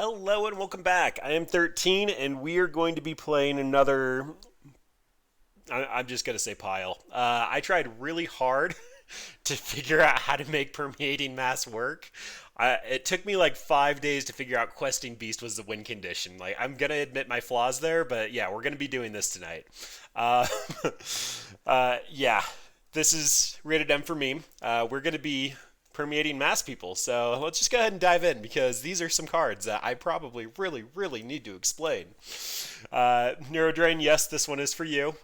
Hello and welcome back. I am thirteene, and we are going to be playing another. I'm just going to say pile. I tried really hard to figure out how to make permeating mass work. It took me like 5 days to figure out questing beast was the win condition. Like, I'm going to admit my flaws there, but yeah, we're going to be doing this tonight. Uh, yeah, this is rated M for meme. We're going to be permeating mass people. So let's just go ahead and dive in because these are some cards that I probably really need to explain. Neurodrain, yes, this one is for you.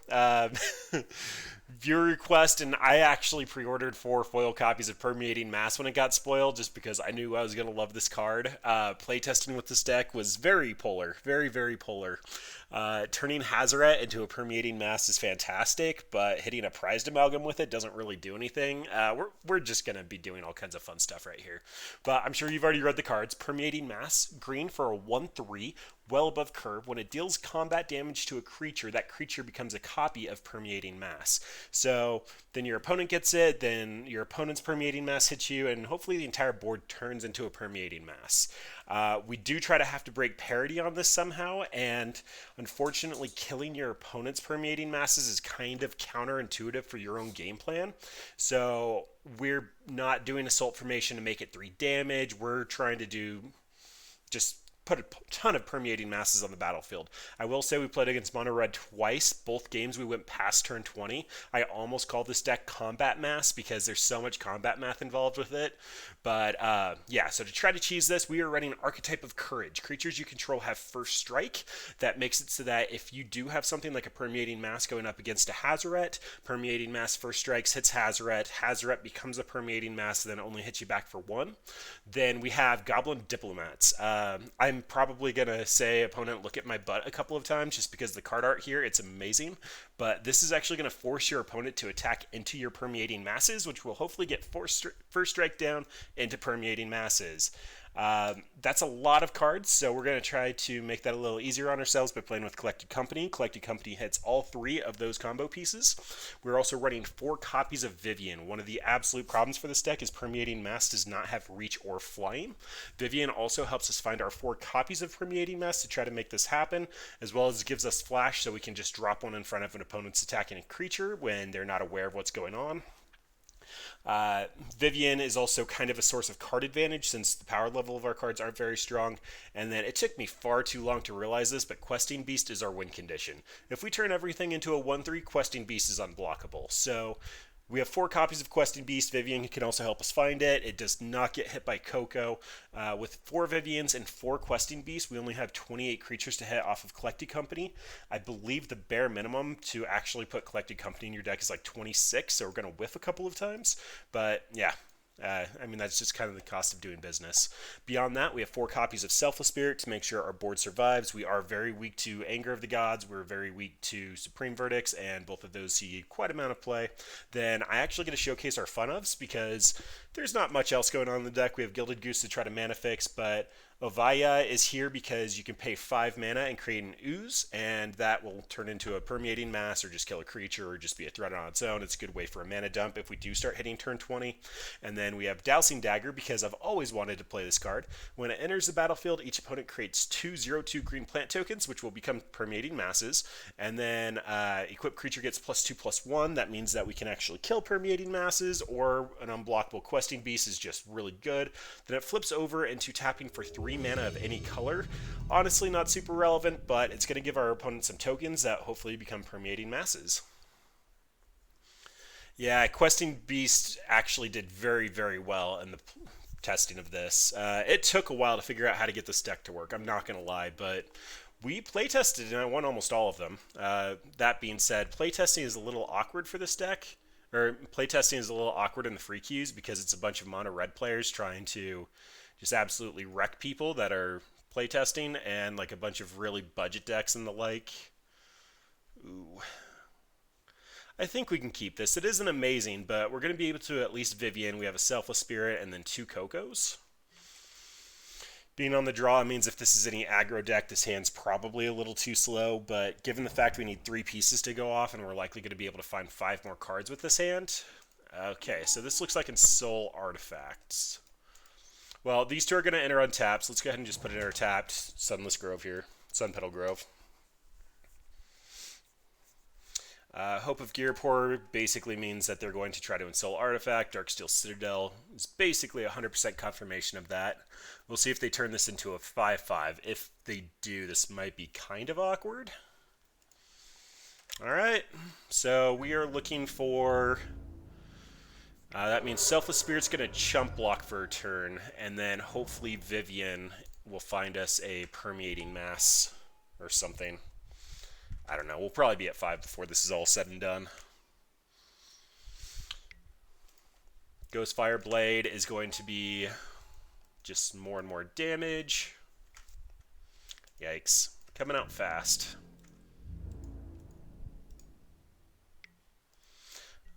Viewer request, and I actually pre-ordered 4 foil copies of Permeating Mass when it got spoiled, just because I knew I was going to love this card. Playtesting with this deck was very polar, very polar. Turning Hazoret into a Permeating Mass is fantastic, but hitting a Prized Amalgam with it doesn't really do anything. We're just going to be doing all kinds of fun stuff right here. But I'm sure you've already read the cards. Permeating Mass, green for a 1/3, well above curve. When it deals combat damage to a creature, that creature becomes a copy of Permeating Mass. So then your opponent gets it, then your opponent's Permeating Mass hits you, and hopefully the entire board turns into a Permeating Mass. We do try to have to break parity on this somehow, and unfortunately killing your opponent's Permeating Masses is kind of counterintuitive for your own game plan. So we're not doing Assault Formation to make it 3 damage. We're trying to do just put a ton of permeating masses on the battlefield. I will say we played against Mono Red twice. Both games we went past turn 20. I almost call this deck Combat Mass because there's so much combat math involved with it. But yeah, so to try to cheese this, we are running Archetype of Courage. Creatures you control have first strike. That makes it so that if you do have something like a Permeating Mass going up against a Hazoret, Permeating Mass first strikes, hits Hazoret. Hazoret becomes a Permeating Mass, then only hits you back for 1. Then we have Goblin Diplomats. I'm probably going to say opponent look at my butt a couple of times just because the card art here, it's amazing. But this is actually going to force your opponent to attack into your Permeating Masses, which will hopefully get first strike down into Permeating Masses. That's a lot of cards, so we're going to try to make that a little easier on ourselves by playing with Collected Company. Collected Company hits all 3 of those combo pieces. We're also running 4 copies of Vivian. One of the absolute problems for this deck is Permeating Mass does not have reach or flying. Vivian also helps us find our 4 copies of Permeating Mass to try to make this happen, as well as gives us flash so we can just drop one in front of an opponent's attacking a creature when they're not aware of what's going on. Vivian is also kind of a source of card advantage since the power level of our cards aren't very strong. And then it took me far too long to realize this, but Questing Beast is our win condition. If we turn everything into a 1/3, Questing Beast is unblockable. So we have 4 copies of Questing Beast. Vivian can also help us find it. It does not get hit by Coco. With 4 Vivians and 4 Questing Beasts, we only have 28 creatures to hit off of Collected Company. I believe the bare minimum to actually put Collected Company in your deck is like 26, so we're going to whiff a couple of times. But yeah, I mean, that's just kind of the cost of doing business. Beyond that, we have 4 copies of Selfless Spirit to make sure our board survives. We are very weak to Anger of the Gods. We're very weak to Supreme Verdicts, and both of those see quite a amount of play. Then I actually get to showcase our fun ofs because there's not much else going on in the deck. We have Gilded Goose to try to mana fix, but Ovaya is here because you can pay 5 mana and create an ooze, and that will turn into a Permeating Mass or just kill a creature or just be a threat on its own. It's a good way for a mana dump if we do start hitting turn 20. And then we have Dowsing Dagger because I've always wanted to play this card. When it enters the battlefield, each opponent creates 2/0/2 green plant tokens, which will become Permeating Masses. And then equipped creature gets +2/+1. That means that we can actually kill Permeating Masses, or an unblockable Questing Beast is just really good. Then it flips over into tapping for 3 mana of any color. Honestly, not super relevant, but it's going to give our opponent some tokens that hopefully become Permeating Masses. Yeah, Questing Beast actually did very well in the testing of this. It took a while to figure out how to get this deck to work, I'm not going to lie, but we playtested and I won almost all of them. That being said, playtesting is a little awkward for this deck. Or playtesting is a little awkward in the free queues because it's a bunch of mono red players trying to just absolutely wreck people that are playtesting, and like a bunch of really budget decks and the like. Ooh. I think we can keep this. It isn't amazing, but we're going to be able to at least Vivian. We have a Selfless Spirit and then 2 Cocos. Being on the draw means if this is any aggro deck, this hand's probably a little too slow, but given the fact we need 3 pieces to go off and we're likely going to be able to find 5 more cards with this hand. Okay, so this looks like Ensoul Artifacts. Well, these two are going to enter untapped, so let's go ahead and just put it in our tapped Sunless Grove here. Sunpetal Grove. Hope of Gearpor basically means that they're going to try to install Artifact. Darksteel Citadel is basically 100% confirmation of that. We'll see if they turn this into a 5-5. If they do, this might be kind of awkward. Alright, so we are looking for... that means Selfless Spirit's going to chump block for a turn, and then hopefully Vivian will find us a Permeating Mass or something. I don't know. We'll probably be at 5 before this is all said and done. Ghostfire Blade is going to be just more and more damage. Yikes. Coming out fast.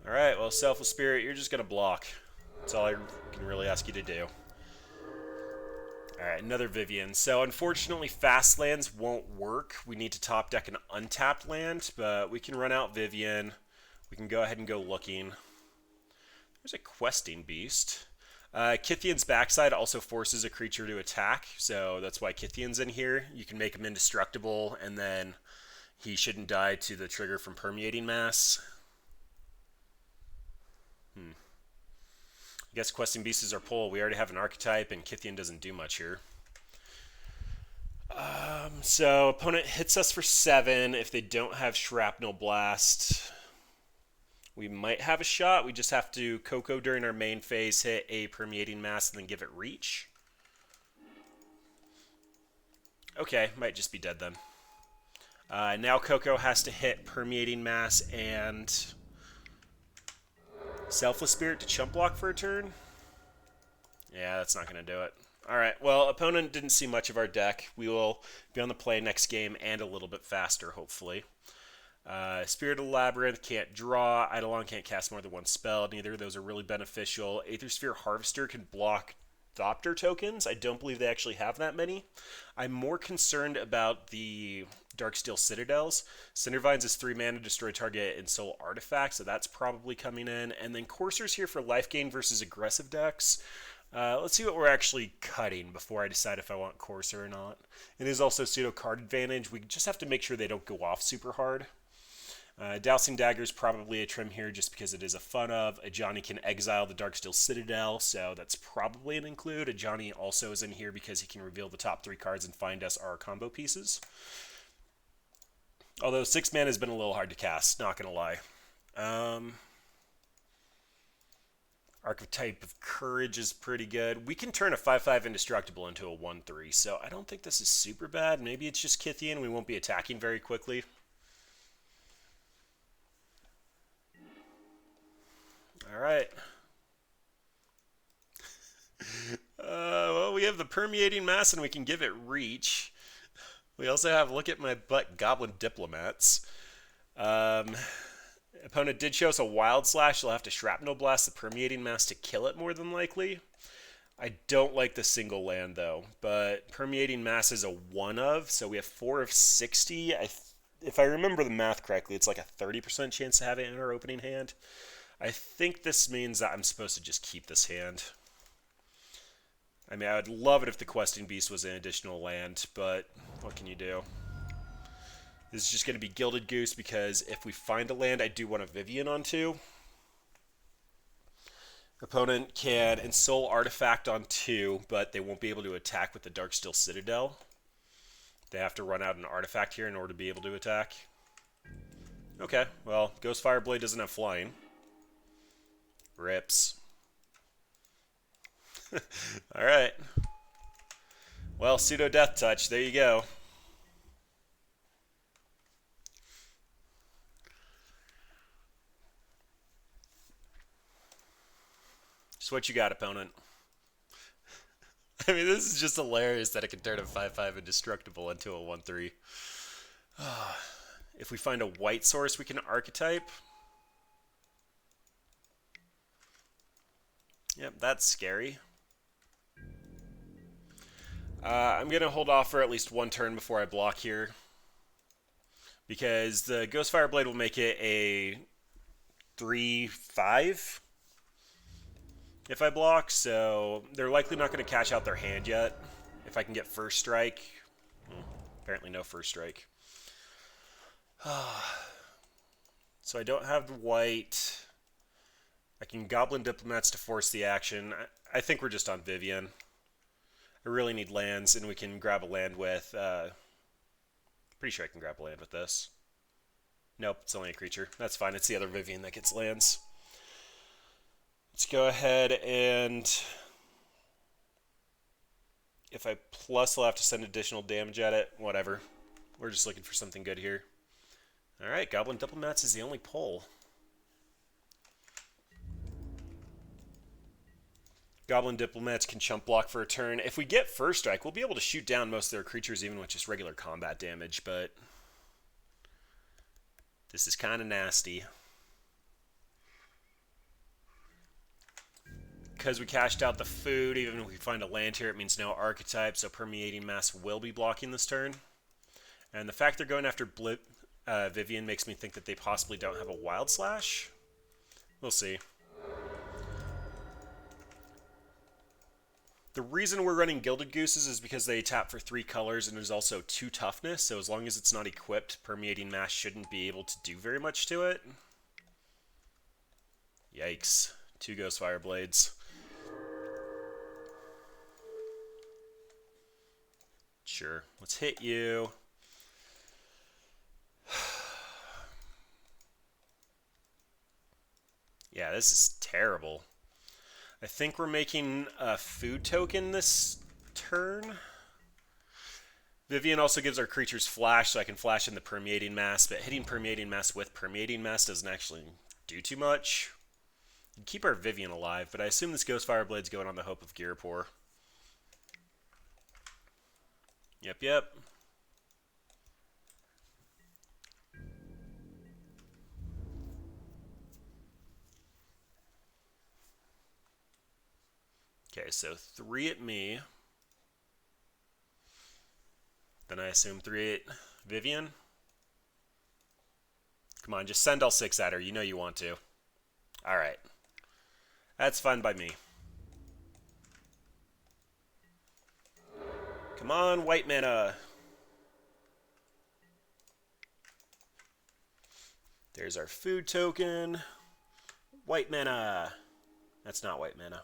Alright, well, Selfless Spirit, you're just going to block. That's all I can really ask you to do. Alright, another Vivian. So, unfortunately, fast lands won't work. We need to top deck an untapped land, but we can run out Vivian. We can go ahead and go looking. There's a Questing Beast. Kithian's backside also forces a creature to attack, so that's why Kithian's in here. You can make him indestructible, and then he shouldn't die to the trigger from Permeating Mass. I guess Questing Beasts is our pull. We already have an archetype, and Kithian doesn't do much here. So, opponent hits us for 7. If they don't have Shrapnel Blast, we might have a shot. We just have to Coco during our main phase, hit a Permeating Mass, and then give it reach. Okay, might just be dead then. Now Coco has to hit Permeating Mass and Selfless Spirit to chump block for a turn? Yeah, that's not going to do it. Alright, well, opponent didn't see much of our deck. We will be on the play next game and a little bit faster, hopefully. Spirit of the Labyrinth can't draw. Eidolon can't cast more than one spell. Neither of those are really beneficial. Aethersphere Harvester can block Thopter tokens. I don't believe they actually have that many. I'm more concerned about the Darksteel Citadels. Cindervines is 3 mana, destroy target and soul artifact, so that's probably coming in. And then Courser's here for life gain versus aggressive decks. Let's see what we're actually cutting before I decide if I want Courser or not. It is also pseudo card advantage. We just have to make sure they don't go off super hard. Dousing Dagger is probably a trim here just because it is a fun of. Ajani can exile the Darksteel Citadel, so that's probably an include. Ajani also is in here because he can reveal the top 3 cards and find us our combo pieces. Although 6 mana has been a little hard to cast, not going to lie. Archetype of Courage is pretty good. We can turn a 5-5 Indestructible into a 1-3, so I don't think this is super bad. Maybe it's just Kithian. We won't be attacking very quickly. Alright. Well, we have the Permeating Mass and we can give it reach. We also have Look at My Butt Goblin Diplomats. Opponent did show us a Wild Slash. They'll have to Shrapnel Blast the Permeating Mass to kill it more than likely. I don't like the single land though, but Permeating Mass is a 1 of, so we have 4 of 60. If I remember the math correctly, it's like a 30% chance to have it in our opening hand. I think this means that I'm supposed to just keep this hand. I mean, I would love it if the Questing Beast was an additional land, but what can you do? This is just going to be Gilded Goose because if we find a land I do want a Vivian onto, opponent can Ensoul Artifact on 2, but they won't be able to attack with the Darksteel Citadel. They have to run out an artifact here in order to be able to attack. Okay, well, Ghostfire Blade doesn't have flying. Rips. Alright. Well, Pseudo Death Touch, there you go. So what you got, opponent? I mean, this is just hilarious that it can turn a 5-5 Indestructible into a 1-3. If we find a white source, we can Archetype. Yep, that's scary. I'm going to hold off for at least 1 turn before I block here, because the Ghostfire Blade will make it a 3-5. if I block, so they're likely not going to cash out their hand yet. If I can get first strike, apparently no first strike. So I don't have the white. I can Goblin Diplomats to force the action. I think we're just on Vivian. I really need lands, and we can grab a land with... pretty sure I can grab a land with this. Nope, it's only a creature. That's fine. It's the other Vivian that gets lands. Let's go ahead and... if I plus, I'll have to send additional damage at it. Whatever. We're just looking for something good here. Alright, Goblin Diplomats is the only pull. Goblin Diplomats can chump block for a turn. If we get first strike, we'll be able to shoot down most of their creatures even with just regular combat damage, but this is kind of nasty. Because we cashed out the food, even if we find a land here, it means no archetype, so Permeating Mass will be blocking this turn. And the fact they're going after Vivian makes me think that they possibly don't have a Wild Slash. We'll see. The reason we're running Gilded Gooses is because they tap for 3 colors and there's also 2 toughness, so as long as it's not equipped, Permeating Mass shouldn't be able to do very much to it. Yikes. 2 Ghostfire Blades. Sure, let's hit you. Yeah, this is terrible. I think we're making a food token this turn. Vivian also gives our creatures flash, so I can flash in the Permeating Mass, but hitting Permeating Mass with Permeating Mass doesn't actually do too much. You keep our Vivian alive, but I assume this Ghostfire Blade's going on the hope of Gearpore. Yep. Okay, so 3 at me. Then I assume 3 at Vivian. Come on, just send all 6 at her. You know you want to. Alright. That's fine by me. Come on, white mana. There's our food token. White mana. That's not white mana.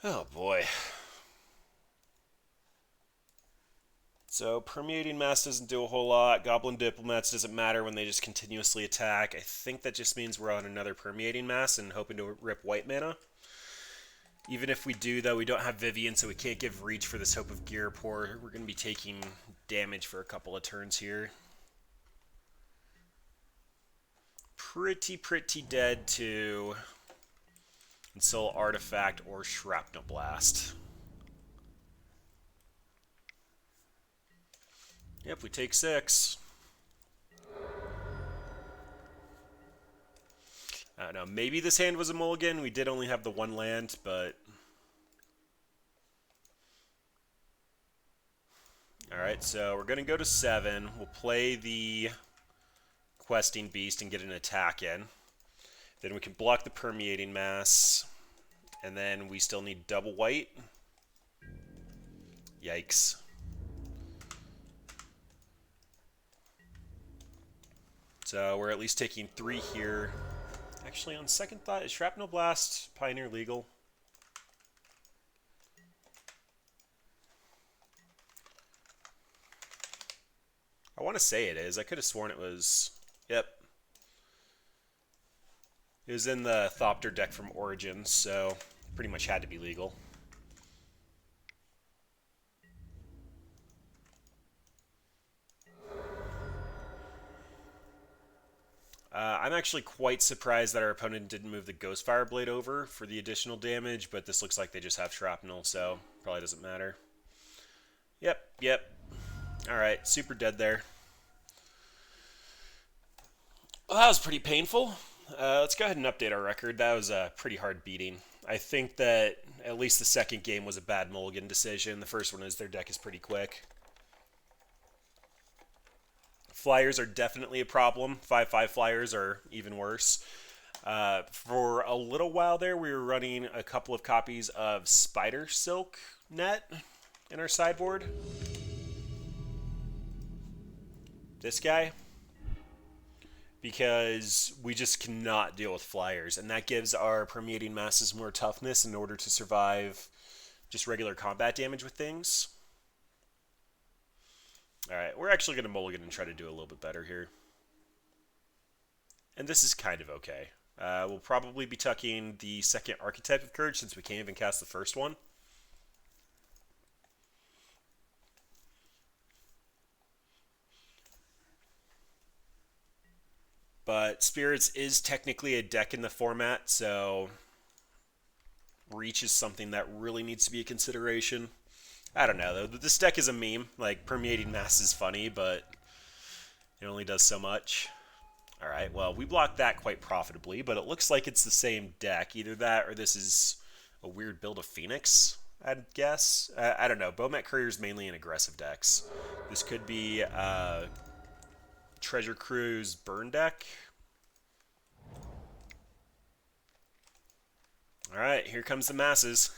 Oh boy. So Permeating Mass doesn't do a whole lot. Goblin Diplomats doesn't matter when they just continuously attack. I think that just means we're on another Permeating Mass and hoping to rip white mana. Even if we do, though, we don't have Vivian, so we can't give reach for this Hope of Gearpore. We're going to be taking damage for a couple of turns here. Pretty dead to Soul Artifact or Shrapnel Blast. Yep, we take 6. I don't know, maybe this hand was a mulligan. We did only have the 1 land, but... Alright, so we're going to go to 7. We'll play the Questing Beast and get an attack in. Then we can block the Permeating Mass. And then we still need double white. Yikes. So we're at least taking 3 here. Actually, on second thought, is Shrapnel Blast Pioneer legal? I want to say it is. I could have sworn it was... Yep. It was in the Thopter deck from Origins, so pretty much had to be legal. I'm actually quite surprised that our opponent didn't move the Ghostfire Blade over for the additional damage, but this looks like they just have Shrapnel, so probably doesn't matter. Yep. Alright, super dead there. Well, that was pretty painful. Let's go ahead and update our record. That was a pretty hard beating. I think that at least the second game was a bad mulligan decision. The first one is their deck is pretty quick. Flyers are definitely a problem. 5/5 flyers are even worse. For a little while there, we were running a couple of copies of Spider Silk Net in our sideboard. This guy. Because we just cannot deal with flyers, and that gives our permeating masses more toughness in order to survive just regular combat damage with things. Alright, we're actually going to mulligan and try to do a little bit better here. And this is kind of okay. We'll probably be tucking the second Archetype of Courage since we can't even cast the first one. But Spirits is technically a deck in the format, so Reach is something that really needs to be a consideration. I don't know, though. This deck is a meme. Like, Permeating Mass is funny, but it only does so much. Alright, well, we blocked that quite profitably, but it looks like it's the same deck. Either that or this is a weird build of Phoenix, I'd guess. I don't know. Bowmet Courier is mainly in aggressive decks. This could be Treasure Cruise Burn deck. Alright, here comes the masses.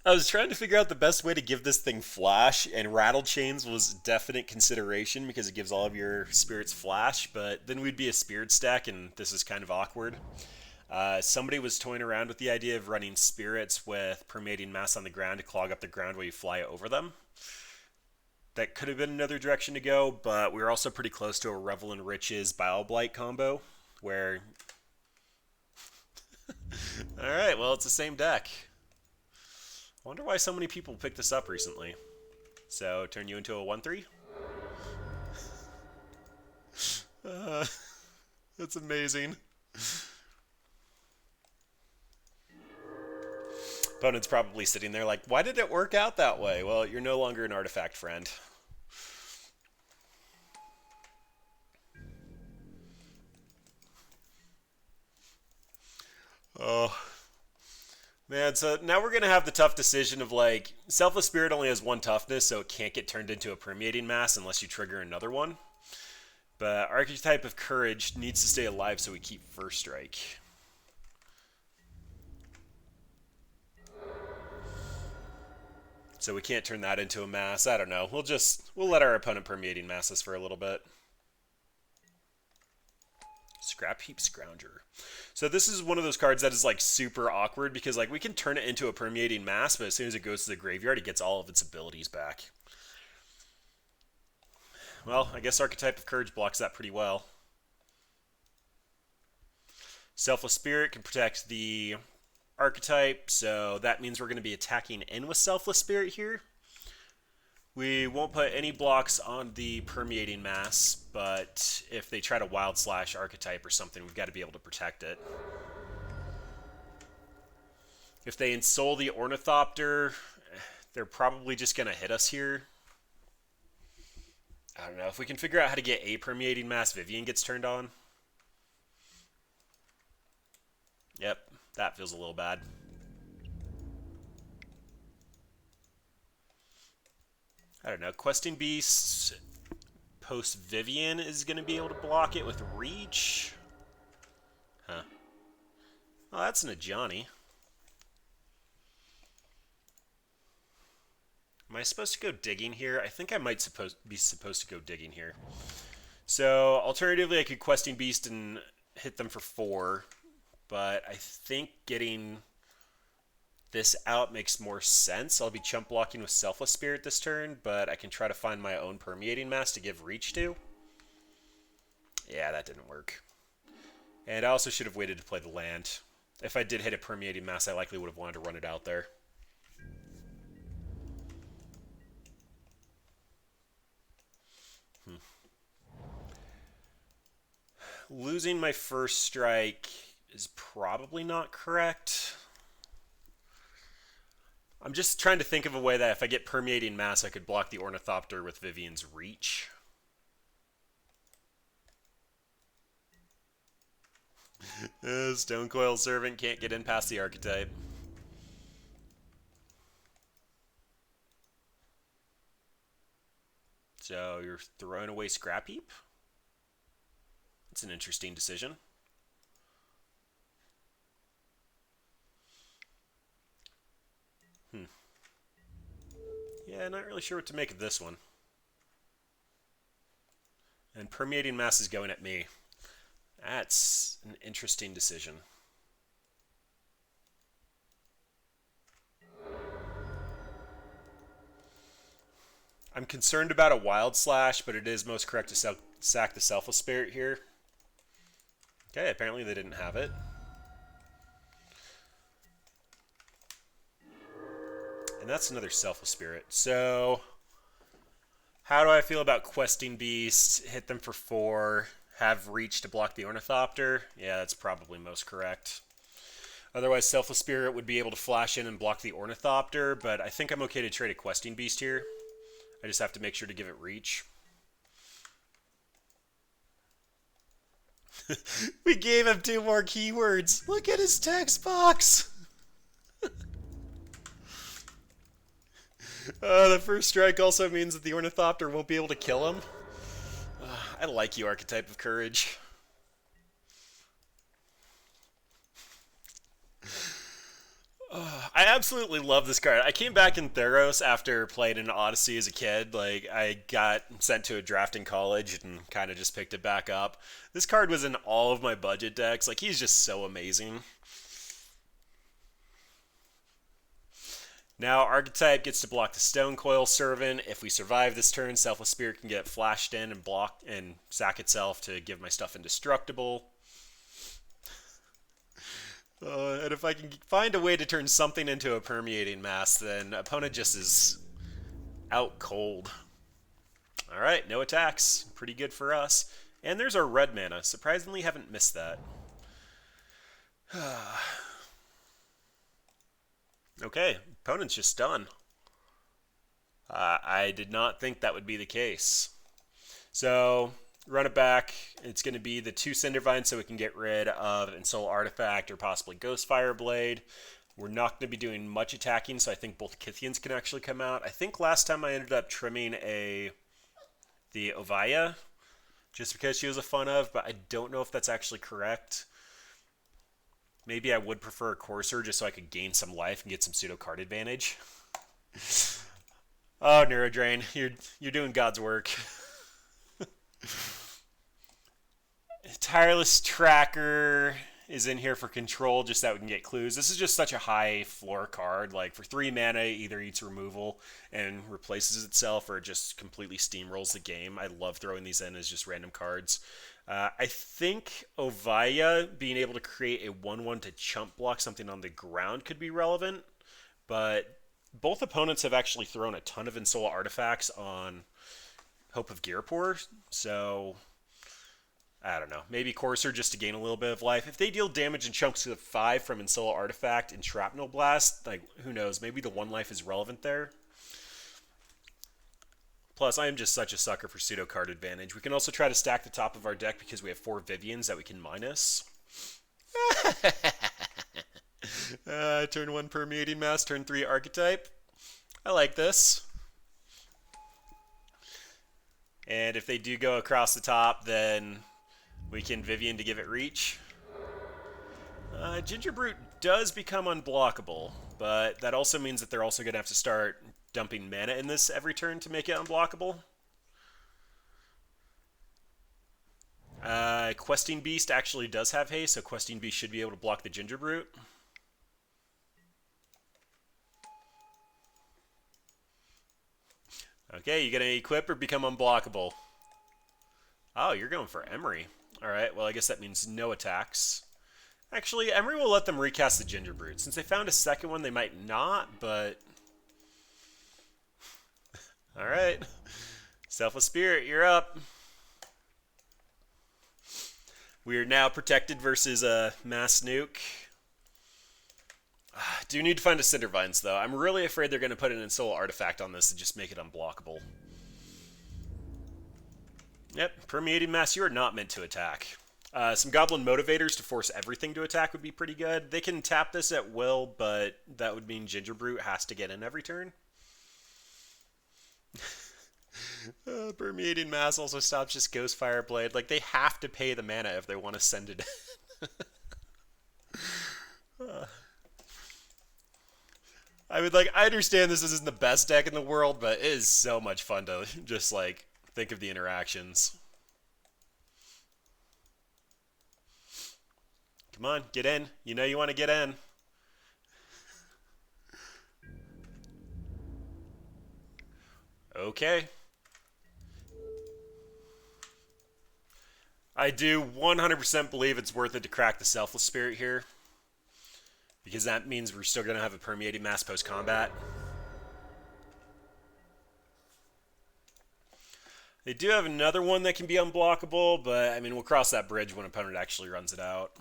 I was trying to figure out the best way to give this thing flash, and Rattle Chains was definite consideration because it gives all of your spirits flash, but then we'd be a spirit stack, and this is kind of awkward. Somebody was toying around with the idea of running spirits with Permeating Mass on the ground to clog up the ground while you fly over them. That could have been another direction to go, but we were also pretty close to a Revel in Riches Bile Blight combo, where... Alright, well, it's the same deck. I wonder why so many people picked this up recently. So, turn you into a 1-3? That's amazing. Opponent's probably sitting there like, why did it work out that way? Well, you're no longer an artifact friend. Oh. Man, so now we're going to have the tough decision of, like, Selfless Spirit only has one toughness, so it can't get turned into a Permeating Mass unless you trigger another one. But Archetype of Courage needs to stay alive, so we keep First Strike. So we can't turn that into a mass. I don't know. We'll let our opponent Permeating Mass us for a little bit. Scrap Heap Scrounger. So this is one of those cards that is like super awkward because like we can turn it into a Permeating Mass, but as soon as it goes to the graveyard, it gets all of its abilities back. Well, I guess Archetype of Courage blocks that pretty well. Selfless Spirit can protect the Archetype, so that means we're going to be attacking in with Selfless Spirit here. We won't put any blocks on the Permeating Mass, but if they try to Wild Slash Archetype or something, we've got to be able to protect it. If they Ensoul the Ornithopter, they're probably just going to hit us here. I don't know. If we can figure out how to get a Permeating Mass, Vivian gets turned on. Yep, that feels a little bad. I don't know. Questing Beast post Vivian is going to be able to block it with Reach. Huh. Oh, that's an Ajani. Am I supposed to go digging here? I think I might be supposed to go digging here. So, alternatively, I could Questing Beast and hit them for 4. But I think getting this out makes more sense. I'll be chump blocking with Selfless Spirit this turn, but I can try to find my own Permeating Mass to give Reach to. Yeah, that didn't work. And I also should have waited to play the land. If I did hit a Permeating Mass, I likely would have wanted to run it out there. Losing my first strike is probably not correct. I'm just trying to think of a way that if I get Permeating Mass, I could block the Ornithopter with Vivian's Reach. Stonecoil Servant can't get in past the Archetype. So We're throwing away Scrap Heap? That's an interesting decision. Yeah, not really sure what to make of this one. And Permeating Mass is going at me. That's an interesting decision. I'm concerned about a Wild Slash, but it is most correct to sack the Selfless Spirit here. Okay, apparently they didn't have it. And that's another Selfless Spirit. So, how do I feel about Questing Beast? Hit them for 4. Have Reach to block the Ornithopter. Yeah, that's probably most correct. Otherwise, Selfless Spirit would be able to flash in and block the Ornithopter, but I think I'm okay to trade a Questing Beast here. I just have to make sure to give it Reach. We gave him 2 more keywords. Look at his text box. The first strike also means that the Ornithopter won't be able to kill him. I like you, Archetype of Courage. I absolutely love this card. I came back in Theros after playing in Odyssey as a kid. Like, I got sent to a draft in college and kind of just picked it back up. This card was in all of my budget decks. Like, he's just so amazing. Now, Archetype gets to block the Stone Coil Servant. If we survive this turn, Selfless Spirit can get flashed in and block and sack itself to give my stuff indestructible. And if I can find a way to turn something into a Permeating Mass, then opponent just is out cold. Alright, no attacks. Pretty good for us. And there's our red mana. Surprisingly, haven't missed that. Okay, opponent's just done. I did not think that would be the case. So, run it back. It's going to be the 2 Cindervine so we can get rid of Ensoul Artifact or possibly Ghostfire Blade. We're not going to be doing much attacking, so I think both Kythians can actually come out. I think last time I ended up trimming the Ovaya just because she was a fun of, but I don't know if that's actually correct. Maybe I would prefer a Courser just so I could gain some life and get some pseudo card advantage. Oh, Neurodrain, you're doing God's work. Tireless Tracker is in here for control, just that we can get clues. This is just such a high floor card. Like, for 3 mana, it either eats removal and replaces itself, or it just completely steamrolls the game. I love throwing these in as just random cards. I think Ovaya being able to create a 1/1 to chump block something on the ground could be relevant, but both opponents have actually thrown a ton of Ensoul Artifacts on Hope of Ghirapur, so I don't know. Maybe Courser just to gain a little bit of life. If they deal damage in chunks of 5 from Ensoul Artifact and Shrapnel Blast, like, who knows? Maybe the 1 life is relevant there. Plus, I am just such a sucker for pseudo card advantage. We can also try to stack the top of our deck because we have 4 Vivians that we can minus. Turn 1 Permeating Mass, turn 3 Archetype. I like this. And if they do go across the top, then we can Vivian to give it reach. Gingerbrute does become unblockable, but that also means that they're also going to have to start dumping mana in this every turn to make it unblockable. Questing Beast actually does have haste, so Questing Beast should be able to block the Gingerbrute. Okay, you gonna equip or become unblockable? Oh, you're going for Emery. Alright, well I guess that means no attacks. Actually, Emery will let them recast the Gingerbrute. Since they found a second one, they might not, but alright. Selfless Spirit, you're up. We are now protected versus a Mass Nuke. Do need to find a Cindervines, though. I'm really afraid they're going to put an Ensoul Artifact on this and just make it unblockable. Yep, Permeating Mass, you are not meant to attack. Some Goblin Motivators to force everything to attack would be pretty good. They can tap this at will, but that would mean Gingerbrute has to get in every turn. Permeating Mass also stops just Ghostfire Blade. Like, they have to pay the mana if they want to send it in. I understand this isn't the best deck in the world, but it is so much fun to just, like, think of the interactions. Come on, get in. You know you want to get in. Okay. I do 100% believe it's worth it to crack the Selfless Spirit here, because that means we're still going to have a Permeating Mass post-combat. They do have another one that can be unblockable, but, I mean, we'll cross that bridge when opponent actually runs it out.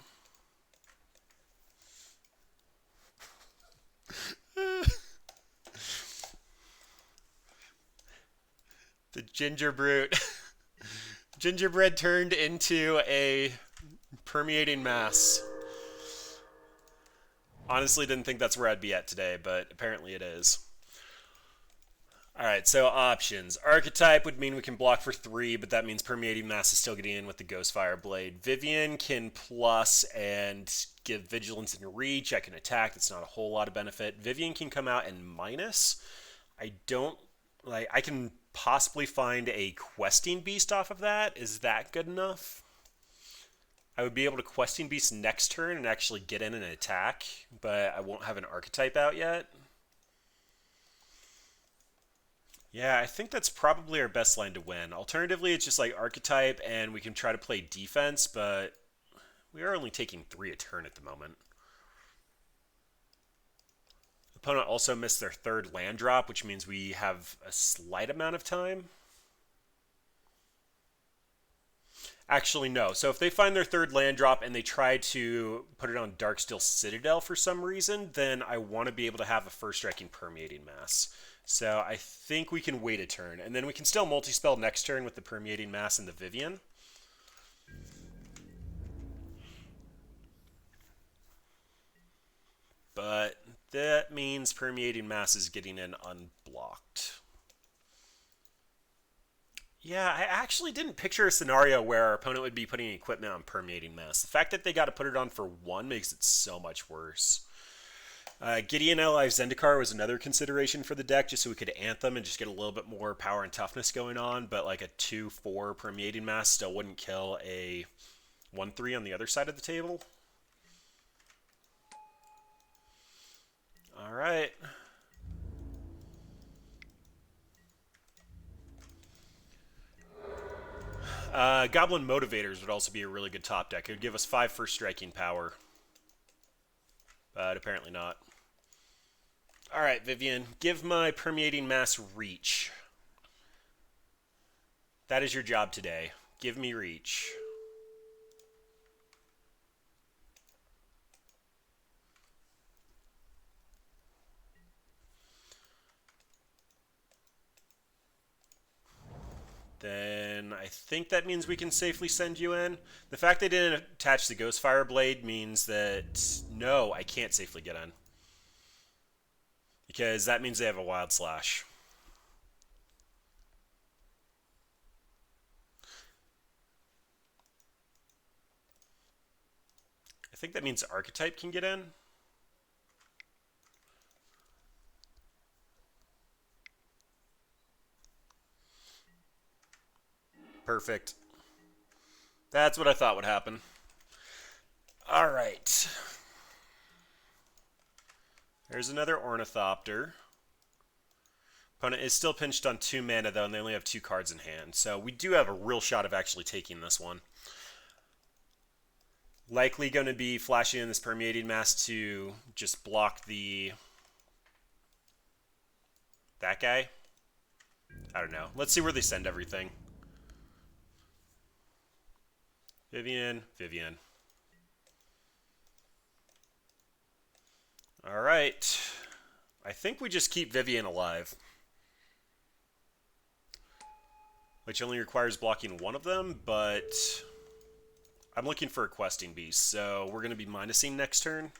The Ginger Brute. Gingerbread turned into a Permeating Mass. Honestly, didn't think that's where I'd be at today, but apparently it is. Alright, so options. Archetype would mean we can block for 3, but that means Permeating Mass is still getting in with the Ghostfire Blade. Vivian can plus and give Vigilance and Reach. I can attack. That's not a whole lot of benefit. Vivian can come out and minus. I can possibly find a Questing Beast off of that. Is that good enough? I would be able to Questing Beast next turn and actually get in and attack, but I won't have an Archetype out yet. Yeah, I think that's probably our best line to win. Alternatively, it's just like Archetype, and we can try to play defense, but we are only taking 3 a turn at the moment. Opponent also missed their 3rd land drop, which means we have a slight amount of time. Actually, no. So if they find their 3rd land drop and they try to put it on Darksteel Citadel for some reason, then I want to be able to have a first striking Permeating Mass. So I think we can wait a turn. And then we can still multi-spell next turn with the Permeating Mass and the Vivian. But that means Permeating Mass is getting in unblocked. Yeah, I actually didn't picture a scenario where our opponent would be putting equipment on Permeating Mass. The fact that they got to put it on for 1 makes it so much worse. Gideon Ally Zendikar was another consideration for the deck, just so we could Anthem and just get a little bit more power and toughness going on, but like a 2-4 Permeating Mass still wouldn't kill a 1-3 on the other side of the table. Alright. Goblin Motivators would also be a really good top deck. It would give us 5 first striking power. But apparently not. Alright, Vivian. Give my Permeating Mass reach. That is your job today. Give me reach. Then I think that means we can safely send you in. The fact they didn't attach the Ghostfire Blade means that, no, I can't safely get in. Because that means they have a Wild Slash. I think that means Archetype can get in. Perfect. That's what I thought would happen. Alright. There's another Ornithopter. Opponent is still pinched on 2 mana, though, and they only have 2 cards in hand. So we do have a real shot of actually taking this one. Likely going to be flashing in this Permeating Mass to just block that guy. I don't know. Let's see where they send everything. Vivian, Vivian. Alright. I think we just keep Vivian alive. Which only requires blocking 1 of them, but I'm looking for a Questing Beast, so we're going to be minusing next turn.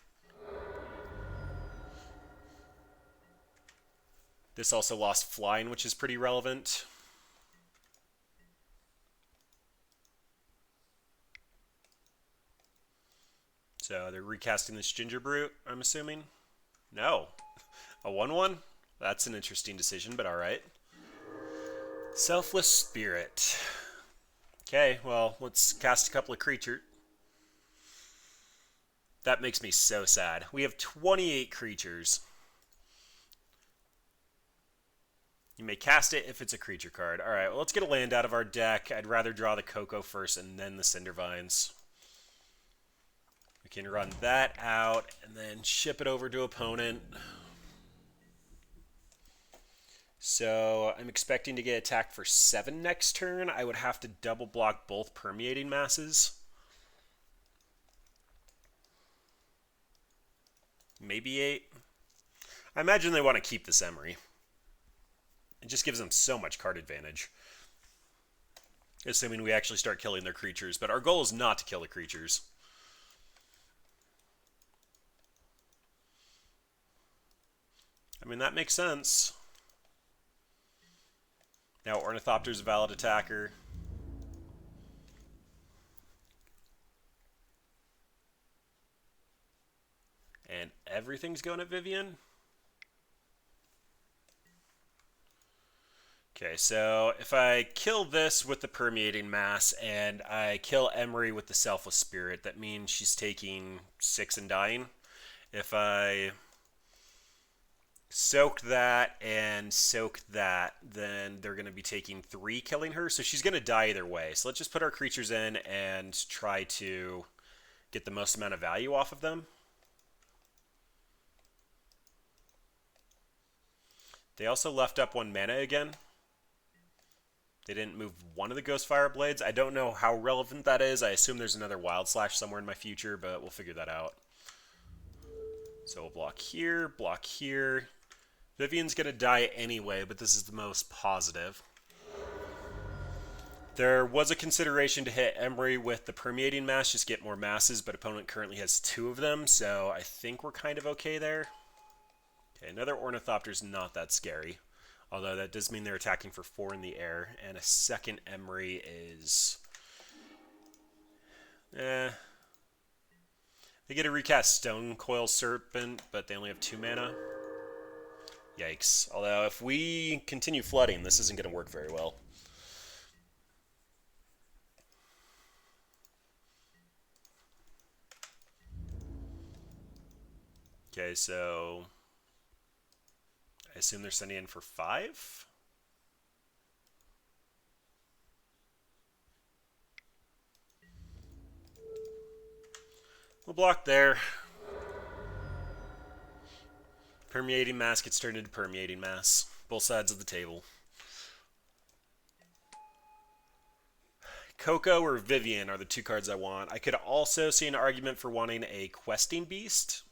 This also lost Flying, which is pretty relevant. So they're recasting this Ginger Brute, I'm assuming? No. A 1-1? That's an interesting decision, but alright. Selfless Spirit. Okay, well, let's cast a couple of creatures. That makes me so sad. We have 28 creatures. You may cast it if it's a creature card. Alright, well, let's get a land out of our deck. I'd rather draw the Cocoa first and then the Cindervines. We can run that out and then ship it over to opponent. So I'm expecting to get attacked for 7 next turn. I would have to double block both Permeating Masses. Maybe 8. I imagine they want to keep this Emery. It just gives them so much card advantage. Assuming we actually start killing their creatures. But our goal is not to kill the creatures. I mean, that makes sense. Now Ornithopter's a valid attacker. And everything's going at Vivian. Okay, so if I kill this with the Permeating Mass and I kill Emery with the Selfless Spirit, that means she's taking 6 and dying. If I soak that and soak that, then they're going to be taking 3 killing her, so she's going to die either way. So let's just put our creatures in and try to get the most amount of value off of them. They also left up 1 mana again. They didn't move one of the Ghostfire Blades. I don't know how relevant that is. I assume there's another Wild Slash somewhere in my future, but we'll figure that out. So we'll block here, block here. Vivian's going to die anyway, but this is the most positive. There was a consideration to hit Emery with the Permeating Mass, just get more masses, but opponent currently has 2 of them, so I think we're kind of okay there. Okay, another Ornithopter's not that scary. Although that does mean they're attacking for 4 in the air. And a second Emery is... They get a recast Stone Coil Serpent, but they only have 2 mana. Yikes. Although if we continue flooding, this isn't going to work very well. Okay, so... I assume they're sending in for 5? We'll block there. Permeating Mass gets turned into Permeating Mass. Both sides of the table. Coco or Vivian are the 2 cards I want. I could also see an argument for wanting a Questing Beast.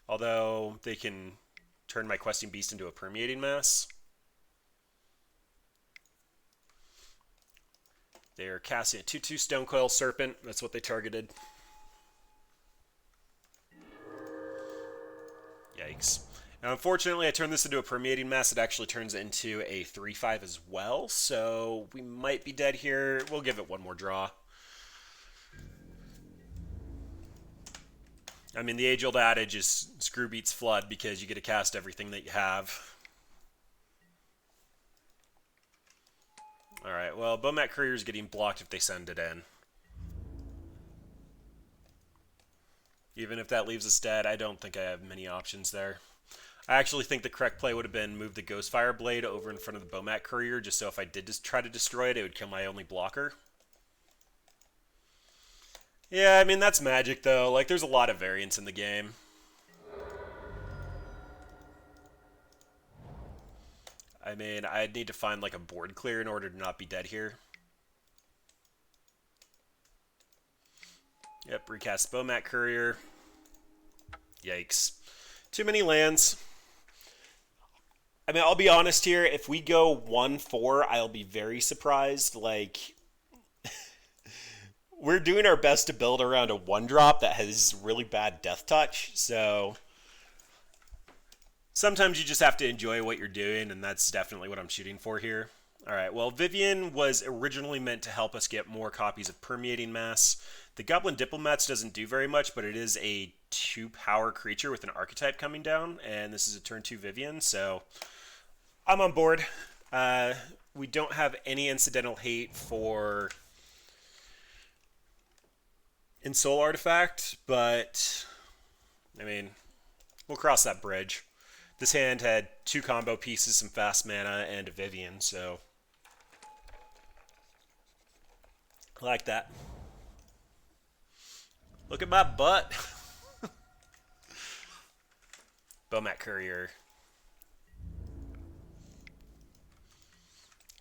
Although they can turn my Questing Beast into a Permeating Mass. They're casting a 2/2 Stone Coil Serpent. That's what they targeted. Yikes. Now, unfortunately, I turned this into a Permeating Mass. It actually turns into a 3/5 as well, so we might be dead here. We'll give it one more draw. I mean, the age-old adage is screw beats flood because you get to cast everything that you have. Alright, well, Bomat Courier is getting blocked if they send it in. Even if that leaves us dead, I don't think I have many options there. I actually think the correct play would have been move the Ghostfire Blade over in front of the Bomat Courier, just so if I did just try to destroy it, it would kill my only blocker. Yeah, I mean, that's Magic, though. Like, there's a lot of variance in the game. I mean, I'd need to find, like, a board clear in order to not be dead here. Yep, recast Bomat Courier. Yikes. Too many lands. I mean, I'll be honest here. If we go 1-4, I'll be very surprised. Like... We're doing our best to build around a 1-drop that has really bad death touch, so sometimes you just have to enjoy what you're doing, and that's definitely what I'm shooting for here. Alright, well, Vivian was originally meant to help us get more copies of Permeating Mass. The Goblin Diplomats doesn't do very much, but it is a 2-power creature with an archetype coming down, and this is a turn 2 Vivian, so I'm on board. We don't have any incidental hate for Ensoul Artifact, but I mean, we'll cross that bridge. This hand had 2 combo pieces, some fast mana, and a Vivian, so I like that. Look at my butt. Bomat Courier.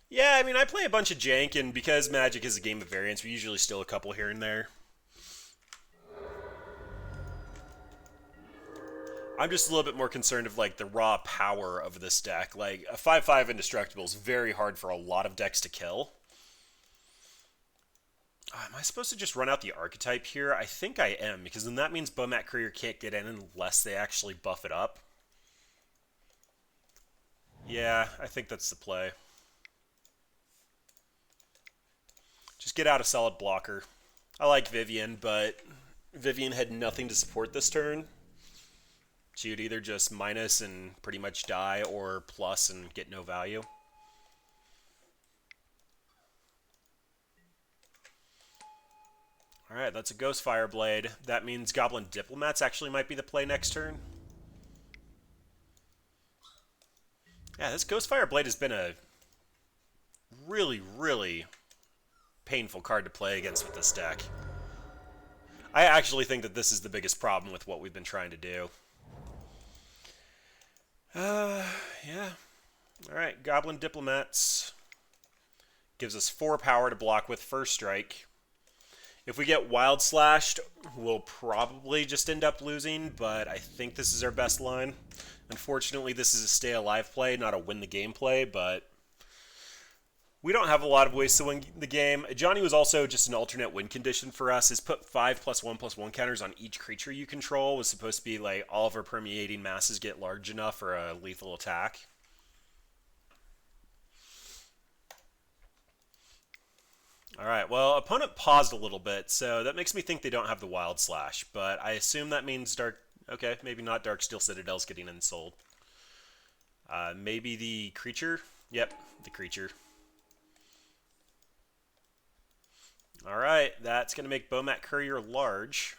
Yeah, I mean, I play a bunch of jank, and because Magic is a game of variance, we usually steal a couple here and there. I'm just a little bit more concerned of like the raw power of this deck. Like a 5/5 indestructible is very hard for a lot of decks to kill. Am I supposed to just run out the archetype here? I think I am, because then that means Bomat Courier can't get in unless they actually buff it up. Yeah, I think that's the play. Just get out a solid blocker. I like Vivian, but Vivian had nothing to support this turn. She would either just minus and pretty much die, or plus and get no value. Alright, that's a Ghost Fireblade. That means Goblin Diplomats actually might be the play next turn. Yeah, this Ghost Fireblade has been a really, really painful card to play against with this deck. I actually think that this is the biggest problem with what we've been trying to do. Yeah. Alright, Goblin Diplomats gives us 4 power to block with first strike. If we get Wild Slashed, we'll probably just end up losing, but I think this is our best line. Unfortunately, this is a stay alive play, not a win the game play, but we don't have a lot of ways to win the game. Johnny was also just an alternate win condition for us. His put 5+1/+1 counters on each creature you control was supposed to be like all of our permeating masses get large enough for a lethal attack. Alright, well, opponent paused a little bit, so that makes me think they don't have the Wild Slash, but I assume that means Dark... Okay, maybe not. Darksteel Citadel's getting unsold. Maybe the creature? Yep, the creature. Alright, that's going to make Bomat Courier large.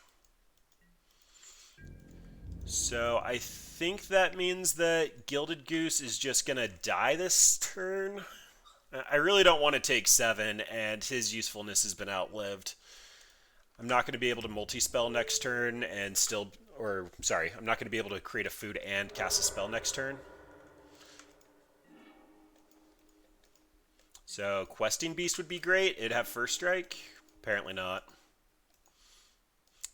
So I think that means that Gilded Goose is just going to die this turn. I really don't want to take 7, and his usefulness has been outlived. I'm not going to be able to multi-spell next turn and still... Or, sorry, I'm not going to be able to create a food and cast a spell next turn. So, Questing Beast would be great. It'd have first strike. Apparently not.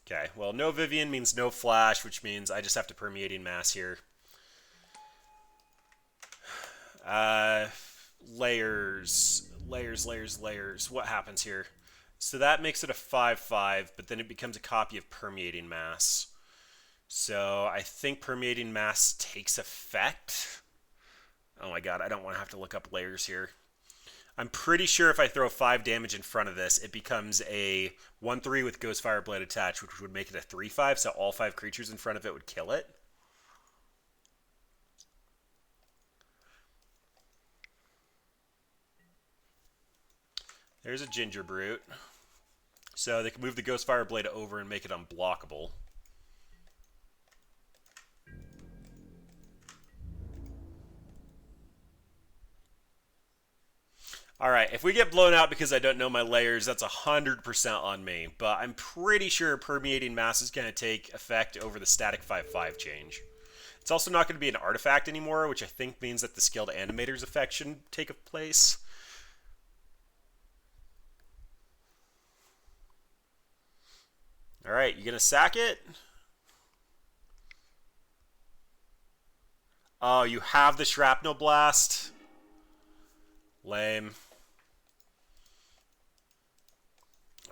Okay, well, no Vivian means no Flash, which means I just have to Permeating Mass here. Layers. What happens here? So that makes it a 5/5, but then it becomes a copy of Permeating Mass. So I think Permeating Mass takes effect. Oh my god, I don't want to have to look up layers here. I'm pretty sure if I throw 5 damage in front of this, it becomes a 1/3 with Ghost Fireblade attached, which would make it a 3/5, so all 5 creatures in front of it would kill it. There's a Ginger Brute. So they can move the Ghost Fireblade over and make it unblockable. Alright, if we get blown out because I don't know my layers, that's 100% on me. But I'm pretty sure Permeating Mass is going to take effect over the static 5/5 change. It's also not going to be an artifact anymore, which I think means that the Skilled Animator's effect shouldn't take place. Alright, you going to sack it? Oh, you have the Shrapnel Blast? Lame.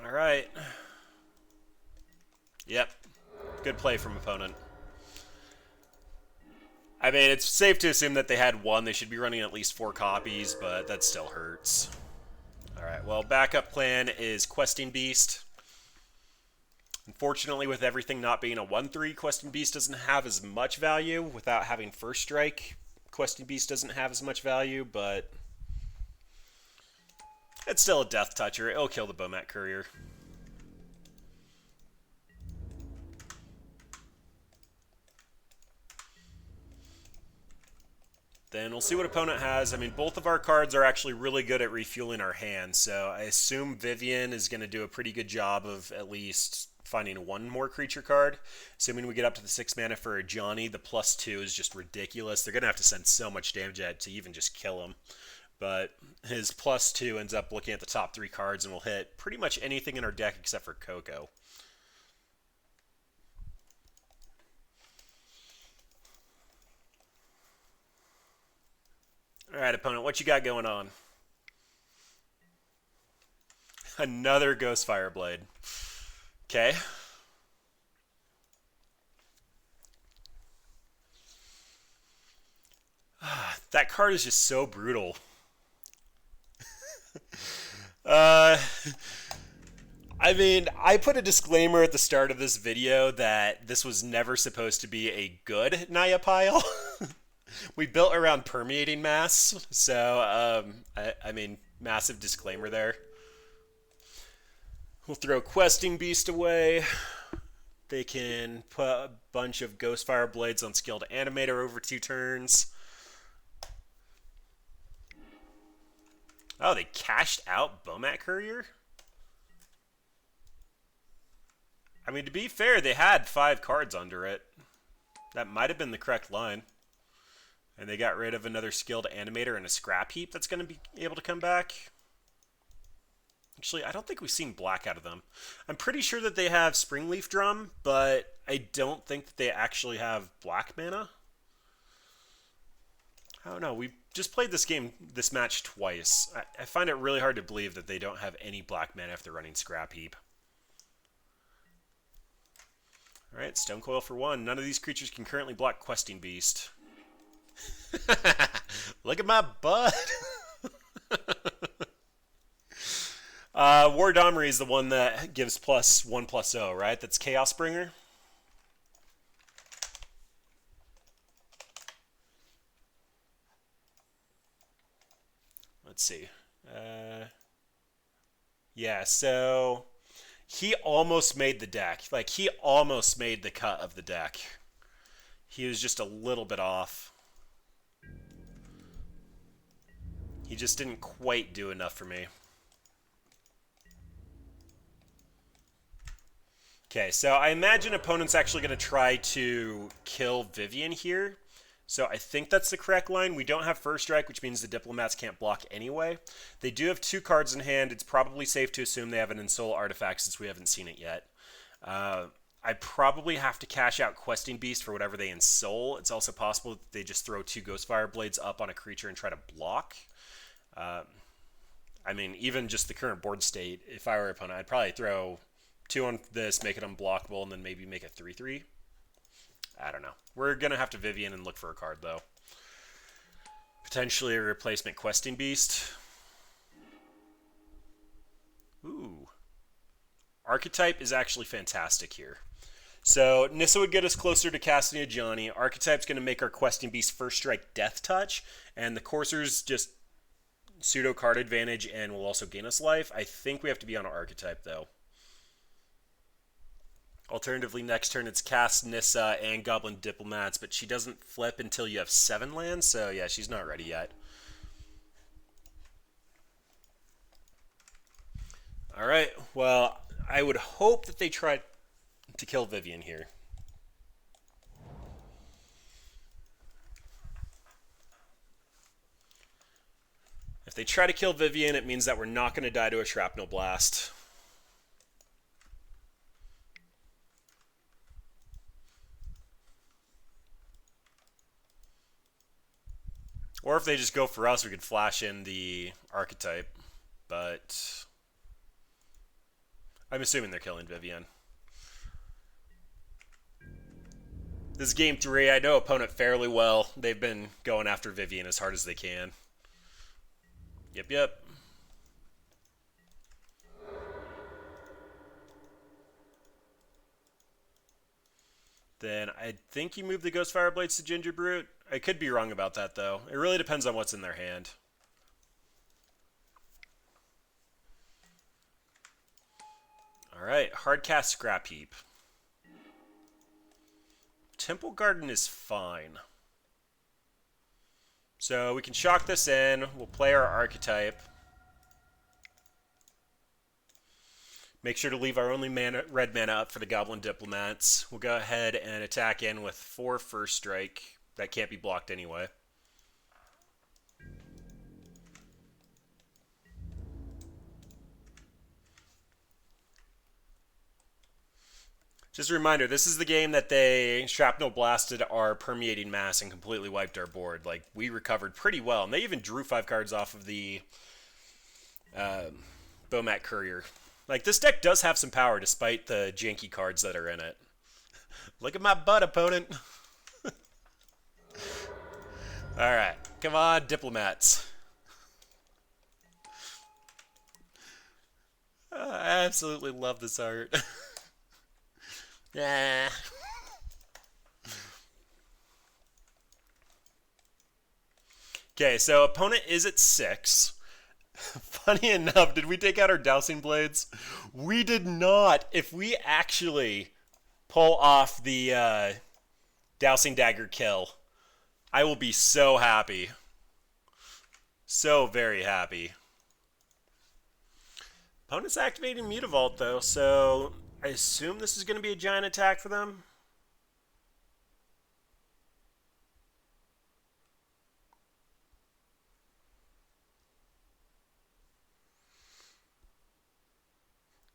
Alright. Yep. Good play from opponent. I mean, it's safe to assume that they had 1. They should be running at least 4 copies, but that still hurts. Alright, well, backup plan is Questing Beast. Unfortunately, with everything not being a 1/3, Questing Beast doesn't have as much value. Without having First Strike, Questing Beast doesn't have as much value, but it's still a Death Toucher. It'll kill the Bomat Courier. Then we'll see what opponent has. I mean, both of our cards are actually really good at refueling our hand, so I assume Vivian is going to do a pretty good job of at least finding one more creature card. Assuming we get up to the 6 mana for a Johnny, the +2 is just ridiculous. They're going to have to send so much damage at it to even just kill him. But his +2 ends up looking at the top 3 cards and will hit pretty much anything in our deck except for Coco. Alright, opponent, what you got going on? Another Ghost Fireblade. Okay. That card is just so brutal. I mean, I put a disclaimer at the start of this video that this was never supposed to be a good Naya pile. We built around Permeating Mass, so, I mean, massive disclaimer there. We'll throw Questing Beast away. They can put a bunch of Ghostfire Blades on Skilled Animator over 2 turns. Oh, they cashed out Bomat Courier? I mean, to be fair, they had 5 cards under it. That might have been the correct line. And they got rid of another Skilled Animator and a Scrap Heap that's going to be able to come back. Actually, I don't think we've seen black out of them. I'm pretty sure that they have Springleaf Drum, but I don't think that they actually have black mana. I don't know. We just played this match twice. I find it really hard to believe that they don't have any black mana if they're running Scrap Heap. Alright, Stone Coil for 1. None of these creatures can currently block Questing Beast. Look at my butt! War Domri is the one that gives +1/+0, right? That's Chaos Bringer. Let's see. Yeah, so he almost made the deck. Like, he almost made the cut of the deck. He was just a little bit off. He just didn't quite do enough for me. Okay, so I imagine opponent's actually going to try to kill Vivian here. So I think that's the correct line. We don't have First Strike, which means the Diplomats can't block anyway. They do have 2 cards in hand. It's probably safe to assume they have an Ensoul Artifact since we haven't seen it yet. I probably have to cash out Questing Beast for whatever they Ensoul. It's also possible that they just throw 2 Ghostfire Blades up on a creature and try to block. I mean, even just the current board state, if I were opponent, I'd probably throw 2 on this, make it unblockable, and then maybe make it 3/3. I don't know. We're going to have to Vivian and look for a card, though. Potentially a replacement Questing Beast. Ooh. Archetype is actually fantastic here. So Nissa would get us closer to casting a Johnny. Archetype's going to make our Questing Beast First Strike Death Touch, and the Courser's just pseudo card advantage and will also gain us life. I think we have to be on our Archetype, though. Alternatively, next turn it's cast Nissa and Goblin Diplomats, but she doesn't flip until you have 7 lands, so yeah, she's not ready yet. Alright, well, I would hope that they try to kill Vivian here. If they try to kill Vivian, it means that we're not going to die to a Shrapnel Blast. Or if they just go for us, we could flash in the Archetype. But I'm assuming they're killing Vivian. This is game 3. I know opponent fairly well. They've been going after Vivian as hard as they can. Yep. Then I think you move the Ghost Fire Blades to Ginger Brute. I could be wrong about that, though. It really depends on what's in their hand. Alright, Hardcast Scrap Heap. Temple Garden is fine. So we can shock this in. We'll play our Archetype. Make sure to leave our only red mana up for the Goblin Diplomats. We'll go ahead and attack in with 4 First Strike. That can't be blocked anyway. Just a reminder, this is the game that they shrapnel blasted our Permeating Mass and completely wiped our board. Like, we recovered pretty well. And they even drew 5 cards off of the Bomat Courier. Like, this deck does have some power despite the janky cards that are in it. Look at my butt, opponent. Alright, come on, Diplomats. I absolutely love this art. Yeah. Okay, so opponent is at 6. Funny enough, did we take out our Dowsing Blades? We did not. If we actually pull off the Dowsing Dagger kill, I will be so happy. So very happy. Opponent's activating Mutavault, though, so I assume this is going to be a giant attack for them.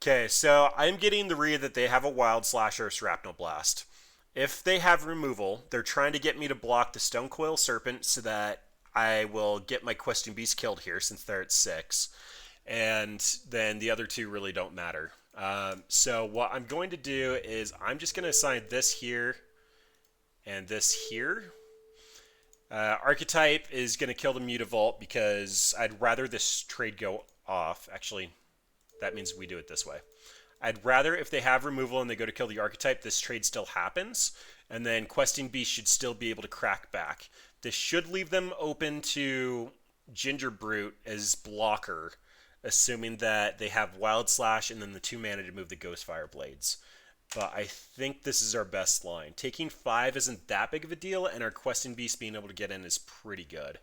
Okay, so I'm getting the read that they have a Wild Slash or a Shrapnel Blast. If they have removal, they're trying to get me to block the Stonecoil Serpent so that I will get my Questing Beast killed here since they're at 6. And then the other 2 really don't matter. So what I'm going to do is I'm just going to assign this here and this here. Archetype is going to kill the Mutavault because I'd rather this trade go off. Actually, that means we do it this way. I'd rather, if they have removal and they go to kill the Archetype, this trade still happens, and then Questing Beast should still be able to crack back. This should leave them open to Ginger Brute as blocker, assuming that they have Wild Slash and then the 2 mana to move the Ghost Fire Blades. But I think this is our best line. Taking 5 isn't that big of a deal, and our Questing Beast being able to get in is pretty good.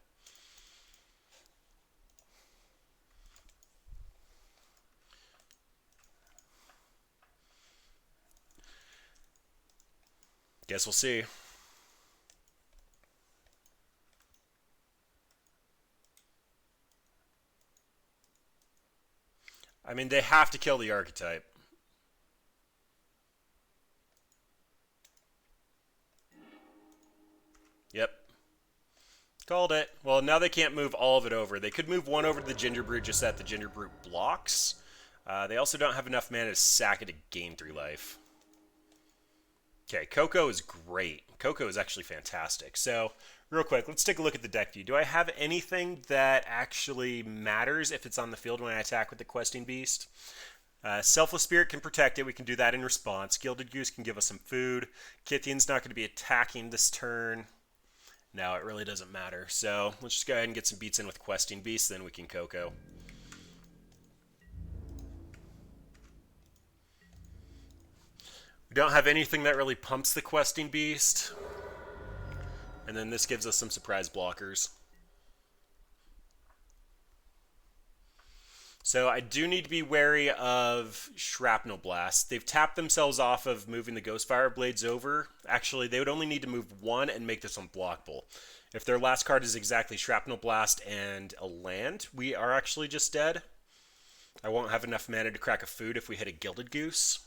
Guess we'll see. I mean, they have to kill the Archetype. Yep. Called it. Well, now they can't move all of it over. They could move 1 over to the Ginger Brute just that the Ginger Brute blocks. They also don't have enough mana to sack it to gain 3 life. Okay, Coco is great. Coco is actually fantastic. So, real quick, let's take a look at the deck view. Do I have anything that actually matters if it's on the field when I attack with the Questing Beast? Selfless Spirit can protect it. We can do that in response. Gilded Goose can give us some food. Kithian's not going to be attacking this turn. No, it really doesn't matter. So, let's just go ahead and get some beats in with Questing Beast, then we can Coco. We don't have anything that really pumps the Questing Beast. And then this gives us some surprise blockers. So I do need to be wary of Shrapnel Blast. They've tapped themselves off of moving the Ghost Fire Blades over. Actually, they would only need to move 1 and make this unblockable. If their last card is exactly Shrapnel Blast and a land, we are actually just dead. I won't have enough mana to crack a food if we hit a Gilded Goose.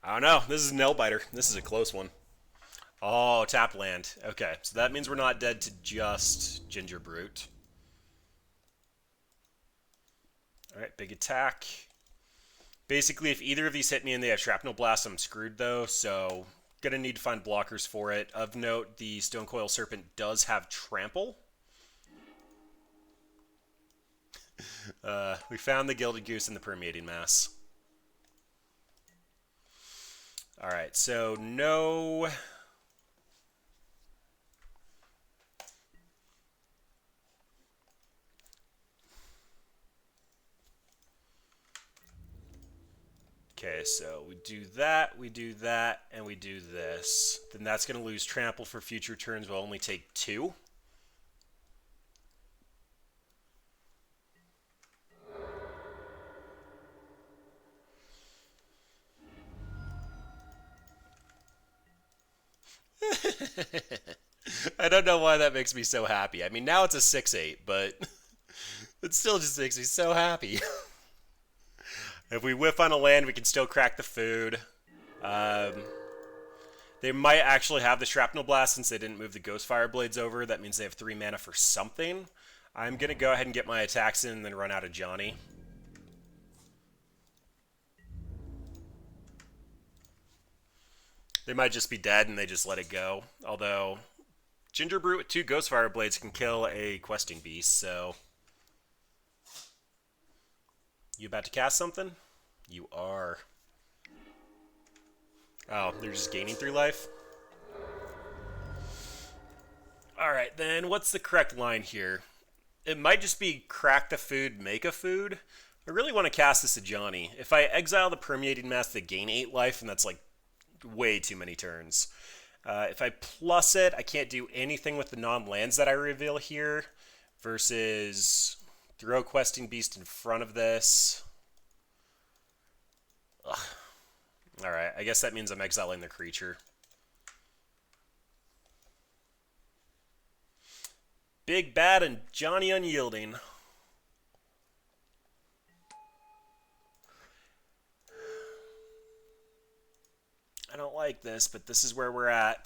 I don't know. This is a nail-biter. This is a close one. Oh, tap land. Okay, so that means we're not dead to just Ginger Brute. Alright, big attack. Basically, if either of these hit me and they have Shrapnel Blast, I'm screwed, though, so gonna need to find blockers for it. Of note, the Stonecoil Serpent does have Trample. We found the Gilded Goose and the Permeating Mass. All right, so no. Okay, so we do that, and we do this. Then that's going to lose trample for future turns. We'll only take 2. I don't know why that makes me so happy. I mean, now it's a 6/8, but it still just makes me so happy. If we whiff on a land, we can still crack the food. Um, they might actually have the Shrapnel Blast since they didn't move the Ghost Fire Blades over. That means they have 3 mana for something. I'm going to go ahead and get my attacks in and then run out of Johnny. They might just be dead and they just let it go. Although, Ginger Brute with 2 Ghost Fire Blades can kill a Questing Beast, so... You about to cast something? You are. Oh, they're just gaining 3 life? Alright, then what's the correct line here? It might just be crack the food, make a food. I really want to cast this to Johnny. If I exile the Permeating Mass, they gain 8 life, and that's like way too many turns. If I plus it, I can't do anything with the non-lands that I reveal here, versus throw Questing Beast in front of this. Alright, I guess that means I'm exiling the creature. Big Bad and Johnny Unyielding. I don't like this, but this is where we're at.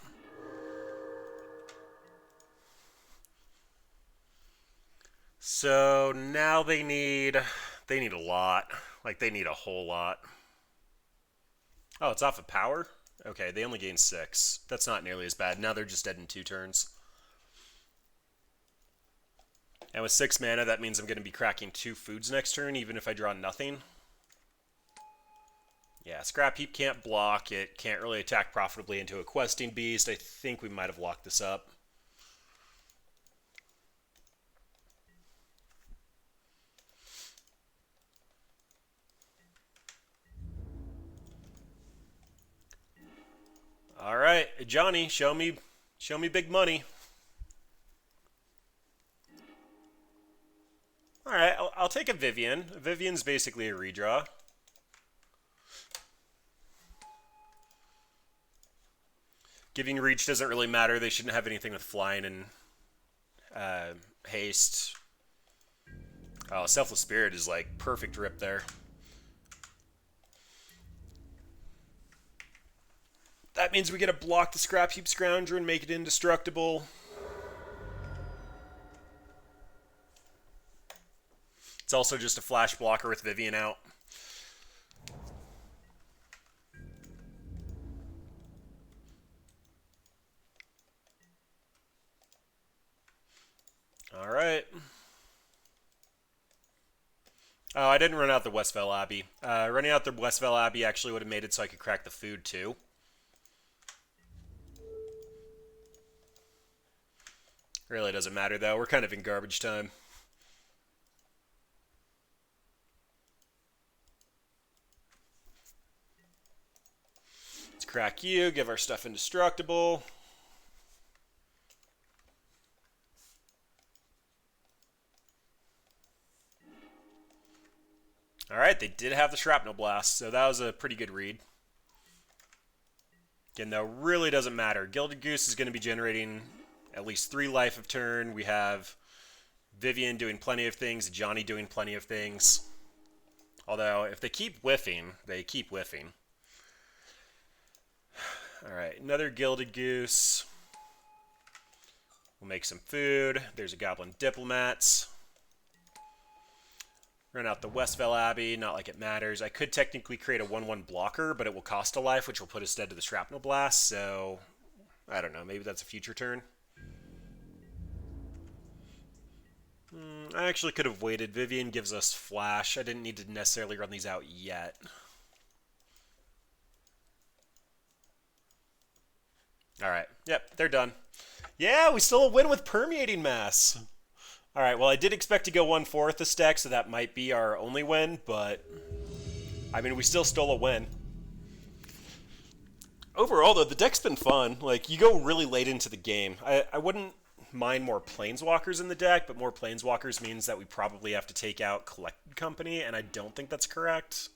So now they need a lot. Like, they need a whole lot. Oh, it's off of power? Okay, they only gain 6. That's not nearly as bad. Now they're just dead in 2 turns. And with 6 mana, that means I'm going to be cracking 2 foods next turn, even if I draw nothing. Yeah, Scrap Heap can't block. It can't really attack profitably into a Questing Beast. I think we might have locked this up. All right, Johnny, show me big money. All right, I'll take a Vivian. Vivian's basically a redraw. Giving reach doesn't really matter. They shouldn't have anything with flying and haste. Oh, Selfless Spirit is like perfect rip there. That means we get to block the Scrap Heap Scrounger and make it indestructible. It's also just a flash blocker with Vivian out. All right. Oh, I didn't run out the Westvale Abbey. Running out the Westvale Abbey actually would have made it so I could crack the food too. Really doesn't matter though. We're kind of in garbage time. Let's crack you, give our stuff indestructible. Alright, they did have the Shrapnel Blast, so that was a pretty good read. Again, though, really doesn't matter. Gilded Goose is going to be generating at least 3 life of turn. We have Vivian doing plenty of things, Johnny doing plenty of things. Although, if they keep whiffing, they keep whiffing. Alright, another Gilded Goose. We'll make some food. There's a Goblin Diplomats. Run out the Westvale Abbey, not like it matters. I could technically create a 1/1 blocker, but it will cost a life, which will put us dead to the Shrapnel Blast, so... I don't know, maybe that's a future turn. I actually could have waited. Vivian gives us Flash. I didn't need to necessarily run these out yet. All right. Yep, they're done. Yeah, we still win with Permeating Mass. All right, well, I did expect to go 1/4 this deck, so that might be our only win, but I mean, we still stole a win. Overall, though, the deck's been fun. Like, you go really late into the game. I wouldn't mind more Planeswalkers in the deck, but more Planeswalkers means that we probably have to take out Collected Company, and I don't think that's correct.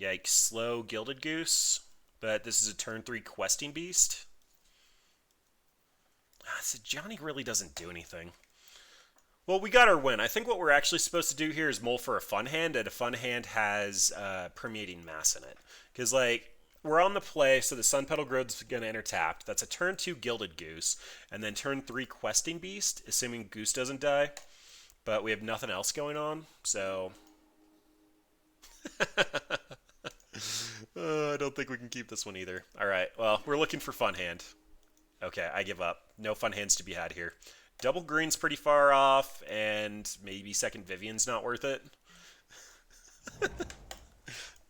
Yikes, slow Gilded Goose. But this is a turn 3 Questing Beast. So Johnny really doesn't do anything. Well, we got our win. I think what we're actually supposed to do here is mull for a fun hand, and a fun hand has Permeating Mass in it. Because, like, we're on the play, so the Sun Petal Growth's going to enter tapped. That's a turn 2 Gilded Goose, and then turn 3 Questing Beast, assuming Goose doesn't die. But we have nothing else going on, so... I don't think we can keep this one either. Alright, well, we're looking for fun hand. Okay, I give up. No fun hands to be had here. Double green's pretty far off, and maybe second Vivian's not worth it.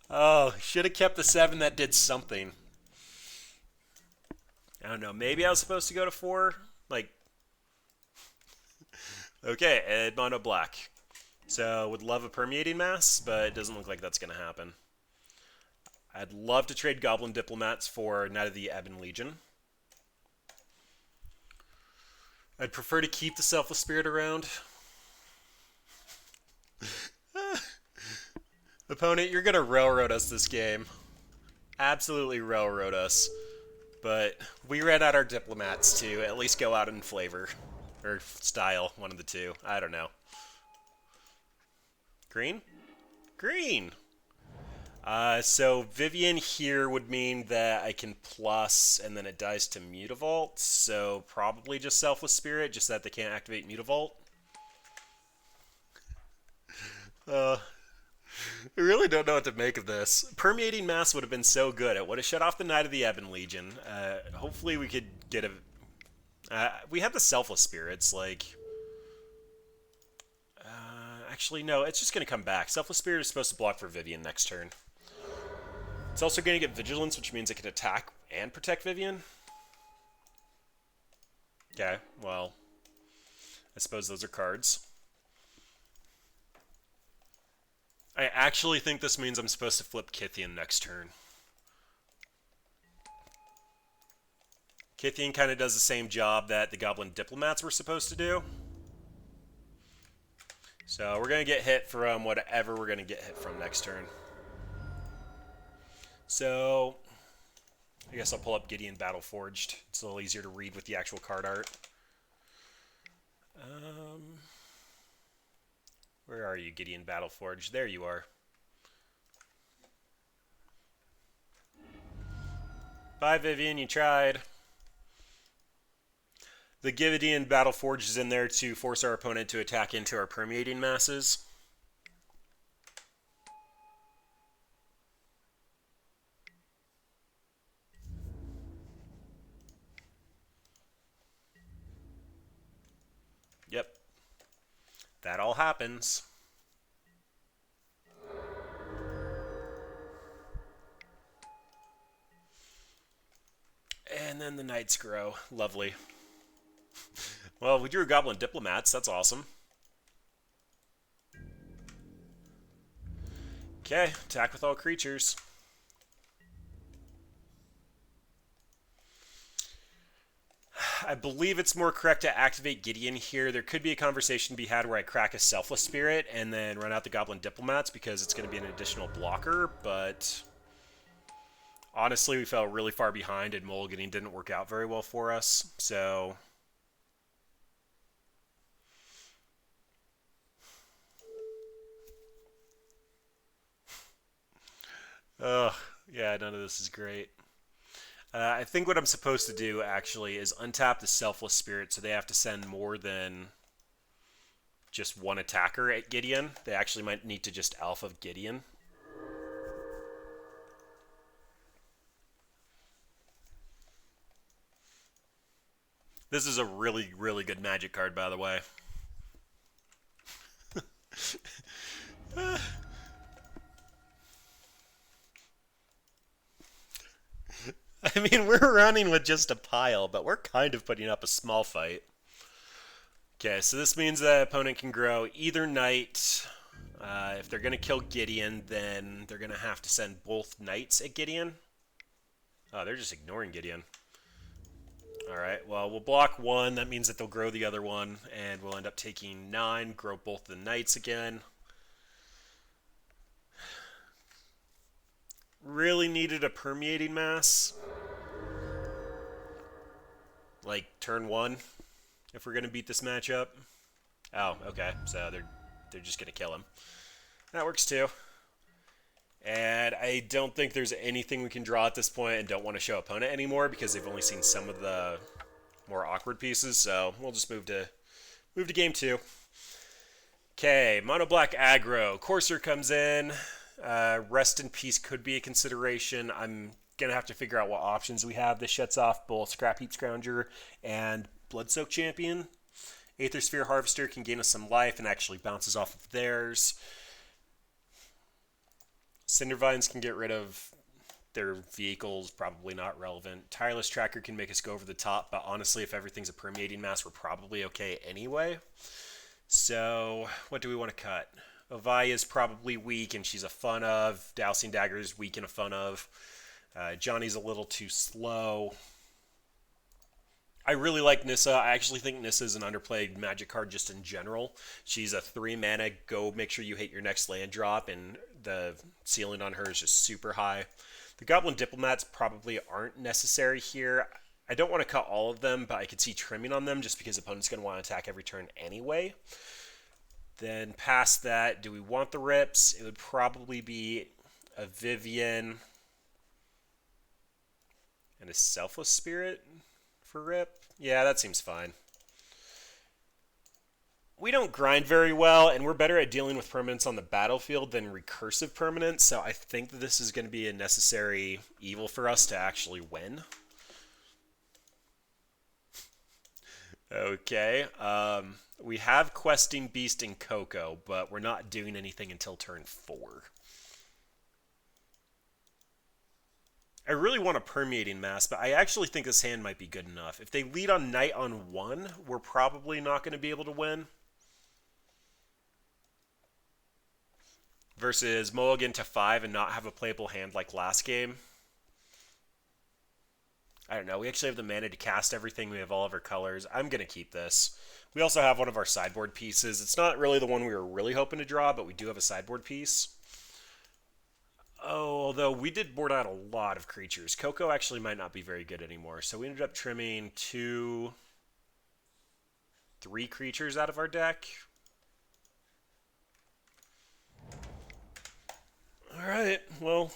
Oh, should have kept the 7 that did something. I don't know, maybe I was supposed to go to 4? Like, okay, Ed Mono Black. So, would love a Permeating Mass, but it doesn't look like that's going to happen. I'd love to trade Goblin Diplomats for Knight of the Ebon Legion. I'd prefer to keep the Selfless Spirit around. Opponent, you're going to railroad us this game. Absolutely railroad us. But we ran out our Diplomats to at least go out in flavor. Or style, one of the two. I don't know. Green? Green! So Vivian here would mean that I can plus, and then it dies to Mutavault. So probably just Selfless Spirit, just that they can't activate Mutavault. I really don't know what to make of this. Permeating Mass would have been so good. It would have shut off the Knight of the Ebon Legion. Hopefully we could get a... we have the Selfless Spirits, like... actually, no, it's just going to come back. Selfless Spirit is supposed to block for Vivian next turn. It's also going to get Vigilance, which means it can attack and protect Vivian. Okay, well, I suppose those are cards. I actually think this means I'm supposed to flip Kythian next turn. Kythian kind of does the same job that the Goblin Diplomats were supposed to do. So we're going to get hit from whatever we're going to get hit from next turn. So I guess I'll pull up Gideon Battleforged. It's a little easier to read with the actual card art. Where are you, Gideon Battleforged? There you are. Bye, Vivian. You tried. The Gideon Battleforged is in there to force our opponent to attack into our Permeating Masses. Yep. That all happens. And then the Knights grow. Lovely. Well, we drew Goblin Diplomats. That's awesome. Okay, attack with all creatures. I believe it's more correct to activate Gideon here. There could be a conversation to be had where I crack a Selfless Spirit and then run out the Goblin Diplomats because it's going to be an additional blocker, but honestly, we fell really far behind and mulliganing didn't work out very well for us, so... Ugh, yeah, none of this is great. I think what I'm supposed to do, actually, is untap the Selfless Spirit, so they have to send more than just one attacker at Gideon. They actually might need to just alpha Gideon. This is a really, really good Magic card, by the way. I I mean, we're running with just a pile, but we're kind of putting up a small fight. Okay, so this means the opponent can grow either knight. If they're going to kill Gideon, then they're going to have to send both knights at Gideon. Oh, they're just ignoring Gideon. Alright, well, we'll block one. That means that they'll grow the other one, and we'll end up taking 9, grow both the knights again. Really needed a permeating mass. Like, turn 1, if we're going to beat this matchup. Oh, okay, so they're just going to kill him. That works too. And I don't think there's anything we can draw at this point and don't want to show opponent anymore because they've only seen some of the more awkward pieces, so we'll just move to game 2. Okay, mono black aggro. Courser comes in. Rest in peace could be a consideration. I'm gonna have to figure out what options we have. This shuts off both Scrap Heap Scrounger and Bloodsoak Champion. Aether Sphere Harvester can gain us some life and actually bounces off of theirs. Cindervines can get rid of their vehicles, probably not relevant. Tireless Tracker can make us go over the top, but honestly, if everything's a permeating mass, we're probably okay anyway. So, what do we want to cut? Ovia's probably weak, and she's a fun of. Dowsing Dagger is weak and a fun of. Johnny's a little too slow. I really like Nissa. I actually think Nissa is an underplayed Magic card just in general. She's a 3 mana, go make sure you hit your next land drop, and the ceiling on her is just super high. The Goblin Diplomats probably aren't necessary here. I don't want to cut all of them, but I could see trimming on them just because the opponent's going to want to attack every turn anyway. Then past that, do we want the rips? It would probably be a Vivian and a Selfless Spirit for rip. Yeah, that seems fine. We don't grind very well, and we're better at dealing with permanents on the battlefield than recursive permanents, so I think that this is going to be a necessary evil for us to actually win. Okay, we have Questing Beast and Coco, but we're not doing anything until turn 4. I really want a Permeating Mass, but I actually think this hand might be good enough. If they lead on Knight on 1, we're probably not going to be able to win. Versus mulligan to 5 and not have a playable hand like last game. I don't know. We actually have the mana to cast everything. We have all of our colors. I'm going to keep this. We also have one of our sideboard pieces. It's not really the one we were really hoping to draw, but we do have a sideboard piece. Oh, although we did board out a lot of creatures. Coco actually might not be very good anymore. So we ended up trimming 3 creatures out of our deck. Alright, well.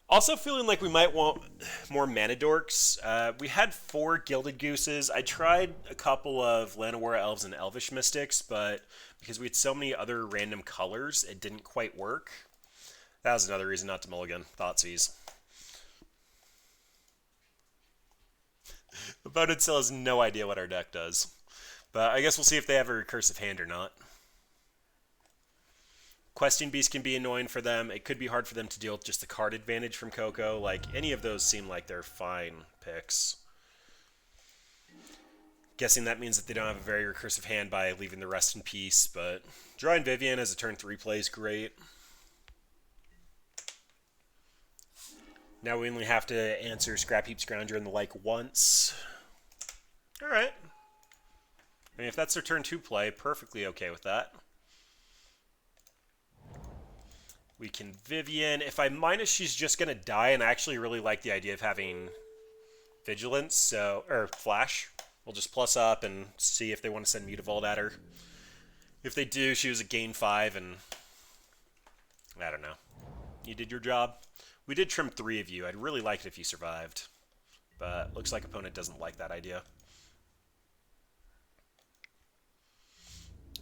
Also feeling like we might want more Mana Dorks. We had 4 Gilded Gooses. I tried a couple of Llanowar Elves and Elvish Mystics, but because we had so many other random colors, it didn't quite work. That was another reason not to mulligan. Thoughtseize. Opponent still has no idea what our deck does. But I guess we'll see if they have a recursive hand or not. Questing Beast can be annoying for them. It could be hard for them to deal with just the card advantage from Coco. Like, any of those seem like they're fine picks. Guessing that means that they don't have a very recursive hand by leaving the rest in peace, but drawing Vivian as a turn 3 play is great. Now we only have to answer Scrap Heap Scrounger and the like once. Alright. I mean, if that's their turn 2 play, perfectly okay with that. We can Vivian. If I minus, she's just going to die, and I actually really like the idea of having Vigilance, or Flash. We'll just plus up and see if they want to send Mutavault at her. If they do, she was a gain 5, and I don't know. You did your job. We did trim 3 of you. I'd really like it if you survived, but looks like opponent doesn't like that idea.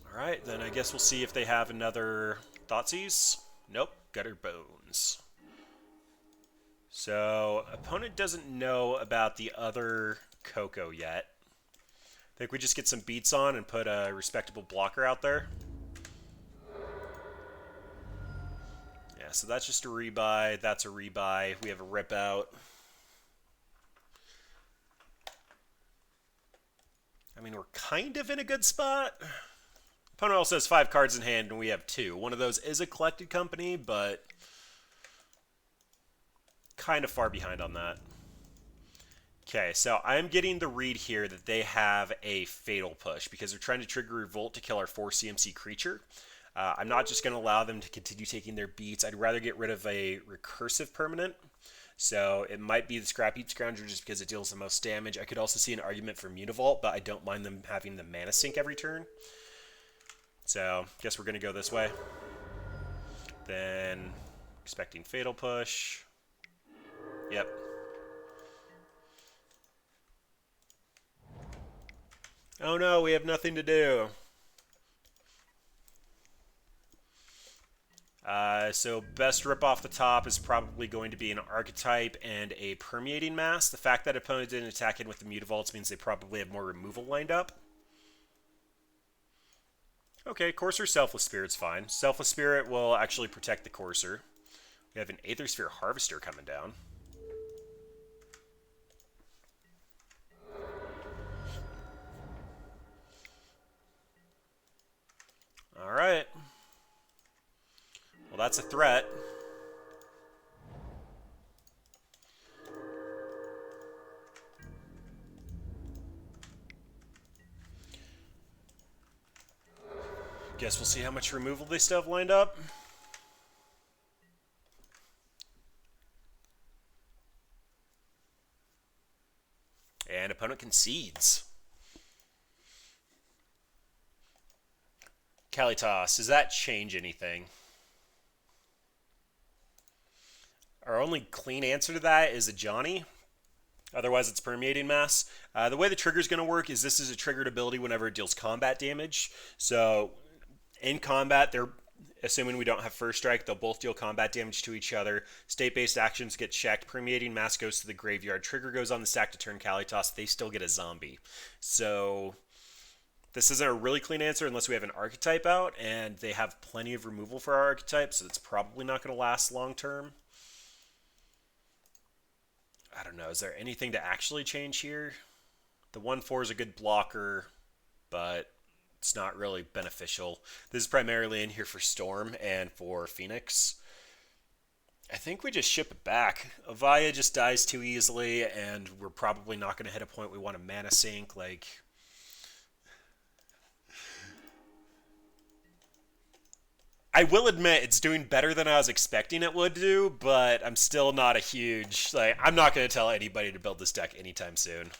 Alright, then I guess we'll see if they have another Thoughtseize. Nope, Gutter Bones. So, opponent doesn't know about the other Coco yet. I think we just get some beats on and put a respectable blocker out there. Yeah, Yeah, so that's just a rebuy. That's a rebuy. We have a rip out. I mean, we're kind of in a good spot. Opponent also has 5 cards in hand, and we have 2. One of those is a collected company, but kind of far behind on that. Okay, so I'm getting the read here that they have a Fatal Push because they're trying to trigger Revolt to kill our 4 CMC creature. I'm not just going to allow them to continue taking their beats. I'd rather get rid of a recursive permanent. So it might be the Scrap Heap Scrounger just because it deals the most damage. I could also see an argument for Mutavault, but I don't mind them having the mana sink every turn. So I guess we're going to go this way. Then expecting Fatal Push. Yep. Oh no, we have nothing to do. So best rip off the top is probably going to be an Archetype and a Permeating Mass. The fact that opponent didn't attack in with the Mutavaults means they probably have more removal lined up. Okay, Courser Selfless Spirit's fine. Selfless Spirit will actually protect the Courser. We have an Aether Sphere Harvester coming down. Alright. Well, that's a threat. Guess we'll see how much removal they still have lined up. And opponent concedes. Kalitas, does that change anything? Our only clean answer to that is a Johnny. Otherwise, it's Permeating Mass. The way the trigger is going to work is this is a triggered ability whenever it deals combat damage. So in combat, they're assuming we don't have first strike, they'll both deal combat damage to each other. State-based actions get checked. Permeating Mass goes to the graveyard. Trigger goes on the stack to turn Kalitas. They still get a zombie. So this isn't a really clean answer unless we have an Archetype out, and they have plenty of removal for our Archetype, so it's probably not going to last long term. I don't know. Is there anything to actually change here? The 1/4 is a good blocker, but it's not really beneficial. This is primarily in here for Storm and for Phoenix. I think we just ship it back. Avaya just dies too easily, and we're probably not going to hit a point we want to mana sink. Like, I will admit it's doing better than I was expecting it would do, but I'm still not a huge, like, I'm not going to tell anybody to build this deck anytime soon.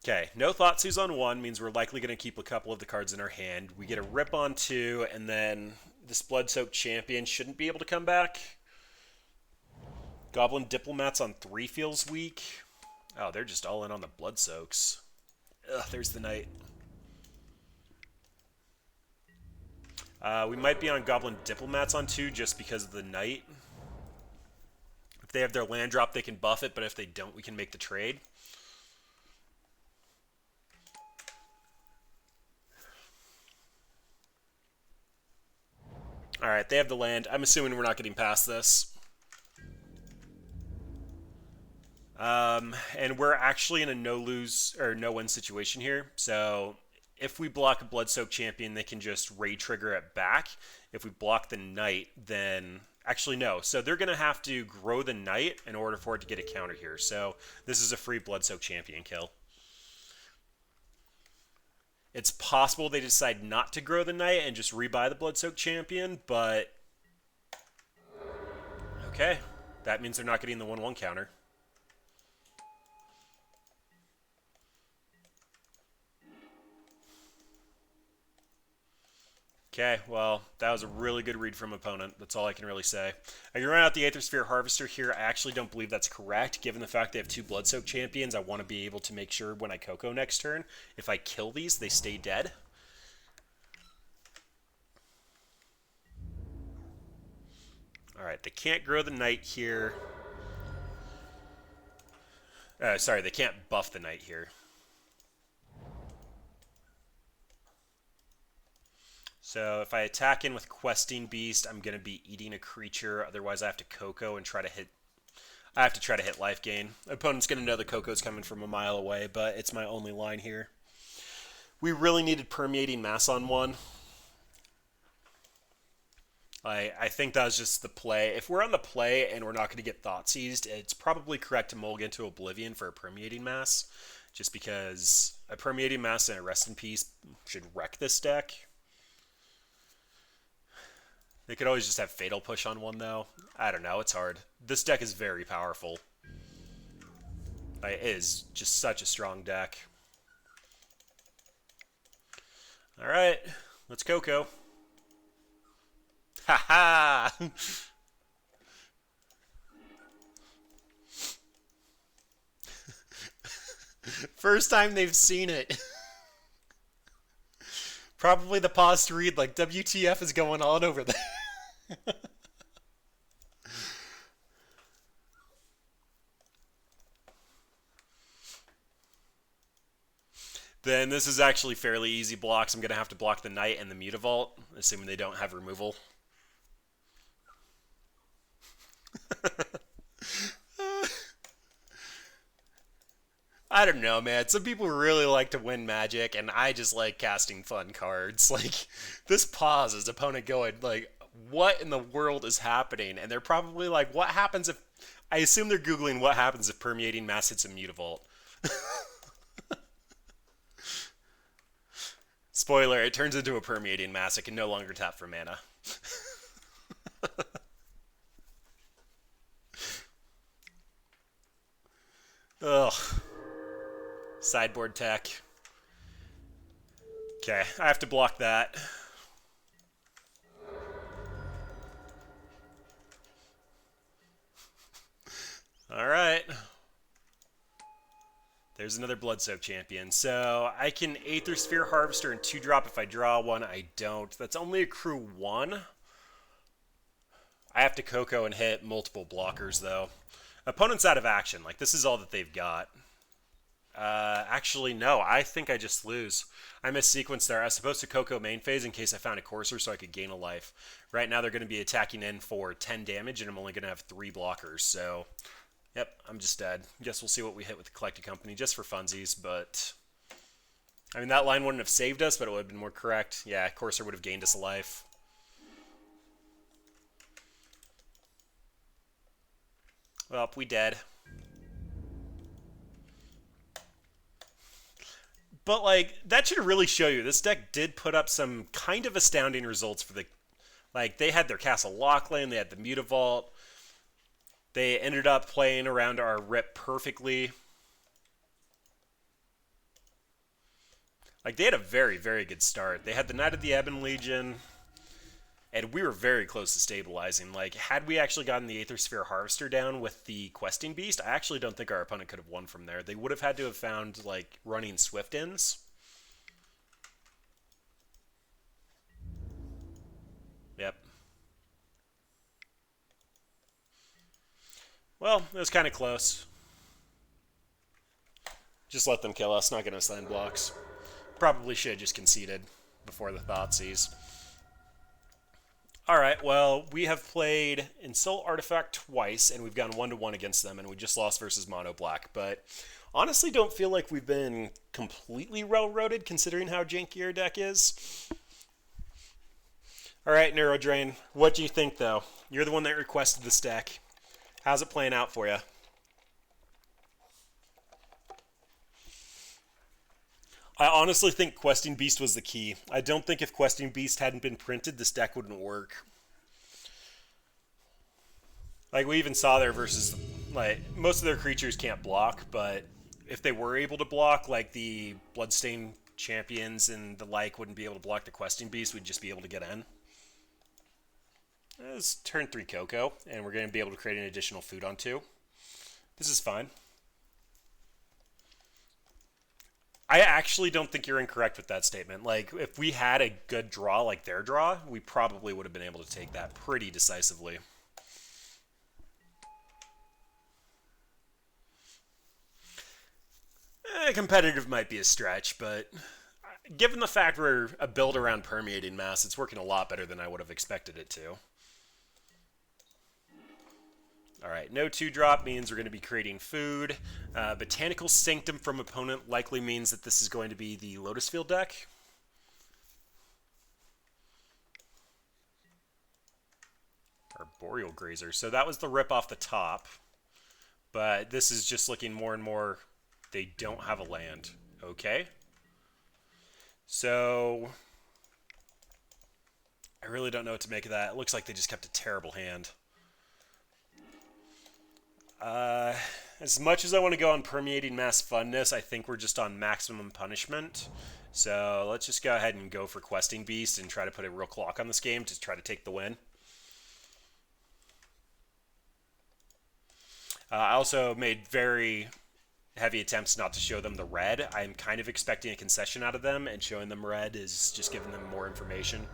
Okay, no Thoughtsu's on 1 means we're likely going to keep a couple of the cards in our hand. We get a rip on 2, and then this Blood-Soaked Champion shouldn't be able to come back. Goblin Diplomats on 3 feels weak. Oh, they're just all in on the Blood-Soaks. Ugh, there's the Knight. We might be on Goblin Diplomats on 2 just because of the Knight. If they have their land drop, they can buff it, but if they don't, we can make the trade. Alright, they have the land. I'm assuming we're not getting past this. And we're actually in a no-lose or no-win situation here. So if we block a Blood-Soaked Champion, they can just Ray Trigger it back. If we block the Knight, then... Actually, no. So they're going to have to grow the Knight in order for it to get a counter here. So this is a free Blood-Soaked Champion kill. It's possible they decide not to grow the Knight and just rebuy the Blood-Soaked Champion, but... Okay. That means they're not getting the 1/1 counter. Okay, well, that was a really good read from opponent. That's all I can really say. I can run out the Aether Sphere Harvester here. I actually don't believe that's correct. Given the fact they have 2 Blood-Soaked Champions, I want to be able to make sure when I Coco next turn, if I kill these, they stay dead. Alright, they can't grow the Knight here. Sorry, they can't buff the Knight here. So if I attack in with Questing Beast, I'm going to be eating a creature. Otherwise, I have to Coco and try to hit. I have to try to hit life gain. Opponent's going to know the Coco's coming from a mile away, but it's my only line here. We really needed Permeating Mass on one. I think that was just the play. If we're on the play and we're not going to get Thought Seized, it's probably correct to mulligan to Oblivion for a Permeating Mass, just because a Permeating Mass and a Rest in Peace should wreck this deck. They could always just have Fatal Push on one, though. I don't know, it's hard. This deck is very powerful. It is just such a strong deck. Alright, let's Coco. Ha ha! First time they've seen it. Probably the pause to read, like, WTF is going on over there. Then this is actually fairly easy blocks. I'm going to have to block the Knight and the Mutavault, assuming they don't have removal. I don't know, man. Some people really like to win Magic, and I just like casting fun cards. Like, this pause is opponent going, like, what in the world is happening? And they're probably like, what happens if... I assume they're Googling what happens if Permeating Mass hits a Mutavault. Spoiler, it turns into a Permeating Mass. It can no longer tap for mana. Ugh. Sideboard tech. Okay, I have to block that. Alright. There's another Bloodsoak champion. So I can Aether Sphere Harvester and 2-drop if I draw one. I don't. That's only accrue 1. I have to Coco and hit multiple blockers, though. Opponent's out of action. Like, this is all that they've got. Actually, no. I think I just lose. I missequenced there. I was supposed to Coco main phase in case I found a Courser so I could gain a life. Right now, they're going to be attacking in for 10 damage, and I'm only going to have 3 blockers, so... Yep, I'm just dead. Guess we'll see what we hit with the Collected Company just for funsies, but... I mean, that line wouldn't have saved us, but it would have been more correct. Yeah, Courser would have gained us a life. Well, we dead. But, like, that should really show you. This deck did put up some kind of astounding results for the... Like, they had their Castle Lockland, they had the Mutavault. They ended up playing around our rip perfectly. Like, they had a very, very good start. They had the Knight of the Ebon Legion, and we were very close to stabilizing. Like, had we actually gotten the Aether Sphere Harvester down with the Questing Beast, I actually don't think our opponent could have won from there. They would have had to have found, like, running Swift-ins. Yep. Well, it was kind of close. Just let them kill us, not going to send blocks. Probably should have just conceded before the Thoughtseize. Alright, well, we have played Insult Artifact twice, and we've gone 1-1 against them, and we just lost versus Mono Black. But honestly, don't feel like we've been completely railroaded, considering how janky our deck is. Alright, Neurodrain, what do you think, though? You're the one that requested this deck. How's it playing out for you? I honestly think Questing Beast was the key. I don't think if Questing Beast hadn't been printed, this deck wouldn't work. Like, we even saw there versus, like, most of their creatures can't block, but if they were able to block, like the Bloodstained champions and the like wouldn't be able to block the Questing Beast, we'd just be able to get in. It's turn 3 Coco, and we're going to be able to create an additional food on 2. This is fine. I actually don't think you're incorrect with that statement. Like, if we had a good draw like their draw, we probably would have been able to take that pretty decisively. Competitive might be a stretch, but Given the fact we're a build around permeating mass, it's working a lot better than I would have expected it to. Alright, no 2-drop means we're going to be creating food. Botanical Sanctum from opponent likely means that this is going to be the Lotus Field deck. Arboreal Grazer. So that was the rip off the top. But this is just looking more and more... They don't have a land. Okay. So... I really don't know what to make of that. It looks like they just kept a terrible hand. As much as I want to go on Permeating Mass Funness, I think we're just on Maximum Punishment. So let's just go ahead and go for Questing Beast and try to put a real clock on this game to try to take the win. I also made very heavy attempts not to show them the red. I'm kind of expecting a concession out of them, and showing them red is just giving them more information.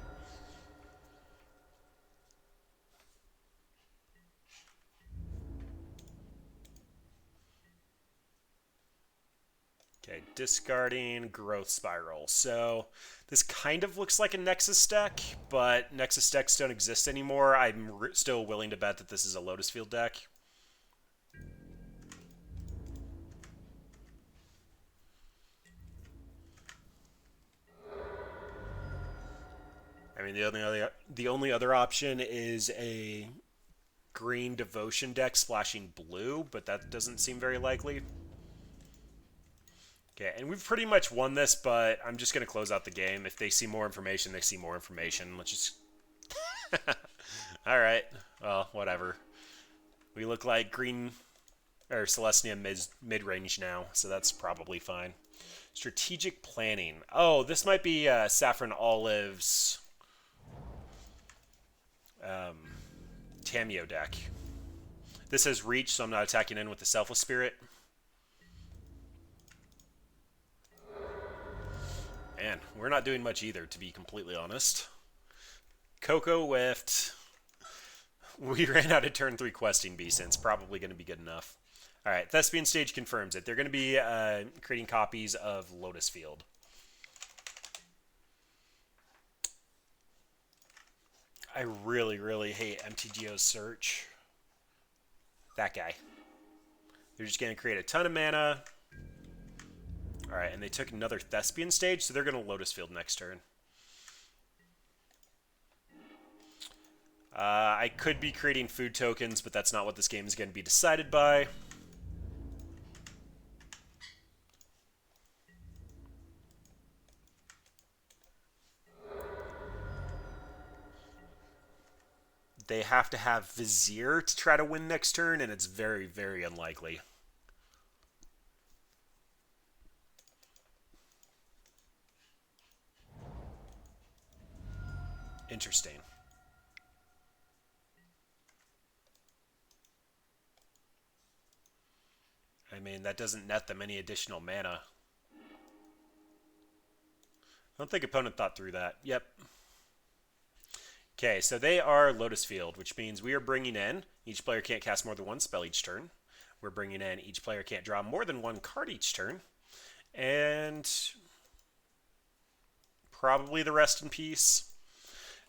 Okay, discarding Growth Spiral. So this kind of looks like a Nexus deck, but Nexus decks don't exist anymore. I'm still willing to bet that this is a Lotus Field deck. I mean, the only other option is a green Devotion deck splashing blue, but that doesn't seem very likely. Okay, and we've pretty much won this, but I'm just going to close out the game. If they see more information, they see more information. Let's just... Alright, well, whatever. We look like green... or Celestia mid-range now, so that's probably fine. Strategic Planning. Oh, this might be Saffron Olive's... Tameo deck. This has reach, so I'm not attacking in with the Selfless Spirit. Man, we're not doing much either, to be completely honest. Coco whiffed. We ran out of turn 3 Questing Beast, and it's probably going to be good enough. Alright, Thespian Stage confirms it. They're going to be creating copies of Lotus Field. I really, really hate MTGO's search. That guy. They're just going to create a ton of mana. Alright, and they took another Thespian Stage, so they're going to Lotus Field next turn. I could be creating food tokens, but that's not what this game is going to be decided by. They have to have Vizier to try to win next turn, and it's very, very unlikely. Interesting. I mean, that doesn't net them any additional mana. I don't think opponent thought through that. Yep. Okay, so they are Lotus Field, which means we are bringing in, each player can't cast more than one spell each turn. We're bringing in, each player can't draw more than one card each turn. And probably the Rest in Peace.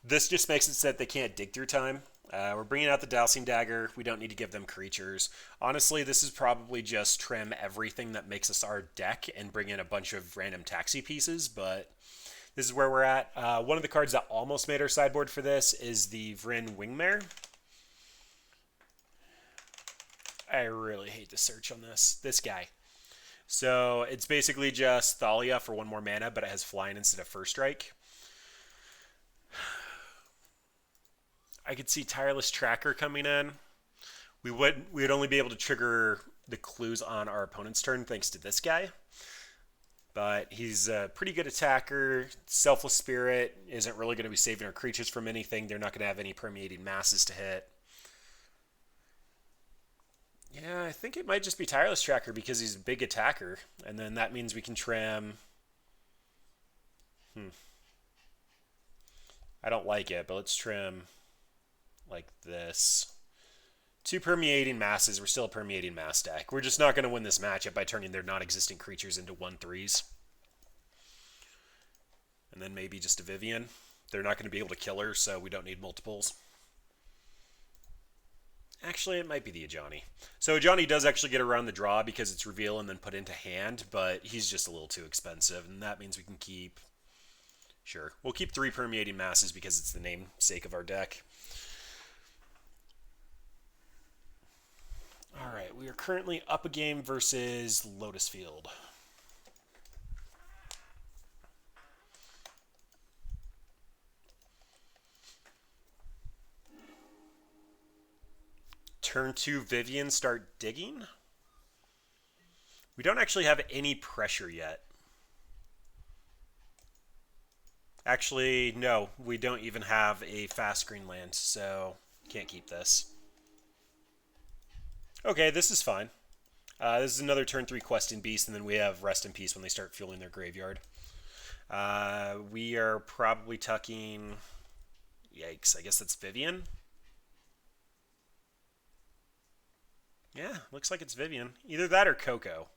This just makes it so that they can't dig through time. We're bringing out the Dowsing Dagger. We don't need to give them creatures. Honestly, this is probably just trim everything that makes us our deck and bring in a bunch of random taxi pieces, but this is where we're at. One of the cards that almost made our sideboard for this is the Vryn Wingmare. I really hate the search on this. This guy. So it's basically just Thalia for one more mana, but it has flying instead of First Strike. I could see Tireless Tracker coming in. We would only be able to trigger the clues on our opponent's turn thanks to this guy. But he's a pretty good attacker. Selfless Spirit isn't really going to be saving our creatures from anything. They're not going to have any permeating masses to hit. Yeah, I think it might just be Tireless Tracker because he's a big attacker. And then that means we can trim... I don't like it, but let's trim like this. 2 permeating masses. We're still a permeating mass deck. We're just not going to win this matchup by turning their non-existent creatures into 1/3s. and then maybe just a Vivian. They're not going to be able to kill her, so we don't need multiples. Actually, it might be the Ajani. So Ajani does actually get around the draw because it's reveal and then put into hand, but he's just a little too expensive, and that means we can keep... Sure. We'll keep 3 Permeating Masses because it's the namesake of our deck. Alright, we are currently up a game versus Lotus Field. Turn 2 Vivian, start digging? We don't actually have any pressure yet. Actually, no, we don't even have a fast green land, so can't keep this. Okay, this is fine. This is another turn 3 Questing Beast, and then we have Rest in Peace when they start fueling their graveyard. We are probably tucking... Yikes, I guess that's Vivian? Yeah, looks like it's Vivian. Either that or Coco.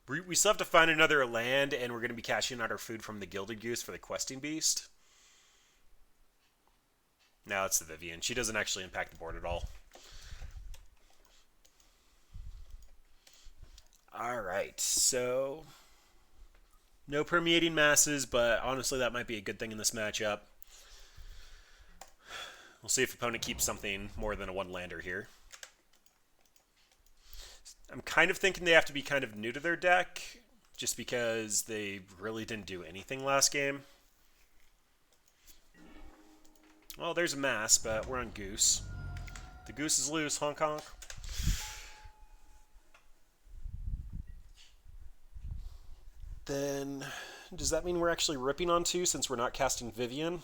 We still have to find another land, and we're going to be cashing out our food from the Gilded Goose for the Questing Beast. No, it's the Vivian. She doesn't actually impact the board at all. Alright, so... No Permeating Masses, but honestly that might be a good thing in this matchup. We'll see if opponent keeps something more than a 1-lander here. I'm kind of thinking they have to be kind of new to their deck, just because they really didn't do anything last game. Well, there's a mass, but we're on Goose. The Goose is loose, honk honk. Then, does that mean we're actually ripping on 2 since we're not casting Vivian?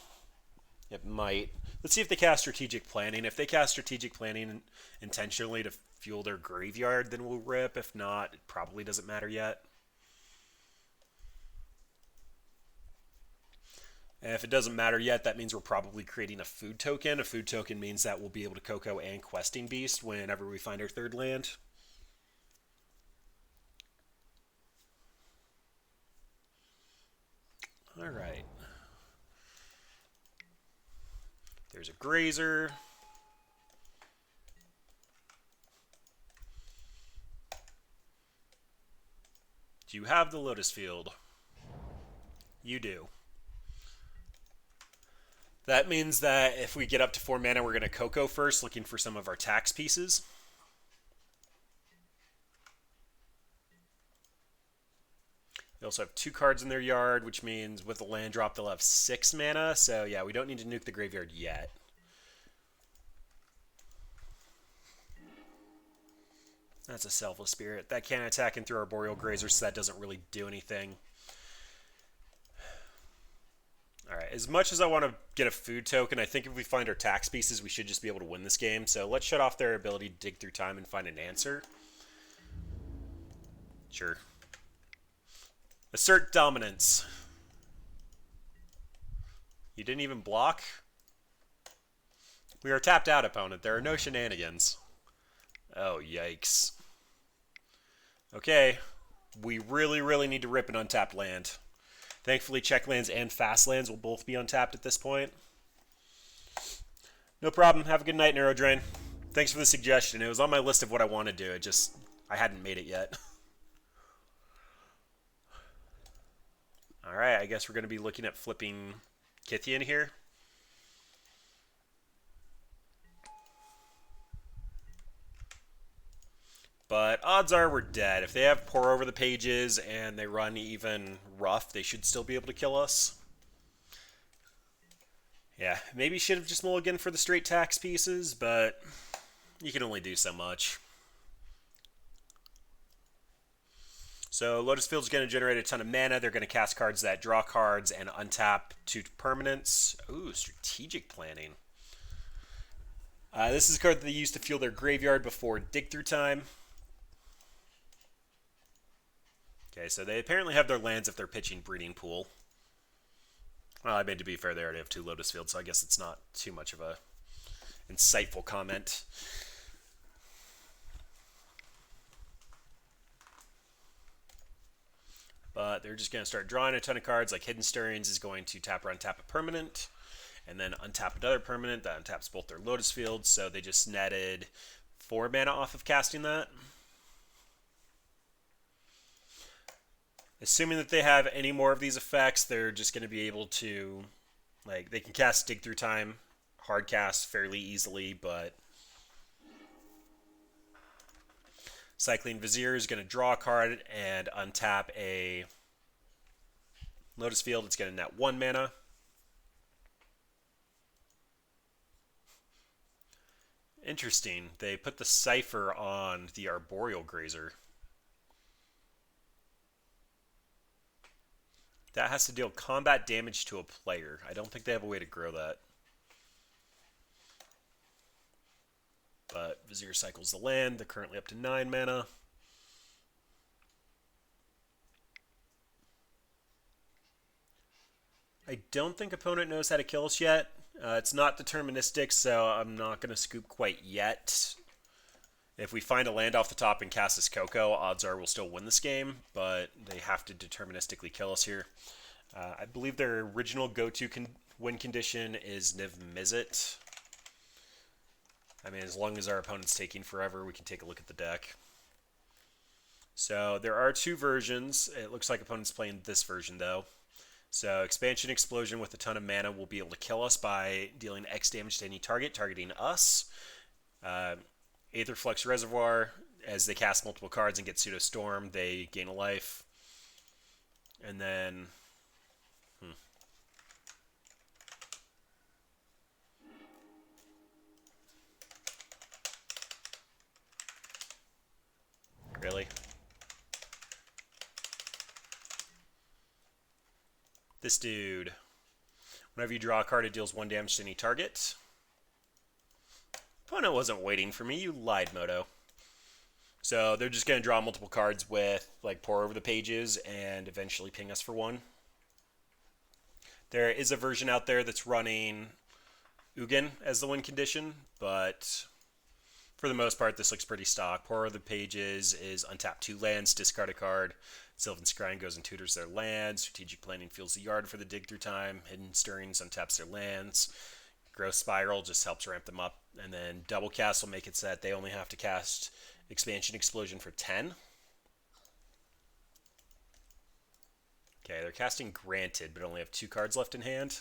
It might. Let's see if they cast Strategic Planning. If they cast Strategic Planning intentionally to fuel their graveyard, then we'll rip. If not, it probably doesn't matter yet. And if it doesn't matter yet, that means we're probably creating a food token. A food token means that we'll be able to Coco and Questing Beast whenever we find our 3rd land. Alright. There's a Grazer. Do you have the Lotus Field? You do. That means that if we get up to 4 mana, we're going to Coco first, looking for some of our tax pieces. They also have 2 cards in their yard, which means with the land drop, they'll have 6 mana. So yeah, we don't need to nuke the graveyard yet. That's a Selfless Spirit. That can't attack in through Arboreal Grazer, so that doesn't really do anything. Alright, as much as I want to get a food token, I think if we find our tax pieces, we should just be able to win this game. So let's shut off their ability to dig through time and find an answer. Sure. Assert dominance. You didn't even block? We are tapped out, opponent. There are no shenanigans. Oh, yikes. Okay. We really, really need to rip an untapped land. Thankfully, check lands and fast lands will both be untapped at this point. No problem. Have a good night, Neurodrain. Thanks for the suggestion. It was on my list of what I want to do. I hadn't made it yet. Alright, I guess we're going to be looking at flipping Kithian here. But odds are we're dead. If they have Pour Over the Pages and they run even rough, they should still be able to kill us. Yeah, maybe should have just mulliganed for the straight tax pieces, but you can only do so much. So Lotus Field's going to generate a ton of mana. They're going to cast cards that draw cards and untap 2 permanents. Ooh, Strategic Planning. This is a card that they use to fuel their graveyard before dig through time. Okay, so they apparently have their lands if they're pitching Breeding Pool. Well, I mean, to be fair, they already have 2 Lotus Fields, so I guess it's not too much of a insightful comment. But they're just going to start drawing a ton of cards. Like Hidden Stirrings is going to tap or untap a permanent, and then untap another permanent that untaps both their Lotus Fields. So they just netted 4 mana off of casting that. Assuming that they have any more of these effects, they're just going to be able to, like, they can cast Dig Through Time, hard cast fairly easily, but Cycling Vizier is going to draw a card and untap a Lotus Field. It's going to net 1 mana. Interesting. They put the Cipher on the Arboreal Grazer. That has to deal combat damage to a player. I don't think they have a way to grow that. But Vizier cycles the land. They're currently up to 9 mana. I don't think opponent knows how to kill us yet. It's not deterministic, so I'm not going to scoop quite yet. If we find a land off the top and cast this Coco, odds are we'll still win this game, but they have to deterministically kill us here. I believe their original go-to win condition is Niv Mizzet. I mean, as long as our opponent's taking forever, we can take a look at the deck. So there are 2 versions. It looks like opponent's playing this version, though. So Expansion Explosion with a ton of mana will be able to kill us by dealing X damage to any target, targeting us. Aetherflux Reservoir, as they cast multiple cards and get Pseudo Storm, they gain a life. And then... Really? This dude. Whenever you draw a card, it deals 1 damage to any target. Opponent wasn't waiting for me. You lied, Moto. So they're just going to draw multiple cards with, like, Pour Over the Pages and eventually ping us for 1. There is a version out there that's running Ugin as the win condition, but for the most part, this looks pretty stock. Pour Over the Pages is untap 2 lands, discard a card. Sylvan Scrying goes and tutors their lands. Strategic Planning fills the yard for the Dig Through Time. Hidden Stirrings untaps their lands. Growth Spiral just helps ramp them up. And then Double Cast will make it so that they only have to cast Expansion Explosion for 10. Okay, they're casting Granted, but only have 2 cards left in hand.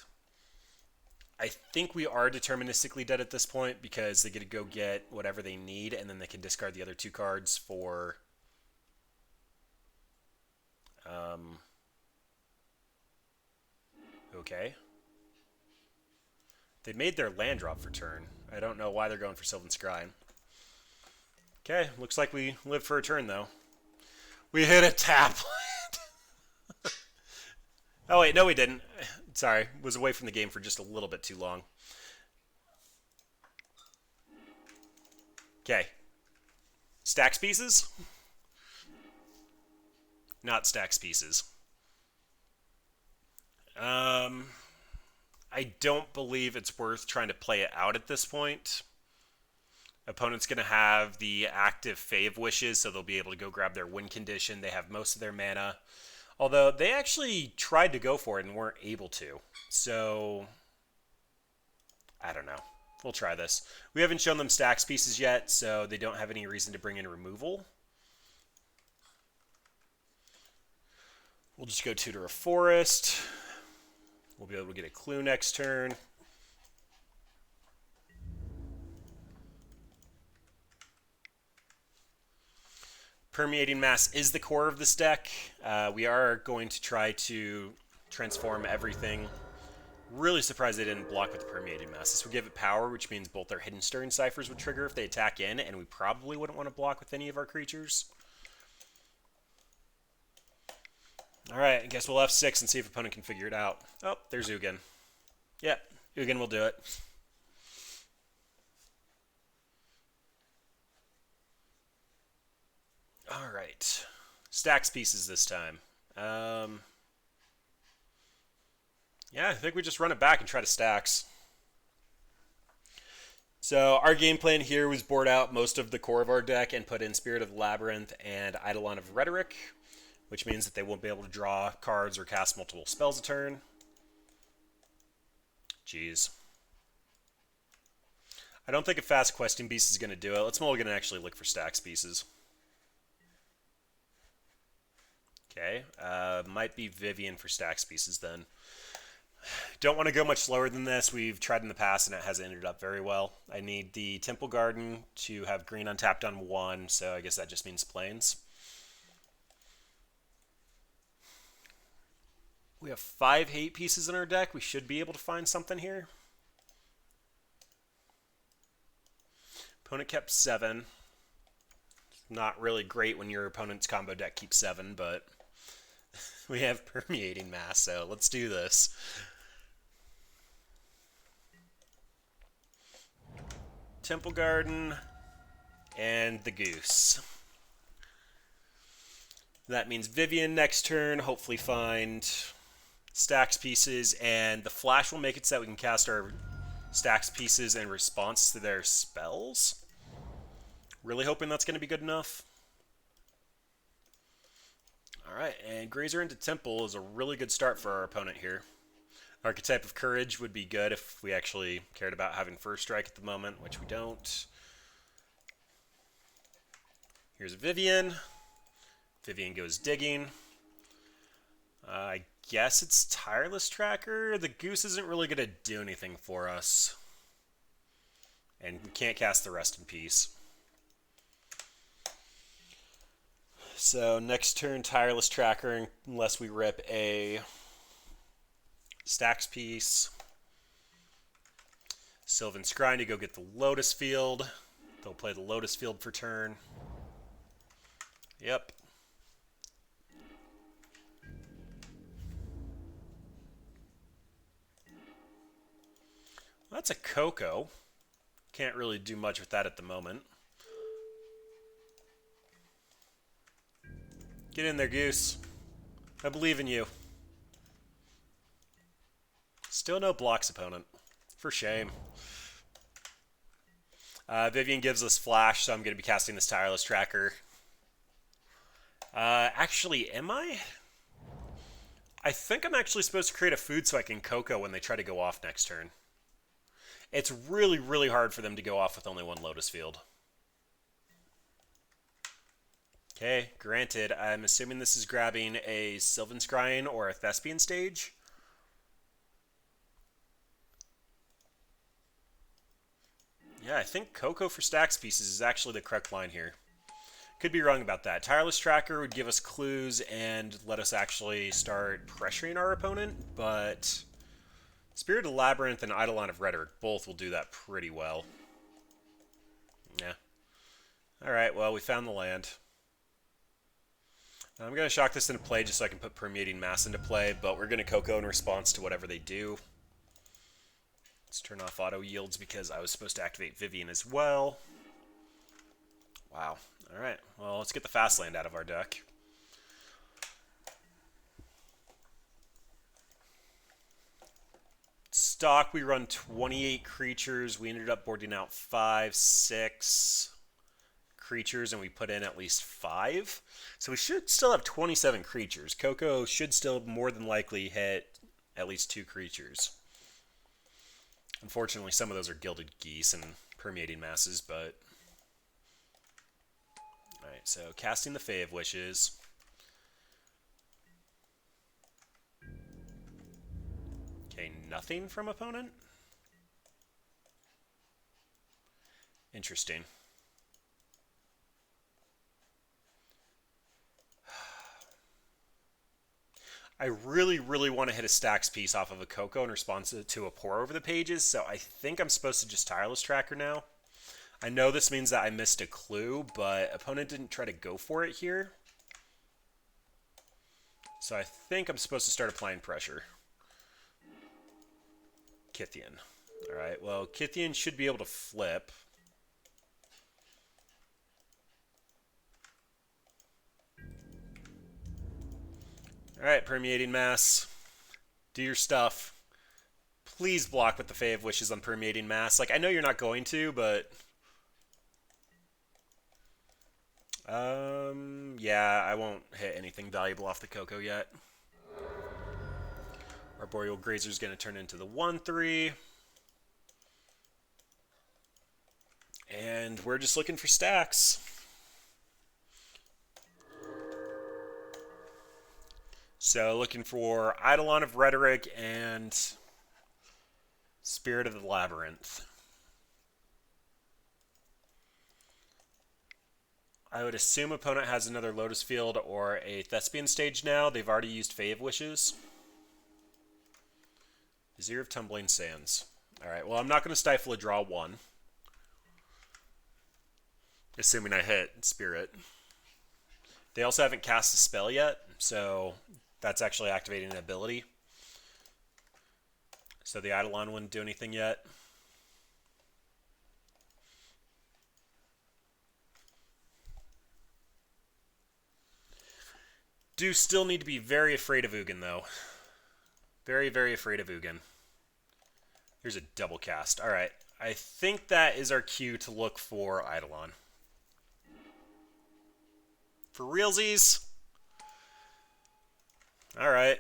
I think we are deterministically dead at this point because they get to go get whatever they need, and then they can discard the other 2 cards for... okay. They made their land drop for turn. I don't know why they're going for Sylvan Scrying. Okay, looks like we lived for a turn, though. We hit a tap land. Oh, wait, no we didn't. Sorry, was away from the game for just a little bit too long. Okay. Stacks pieces? Not stacks pieces. I don't believe it's worth trying to play it out at this point. Opponent's going to have the active Fave Wishes, so they'll be able to go grab their win condition. They have most of their mana. Although, they actually tried to go for it and weren't able to. So, I don't know. We'll try this. We haven't shown them stacks pieces yet, so they don't have any reason to bring in removal. We'll just go tutor a forest. We'll be able to get a clue next turn. Permeating Mass is the core of this deck. We are going to try to transform everything. Really surprised they didn't block with the Permeating Mass. This would give it power, which means both their Hidden Stirring Ciphers would trigger if they attack in, and we probably wouldn't want to block with any of our creatures. Alright, I guess we'll F6 and see if opponent can figure it out. Oh, there's Ugin. Yep, Ugin will do it. Alright. Stacks pieces this time. Yeah, I think we just run it back and try to stacks. So our game plan here was board out most of the core of our deck and put in Spirit of the Labyrinth and Eidolon of Rhetoric. which means that they won't be able to draw cards or cast multiple spells a turn. Jeez. I don't think a fast questing beast is going to do it. Let's mulligan and actually look for stacks pieces. Okay, might be Vivian for stacks pieces then. Don't want to go much slower than this. We've tried in the past and it hasn't ended up very well. I need the Temple Garden to have green untapped on 1, so I guess that just means plains. We have 5 hate pieces in our deck. We should be able to find something here. Opponent kept 7. Not really great when your opponent's combo deck keeps 7, but we have Permeating Mass, so let's do this. Temple Garden and the Goose. That means Vivian next turn, hopefully find stacks pieces, and the Flash will make it so that we can cast our stacks pieces in response to their spells. Really hoping that's going to be good enough. Alright, and Grazer into Temple is a really good start for our opponent here. Archetype of Courage would be good if we actually cared about having first strike at the moment, which we don't. Here's a Vivian. Vivian goes digging. I guess it's Tireless Tracker. The Goose isn't really going to do anything for us. And we can't cast the Rest in Peace. So next turn, Tireless Tracker, unless we rip a stacks piece. Sylvan Scrying to go get the Lotus Field. They'll play the Lotus Field for turn. Yep. Well, that's a Coco. Can't really do much with that at the moment. Get in there, Goose. I believe in you. Still no blocks, opponent. For shame. Vivian gives us Flash, so I'm going to be casting this Tireless Tracker. Actually, am I? I think I'm actually supposed to create a food so I can Coco when they try to go off next turn. It's really, really hard for them to go off with only 1 Lotus Field. Okay, granted, I'm assuming this is grabbing a Sylvan Scrying or a Thespian Stage. Yeah, I think Coco for stacks pieces is actually the correct line here. Could be wrong about that. Tireless Tracker would give us clues and let us actually start pressuring our opponent, but Spirit of Labyrinth and Eidolon of Rhetoric both will do that pretty well. Yeah. Alright, well, we found the land. I'm going to shock this into play just so I can put Permeating Mass into play, but we're going to Coco in response to whatever they do. Let's turn off auto yields because I was supposed to activate Vivian as well. Wow. Alright, well, let's get the fast land out of our deck. Stock, we run 28 creatures. We ended up boarding out 5, 6 creatures, and we put in at least 5. So we should still have 27 creatures. Coco should still more than likely hit at least 2 creatures. Unfortunately, some of those are Gilded Geese and Permeating Masses, but... Alright, so casting the Fae of Wishes. Okay, nothing from opponent? Interesting. I really, really want to hit a stacks piece off of a Coco in response to a pour over the pages, so I think I'm supposed to just Tireless Tracker now. I know this means that I missed a clue, but opponent didn't try to go for it here. So I think I'm supposed to start applying pressure. Kythian. Alright, well, Kythian should be able to flip. Alright, Permeating Mass. Do your stuff. Please block with the Fae of Wishes on Permeating Mass. Like, I know you're not going to, but... Yeah, I won't hit anything valuable off the Coco yet. Arboreal Grazer's going to turn into the 1-3. And we're just looking for stacks. So looking for Eidolon of Rhetoric and Spirit of the Labyrinth. I would assume opponent has another Lotus Field or a Thespian stage now. They've already used Fae of Wishes. Vizier of Tumbling Sands. Alright, well I'm not going to stifle a draw 1. Assuming I hit Spirit. They also haven't cast a spell yet, so that's actually activating an ability. So the Eidolon wouldn't do anything yet. Do still need to be very afraid of Ugin, though. Very, very afraid of Ugin. Here's a double cast. Alright, I think that is our cue to look for Eidolon. For realsies. Alright.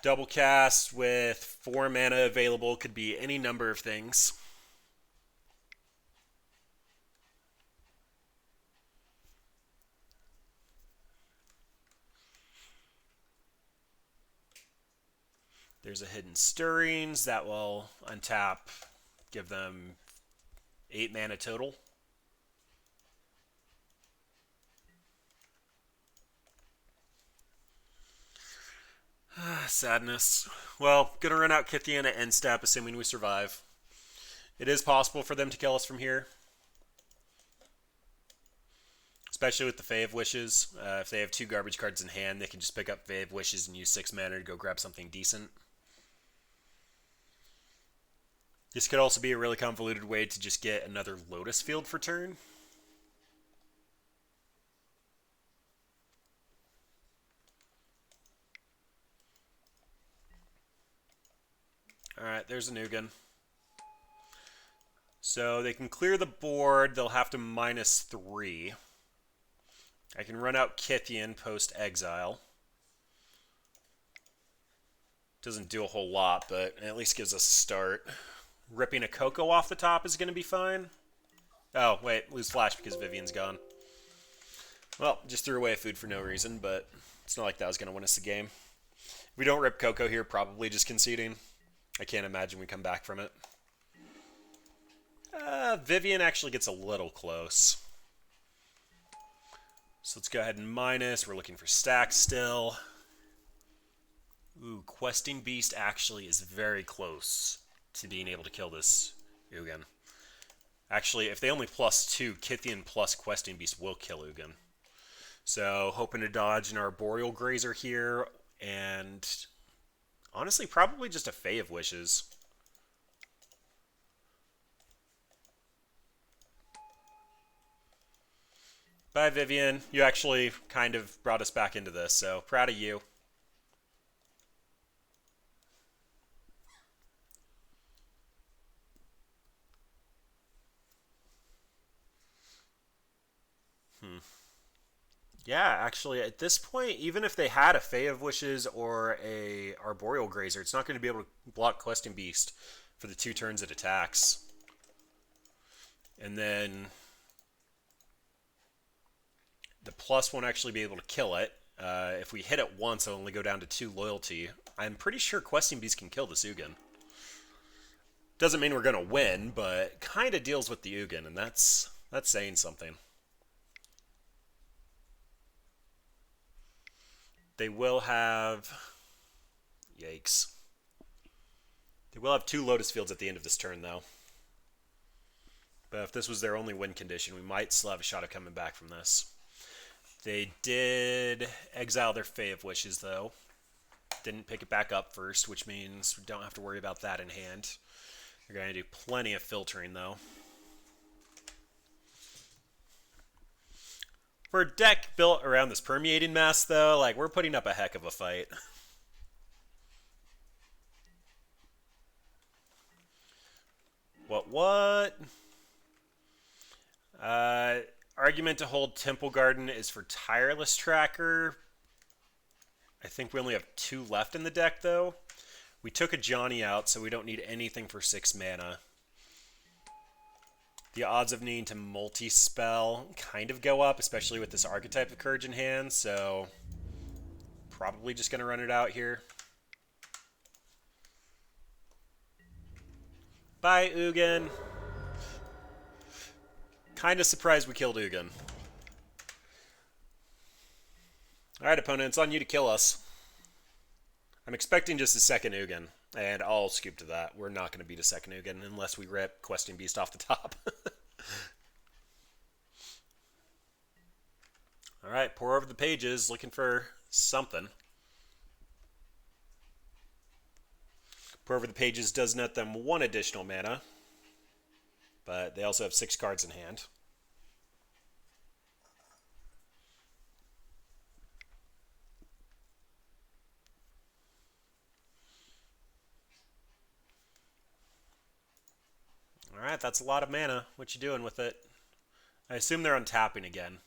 Double cast with 4 mana available could be any number of things. There's a Hidden Stirrings that will untap, give them 8 mana total. Sadness. Well, gonna run out Kythian at end step, assuming we survive. It is possible for them to kill us from here. Especially with the Fae of Wishes. If they have 2 garbage cards in hand, they can just pick up Fae of Wishes and use 6 mana to go grab something decent. This could also be a really convoluted way to just get another Lotus Field for turn. Alright, there's a Ugin. So they can clear the board. They'll have to -3. I can run out Kythian post-exile. Doesn't do a whole lot, but it at least gives us a start. Ripping a Coco off the top is going to be fine. Oh, wait, lose flash because Vivian's gone. Well, just threw away food for no reason, but it's not like that was going to win us the game. If we don't rip Coco here, probably just conceding. I can't imagine we come back from it. Vivian actually gets a little close. So let's go ahead and minus. We're looking for stacks still. Ooh, Questing Beast actually is very close to being able to kill this Ugin. Actually, if they only +2, Kythian plus Questing Beast will kill Ugin. So, hoping to dodge an Arboreal Grazer here, and honestly, probably just a Fae of Wishes. Bye, Vivian. You actually kind of brought us back into this, so proud of you. Yeah, actually, at this point, even if they had a Fae of Wishes or a Arboreal Grazer, it's not going to be able to block Questing Beast for the 2 turns it attacks. And then the plus won't actually be able to kill it. If we hit it once, it'll only go down to 2 loyalty. I'm pretty sure Questing Beast can kill this Ugin. Doesn't mean we're going to win, but kind of deals with the Ugin, and that's saying something. They will have... Yikes. They will have 2 Lotus Fields at the end of this turn, though. But if this was their only win condition, we might still have a shot at coming back from this. They did exile their Fae of Wishes, though. Didn't pick it back up first, which means we don't have to worry about that in hand. They're going to do plenty of filtering, though. For a deck built around this Permeating Mass, though, like, we're putting up a heck of a fight. What? Uh, Argument to hold Temple Garden is for Tireless Tracker. I think we only have 2 left in the deck, though. We took a Johnny out, so we don't need anything for 6 mana. The odds of needing to multi-spell kind of go up, especially with this Archetype of Courage in hand, so probably just going to run it out here. Bye, Ugin. Kind of surprised we killed Ugin. Alright, opponent, it's on you to kill us. I'm expecting just a second Ugin, and I'll scoop to that. We're not going to beat a second Ugin unless we rip Questing Beast off the top. Alright, pour over the pages, looking for something. Pour over the pages does net them 1 additional mana, but they also have 6 cards in hand. Alright, that's a lot of mana. What you doing with it? I assume they're untapping again.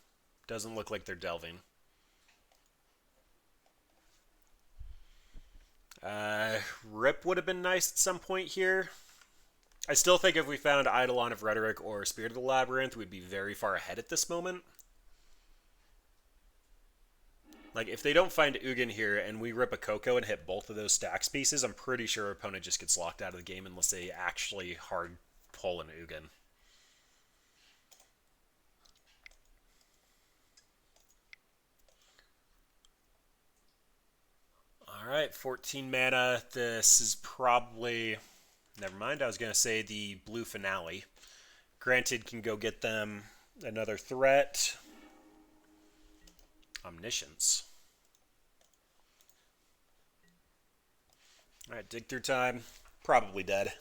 Doesn't look like they're delving. Rip would have been nice at some point here. I still think if we found Eidolon of Rhetoric or Spirit of the Labyrinth, we'd be very far ahead at this moment. Like, if they don't find Ugin here and we rip a Coco and hit both of those stacks pieces, I'm pretty sure our opponent just gets locked out of the game unless they actually hard pull an Ugin. Alright, 14 mana. This is probably... Never mind, I was going to say the blue finale. Granted, can go get them another threat. Omniscience. Alright, dig through time. Probably dead.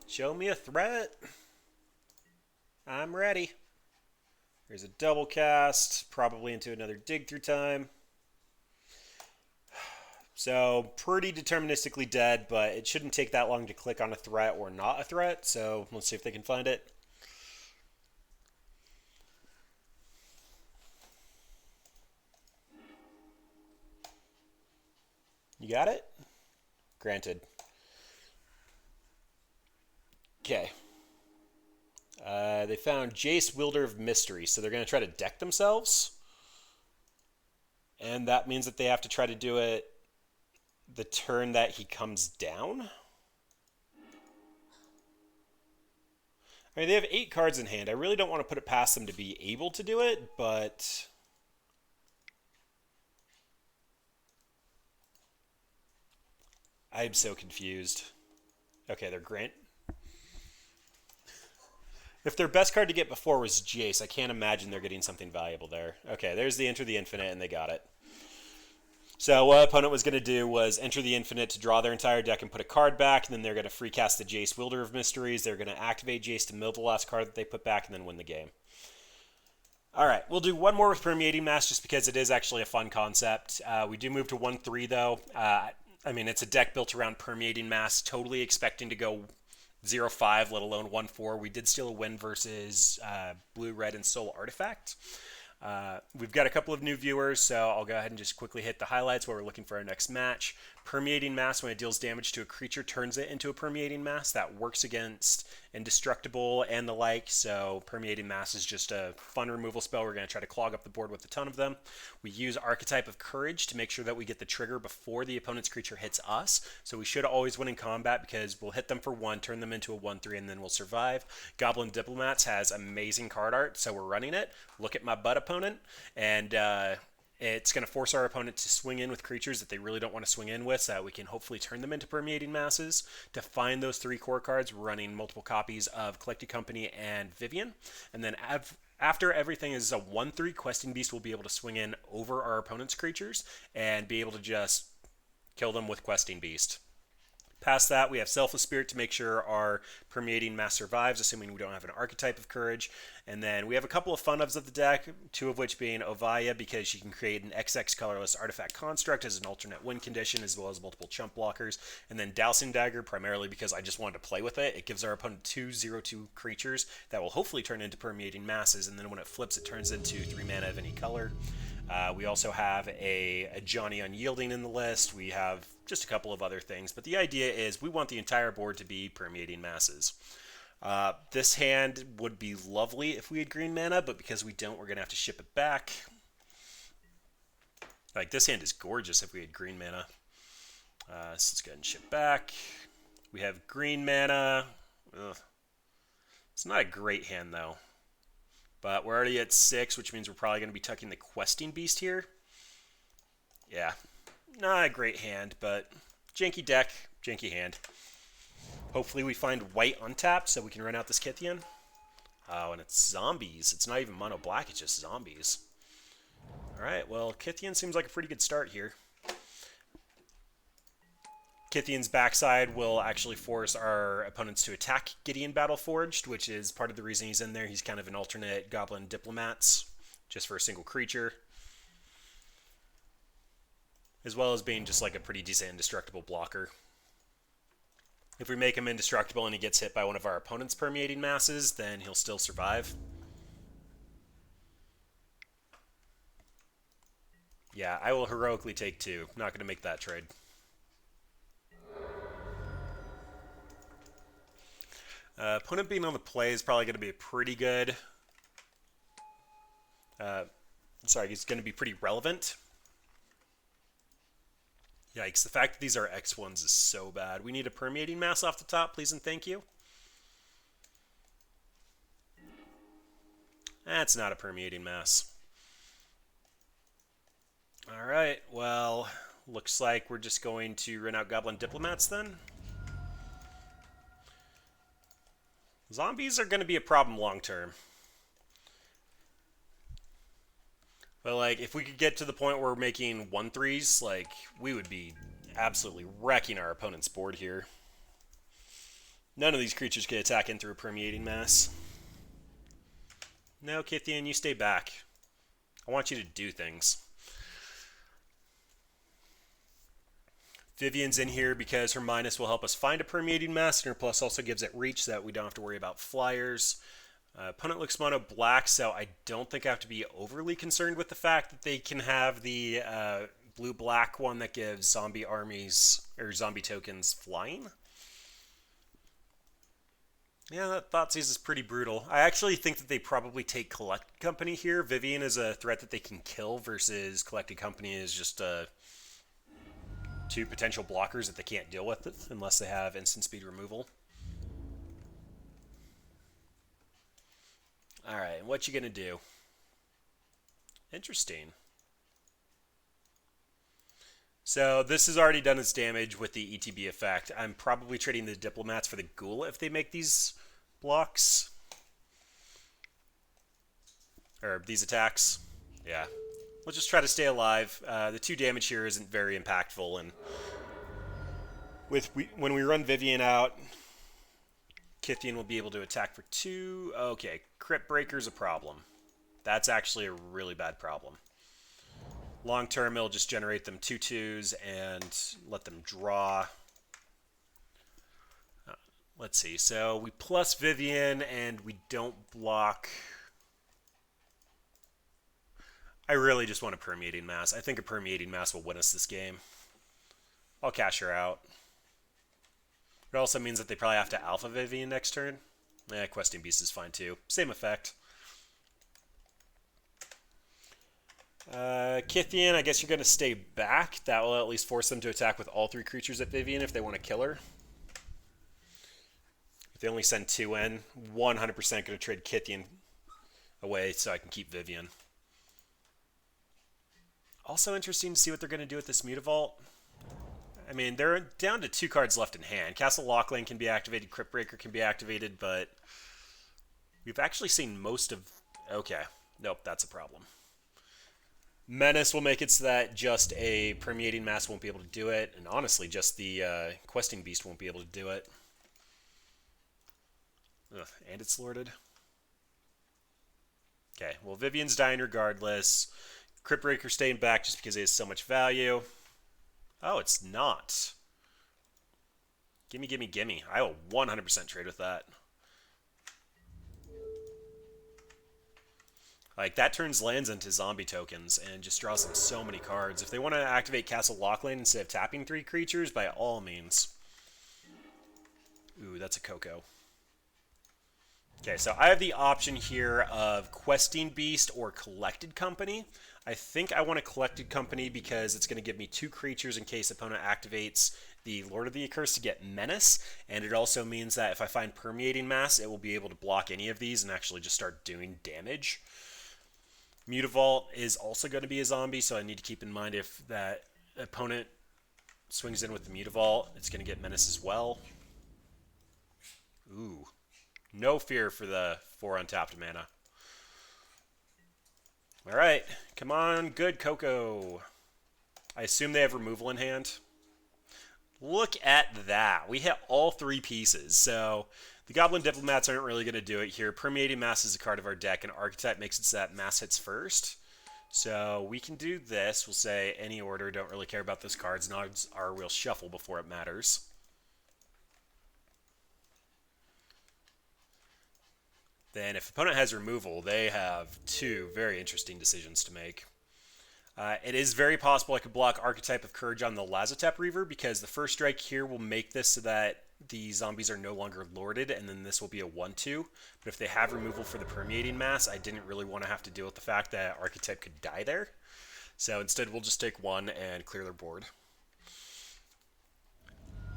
Show me a threat. I'm ready. Here's a double cast, probably into another dig through time. So, pretty deterministically dead, but it shouldn't take that long to click on a threat or not a threat, so let's see if they can find it. You got it? Granted. Okay. They found Jace, Wielder of Mystery, so they're going to try to deck themselves. And that means that they have to try to do it the turn that he comes down. I mean, they have 8 cards in hand. I really don't want to put it past them to be able to do it, but... I'm so confused. Okay, they're Grant. If their best card to get before was Jace, I can't imagine they're getting something valuable there. Okay, there's the Enter the Infinite, and they got it. So what opponent was going to do was enter the Infinite to draw their entire deck and put a card back, and then they're going to free cast the Jace, Wielder of Mysteries. They're going to activate Jace to mill the last card that they put back, and then win the game. All right, we'll do one more with Permeating Mass just because it is actually a fun concept. We do move to 1-3, though. I mean, it's a deck built around Permeating Mass, totally expecting to go 0-5, let alone 1-4. We did steal a win versus Blue, Red, and Soul Artifact. We've got a couple of new viewers, so I'll go ahead and just quickly hit the highlights while we're looking for our next match. Permeating Mass, when it deals damage to a creature, turns it into a Permeating Mass. That works against Indestructible and the like, so Permeating Mass is just a fun removal spell. We're going to try to clog up the board with a ton of them. We use Archetype of Courage to make sure that we get the trigger before the opponent's creature hits us, so we should always win in combat because we'll hit them for 1, turn them into a 1-3, and then we'll survive. Goblin Diplomats has amazing card art, so we're running it. Look at my butt, opponent, and it's going to force our opponent to swing in with creatures that they really don't want to swing in with, so that we can hopefully turn them into Permeating Masses. To find those 3 core cards, we're running multiple copies of Collected Company and Vivian. And then after everything is a 1-3, Questing Beast will be able to swing in over our opponent's creatures and be able to just kill them with Questing Beast. Past that, we have Selfless Spirit to make sure our Permeating Mass survives, assuming we don't have an archetype of Courage. And then we have a couple of fun ofs of the deck, two of which being Ovaya, because she can create an XX colorless artifact construct as an alternate win condition, as well as multiple chump blockers. And then Dowsing Dagger, primarily because I just wanted to play with it. It gives our opponent 2/0/2 creatures that will hopefully turn into Permeating Masses, and then when it flips, it turns into 3 mana of any color. We also have a Johnny Unyielding in the list. We have just a couple of other things, but the idea is we want the entire board to be Permeating Masses. This hand would be lovely if we had green mana, but because we don't, we're going to have to ship it back. Like, this hand is gorgeous if we had green mana. So let's go ahead and ship back. We have green mana. Ugh. It's not a great hand, though. But we're already at 6, which means we're probably going to be tucking the Questing Beast here. Yeah, not a great hand, but janky deck, janky hand. Hopefully we find white untapped so we can run out this Kythian. Oh, and it's zombies. It's not even mono black, it's just zombies. Alright, well, Kythian seems like a pretty good start here. Kythian's backside will actually force our opponents to attack Gideon Battleforged, which is part of the reason he's in there. He's kind of an alternate Goblin Diplomats, just for a single creature. As well as being just like a pretty decent indestructible blocker. If we make him indestructible and he gets hit by one of our opponent's Permeating Masses, then he'll still survive. Yeah, I will heroically take 2. Not going to make that trade. Opponent being on the play is probably going to be pretty good. Sorry, he's going to be pretty relevant. Yikes, the fact that these are X1s is so bad. We need a Permeating Mass off the top, please and thank you. That's not a Permeating Mass. Alright, well, looks like we're just going to run out Goblin Diplomats then. Zombies are going to be a problem long term. But, like, if we could get to the point where we're making 1/3s, like, we would be absolutely wrecking our opponent's board here. None of these creatures can attack in through a Permeating Mass. No, Kythian, you stay back. I want you to do things. Vivian's in here because her minus will help us find a Permeating Mass, and her plus also gives it reach so that we don't have to worry about flyers. Opponent looks mono black, so I don't think I have to be overly concerned with the fact that they can have the blue-black one that gives zombie armies, or zombie tokens, flying. Yeah, that Thoughtseize is pretty brutal. I actually think that they probably take Collected Company here. Vivian is a threat that they can kill versus Collected Company is just 2 potential blockers that they can't deal with unless they have instant speed removal. Alright, what you gonna do? Interesting. So this has already done its damage with the ETB effect. I'm probably trading the Diplomats for the Ghoul if they make these blocks. Or these attacks. Yeah. We'll just try to stay alive. The 2 damage here isn't very impactful, and when we run Vivian out, Kythian will be able to attack for 2. Okay, Crypt Breaker's a problem. That's actually a really bad problem. Long term, it'll just generate them 2/2s and let them draw. Let's see, so we plus Vivian and we don't block. I really just want a Permeating Mass. I think a Permeating Mass will win us this game. I'll cash her out. It also means that they probably have to Alpha Vivian next turn. Questing Beast is fine too. Same effect. Kythian, I guess you're going to stay back. That will at least force them to attack with all 3 creatures at Vivian if they want to kill her. If they only send 2 in, 100% going to trade Kythian away so I can keep Vivian. Also interesting to see what they're going to do with this Mutavault. I mean, they're down to 2 cards left in hand. Castle Lockland can be activated, Crypt Breaker can be activated, but we've actually seen most of... Okay, nope, that's a problem. Menace will make it so that just a permeating mass won't be able to do it, and honestly, just the questing beast won't be able to do it. Ugh, and it's lorded. Okay, well, Vivian's dying regardless. Cryptbreaker staying back just because it has so much value. Oh, it's not. Gimme, gimme, gimme. I will 100% trade with that. Like, that turns lands into zombie tokens and just draws them so many cards. If they want to activate Castle Lockland instead of tapping 3 creatures, by all means. Ooh, that's a Coco. Okay, so I have the option here of Questing Beast or Collected Company. I think I want a Collected Company because it's going to give me 2 creatures in case opponent activates the Lord of the Accursed to get Menace, and it also means that if I find Permeating Mass, it will be able to block any of these and actually just start doing damage. Mutavault is also going to be a zombie, so I need to keep in mind if that opponent swings in with the Mutavault, it's going to get Menace as well. Ooh. No fear for the 4 untapped mana. Alright, come on, good Coco. I assume they have removal in hand. Look at that. We hit all 3 pieces, so the Goblin Diplomats aren't really going to do it here. Permeating Mass is a card of our deck, and Archetype makes it so that Mass hits first. So we can do this. We'll say any order, don't really care about those cards, and odds are we'll shuffle before it matters. Then if opponent has removal, they have 2 very interesting decisions to make. It is very possible I could block Archetype of Courage on the Lazotep Reaver because the first strike here will make this so that the zombies are no longer lorded, and then this will be a 1-2. But if they have removal for the Permeating Mass, I didn't really want to have to deal with the fact that Archetype could die there. So instead we'll just take 1 and clear their board.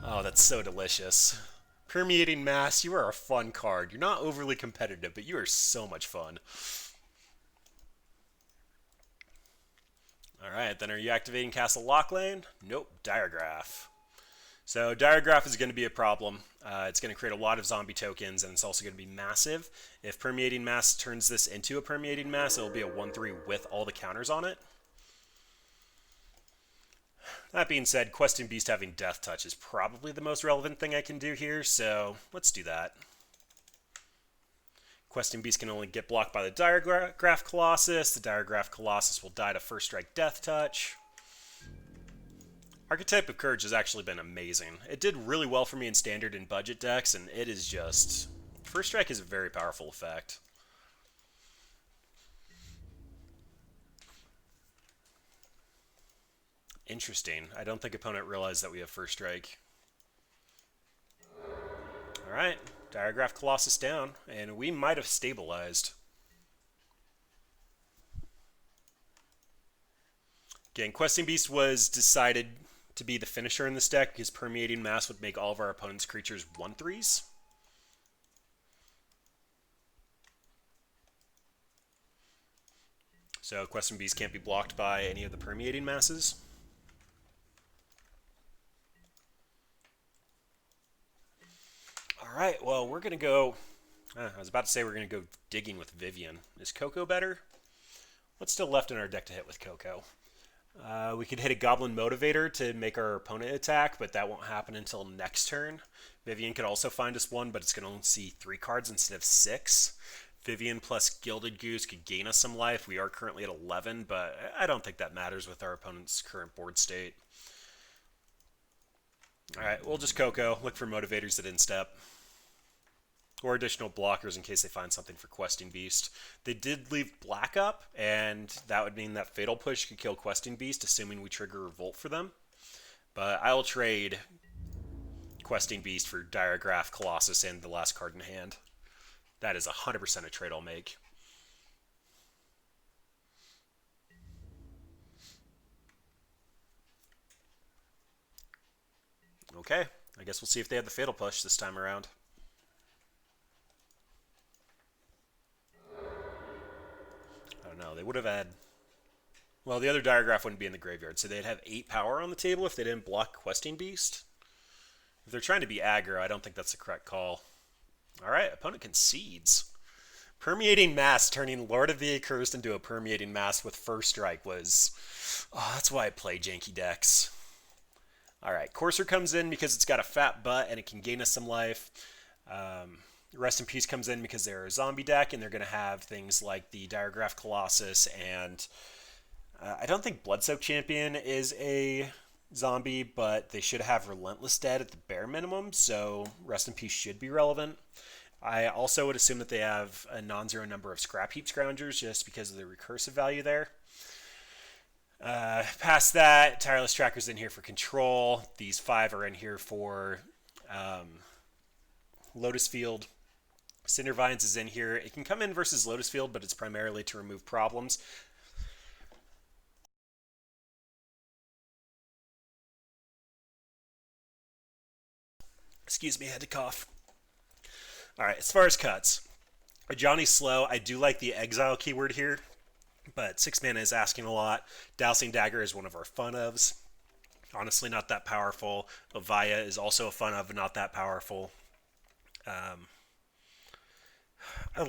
Oh, that's so delicious. Permeating Mass, you are a fun card. You're not overly competitive, but you are so much fun. Alright, then are you activating Castle Lockland? Nope, Diregraph. So Diregraph is going to be a problem. It's going to create a lot of zombie tokens, and it's also going to be massive. If Permeating Mass turns this into a Permeating Mass, it'll be a 1-3 with all the counters on it. That being said, Questing Beast having Death Touch is probably the most relevant thing I can do here, so let's do that. Questing Beast can only get blocked by the Diregraph Colossus. The Diregraph Colossus will die to First Strike Death Touch. Archetype of Courage has actually been amazing. It did really well for me in Standard and Budget decks, and it is just... First Strike is a very powerful effect. Interesting. I don't think opponent realized that we have First Strike. Alright, Diregraph Colossus down, and we might have stabilized. Again, Questing Beast was decided to be the finisher in this deck because Permeating Mass would make all of our opponent's creatures 1-3s. So Questing Beast can't be blocked by any of the Permeating Masses. Alright, well, we're going to go... I was about to say we're going to go digging with Vivian. Is Coco better? What's still left in our deck to hit with Coco? We could hit a Goblin Motivator to make our opponent attack, but that won't happen until next turn. Vivian could also find us 1, but it's going to only see 3 cards instead of 6. Vivian plus Gilded Goose could gain us some life. We are currently at 11, but I don't think that matters with our opponent's current board state. Alright, we'll just Coco. Look for Motivators at instep. Or additional blockers in case they find something for Questing Beast. They did leave black up, and that would mean that Fatal Push could kill Questing Beast, assuming we trigger Revolt for them. But I'll trade Questing Beast for Diregraph Colossus and the last card in hand. That is 100% a trade I'll make. Okay, I guess we'll see if they have the Fatal Push this time around. No, they would have had... Well, the other Diregraph wouldn't be in the graveyard, so they'd have 8 power on the table if they didn't block Questing Beast. If they're trying to be aggro, I don't think that's the correct call. Alright, opponent concedes. Permeating Mass turning Lord of the Accursed into a Permeating Mass with First Strike was... Oh, that's why I play janky decks. Alright, Courser comes in because it's got a fat butt and it can gain us some life. Rest in Peace comes in because they're a zombie deck and they're going to have things like the Diregraph Colossus and... I don't think Bloodsoak Champion is a zombie, but they should have Relentless Dead at the bare minimum, so Rest in Peace should be relevant. I also would assume that they have a non-zero number of Scrap Heap Scroungers just because of the recursive value there. Past that, Tireless Tracker's in here for control. These 5 are in here for Lotus Field. Cindervines is in here. It can come in versus Lotus Field, but it's primarily to remove problems. Excuse me, I had to cough. Alright, as far as cuts, Johnny Slow, I do like the Exile keyword here, but 6 mana is asking a lot. Dowsing Dagger is one of our fun ofs. Honestly, not that powerful. Ovaya is also a fun of, but not that powerful. I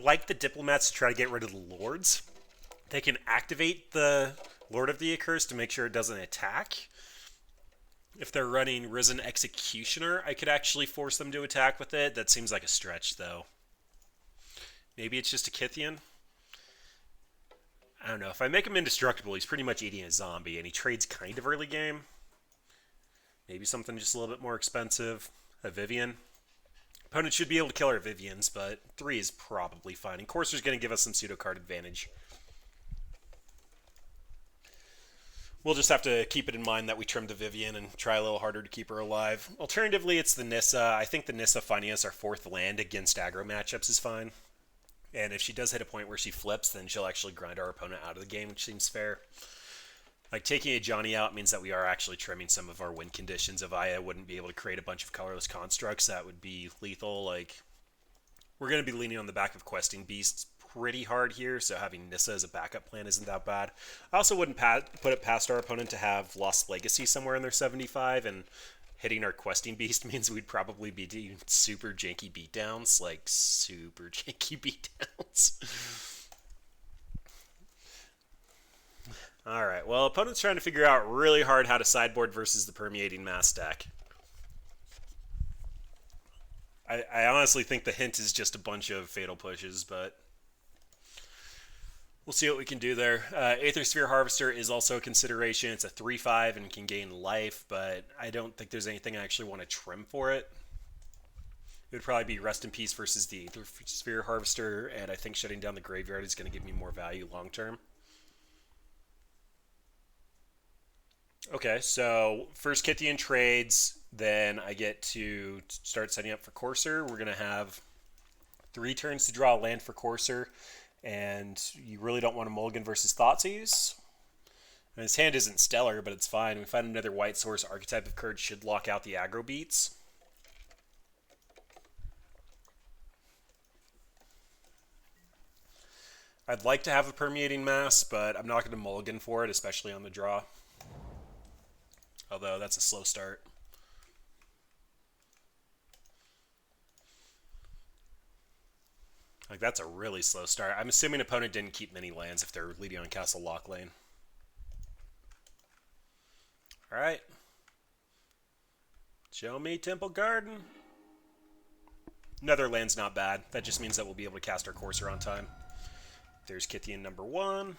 like the Diplomats to try to get rid of the Lords. They can activate the Lord of the Accursed to make sure it doesn't attack. If they're running Risen Executioner, I could actually force them to attack with it. That seems like a stretch, though. Maybe it's just a Kythian? I don't know. If I make him indestructible, he's pretty much eating a zombie, and he trades kind of early game. Maybe something just a little bit more expensive. A Vivian. Opponent should be able to kill our Vivians, but 3 is probably fine. And Courser's going to give us some pseudo-card advantage. We'll just have to keep it in mind that we trimmed the Vivian and try a little harder to keep her alive. Alternatively, it's the Nissa. I think the Nissa finding us our 4th land against aggro matchups is fine. And if she does hit a point where she flips, then she'll actually grind our opponent out of the game, which seems fair. Like, taking a Johnny out means that we are actually trimming some of our win conditions. Avaya wouldn't be able to create a bunch of colorless constructs that would be lethal. Like, we're going to be leaning on the back of Questing Beasts pretty hard here, so having Nissa as a backup plan isn't that bad. I also wouldn't put it past our opponent to have Lost Legacy somewhere in their 75, and hitting our Questing Beast means we'd probably be doing super janky beatdowns, like super janky beatdowns. Alright, well, opponent's trying to figure out really hard how to sideboard versus the Permeating Mass deck. I honestly think the hint is just a bunch of Fatal Pushes, but we'll see what we can do there. Aether Sphere Harvester is also a consideration. It's a 3/5 and can gain life, but I don't think there's anything I actually want to trim for it. It would probably be Rest in Peace versus the Aether Sphere Harvester, and I think shutting down the graveyard is going to give me more value long term. Okay, so first Kythian trades, then I get to start setting up for Courser. We're going to have 3 turns to draw a land for Courser, and you really don't want to mulligan versus Thoughtseize. And his hand isn't stellar, but it's fine. We find another white source. Archetype of Courage should lock out the aggro beats. I'd like to have a Permeating Mass, but I'm not going to mulligan for it, especially on the draw. Although, that's a slow start. Like, that's a really slow start. I'm assuming opponent didn't keep many lands if they're leading on Castle Lock Lane. Alright. Show me Temple Garden. Another land's not bad. That just means that we'll be able to cast our Courser on time. There's Kythian number 1.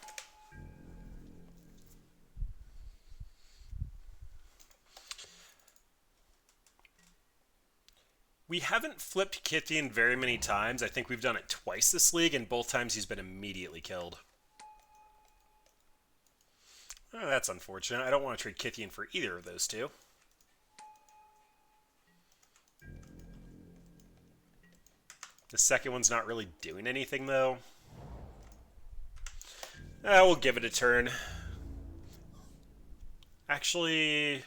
We haven't flipped Kythian very many times. I think we've done it twice this league, and both times he's been immediately killed. Oh, that's unfortunate. I don't want to trade Kythian for either of those two. The second one's not really doing anything, though. We'll give it a turn. Actually,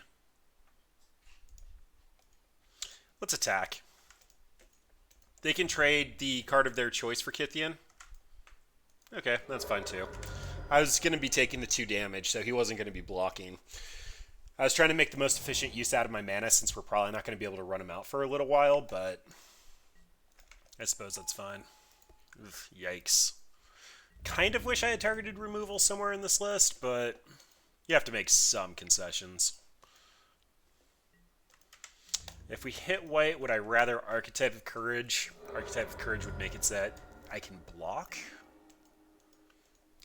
let's attack. They can trade the card of their choice for Kythian. Okay, that's fine too. I was going to be taking the 2 damage, so he wasn't going to be blocking. I was trying to make the most efficient use out of my mana since we're probably not going to be able to run him out for a little while, but I suppose that's fine. Ugh, yikes. Kind of wish I had targeted removal somewhere in this list, but you have to make some concessions. If we hit white, would I rather Archetype of Courage? Archetype of Courage would make it so that I can block.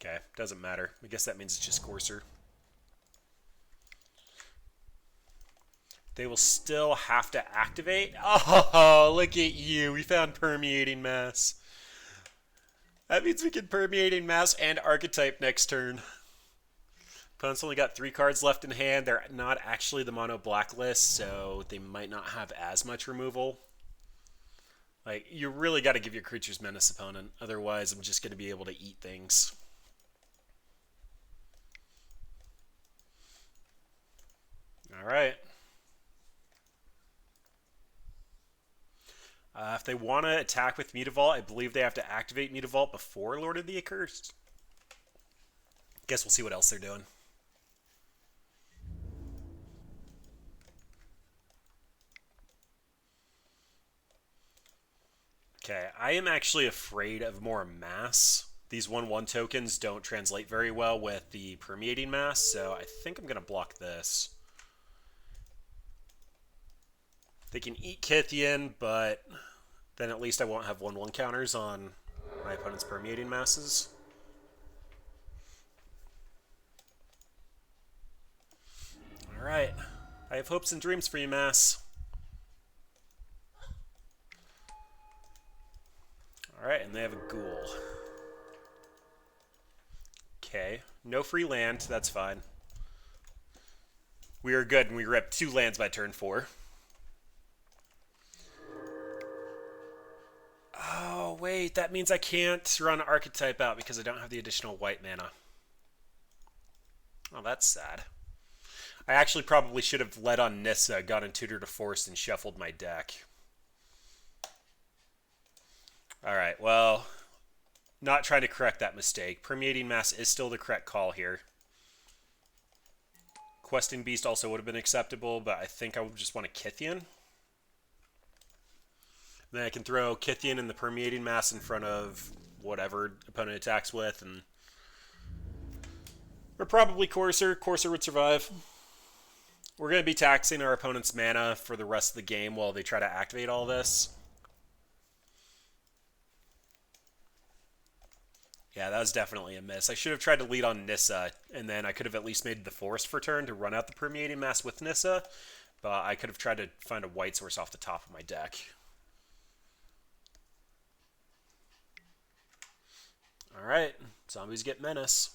Okay, doesn't matter. I guess that means it's just Courser. They will still have to activate. Oh, look at you. We found Permeating Mass. That means we can Permeating Mass and Archetype next turn. Opponent's only got 3 cards left in hand. They're not actually the mono black list, so they might not have as much removal. Like, you really got to give your creatures menace, opponent. Otherwise, I'm just going to be able to eat things. Alright. If they want to attack with Mutavault, I believe they have to activate Mutavault before Lord of the Accursed. Guess we'll see what else they're doing. Okay, I am actually afraid of more mass. These 1/1 tokens don't translate very well with the Permeating Mass, so I think I'm going to block this. They can eat Kythian, but then at least I won't have 1/1 counters on my opponent's Permeating Masses. Alright, I have hopes and dreams for you, Mass. Alright, and they have a Ghoul. Okay, no free land, that's fine. We are good, and we rip 2 lands by turn 4. Oh, wait, that means I can't run Archetype out because I don't have the additional white mana. Oh, that's sad. I actually probably should have led on Nissa, gotten Tutor to Force, and shuffled my deck. Alright, well, not trying to correct that mistake. Permeating Mass is still the correct call here. Questing Beast also would have been acceptable, but I think I would just want a Kythian. Then I can throw Kythian and the Permeating Mass in front of whatever opponent attacks with, and or probably Courser. Courser would survive. We're going to be taxing our opponent's mana for the rest of the game while they try to activate all this. Yeah, that was definitely a miss. I should have tried to lead on Nissa, and then I could have at least made the Force for turn to run out the Permeating Mass with Nissa, but I could have tried to find a white source off the top of my deck. Alright, zombies get menace.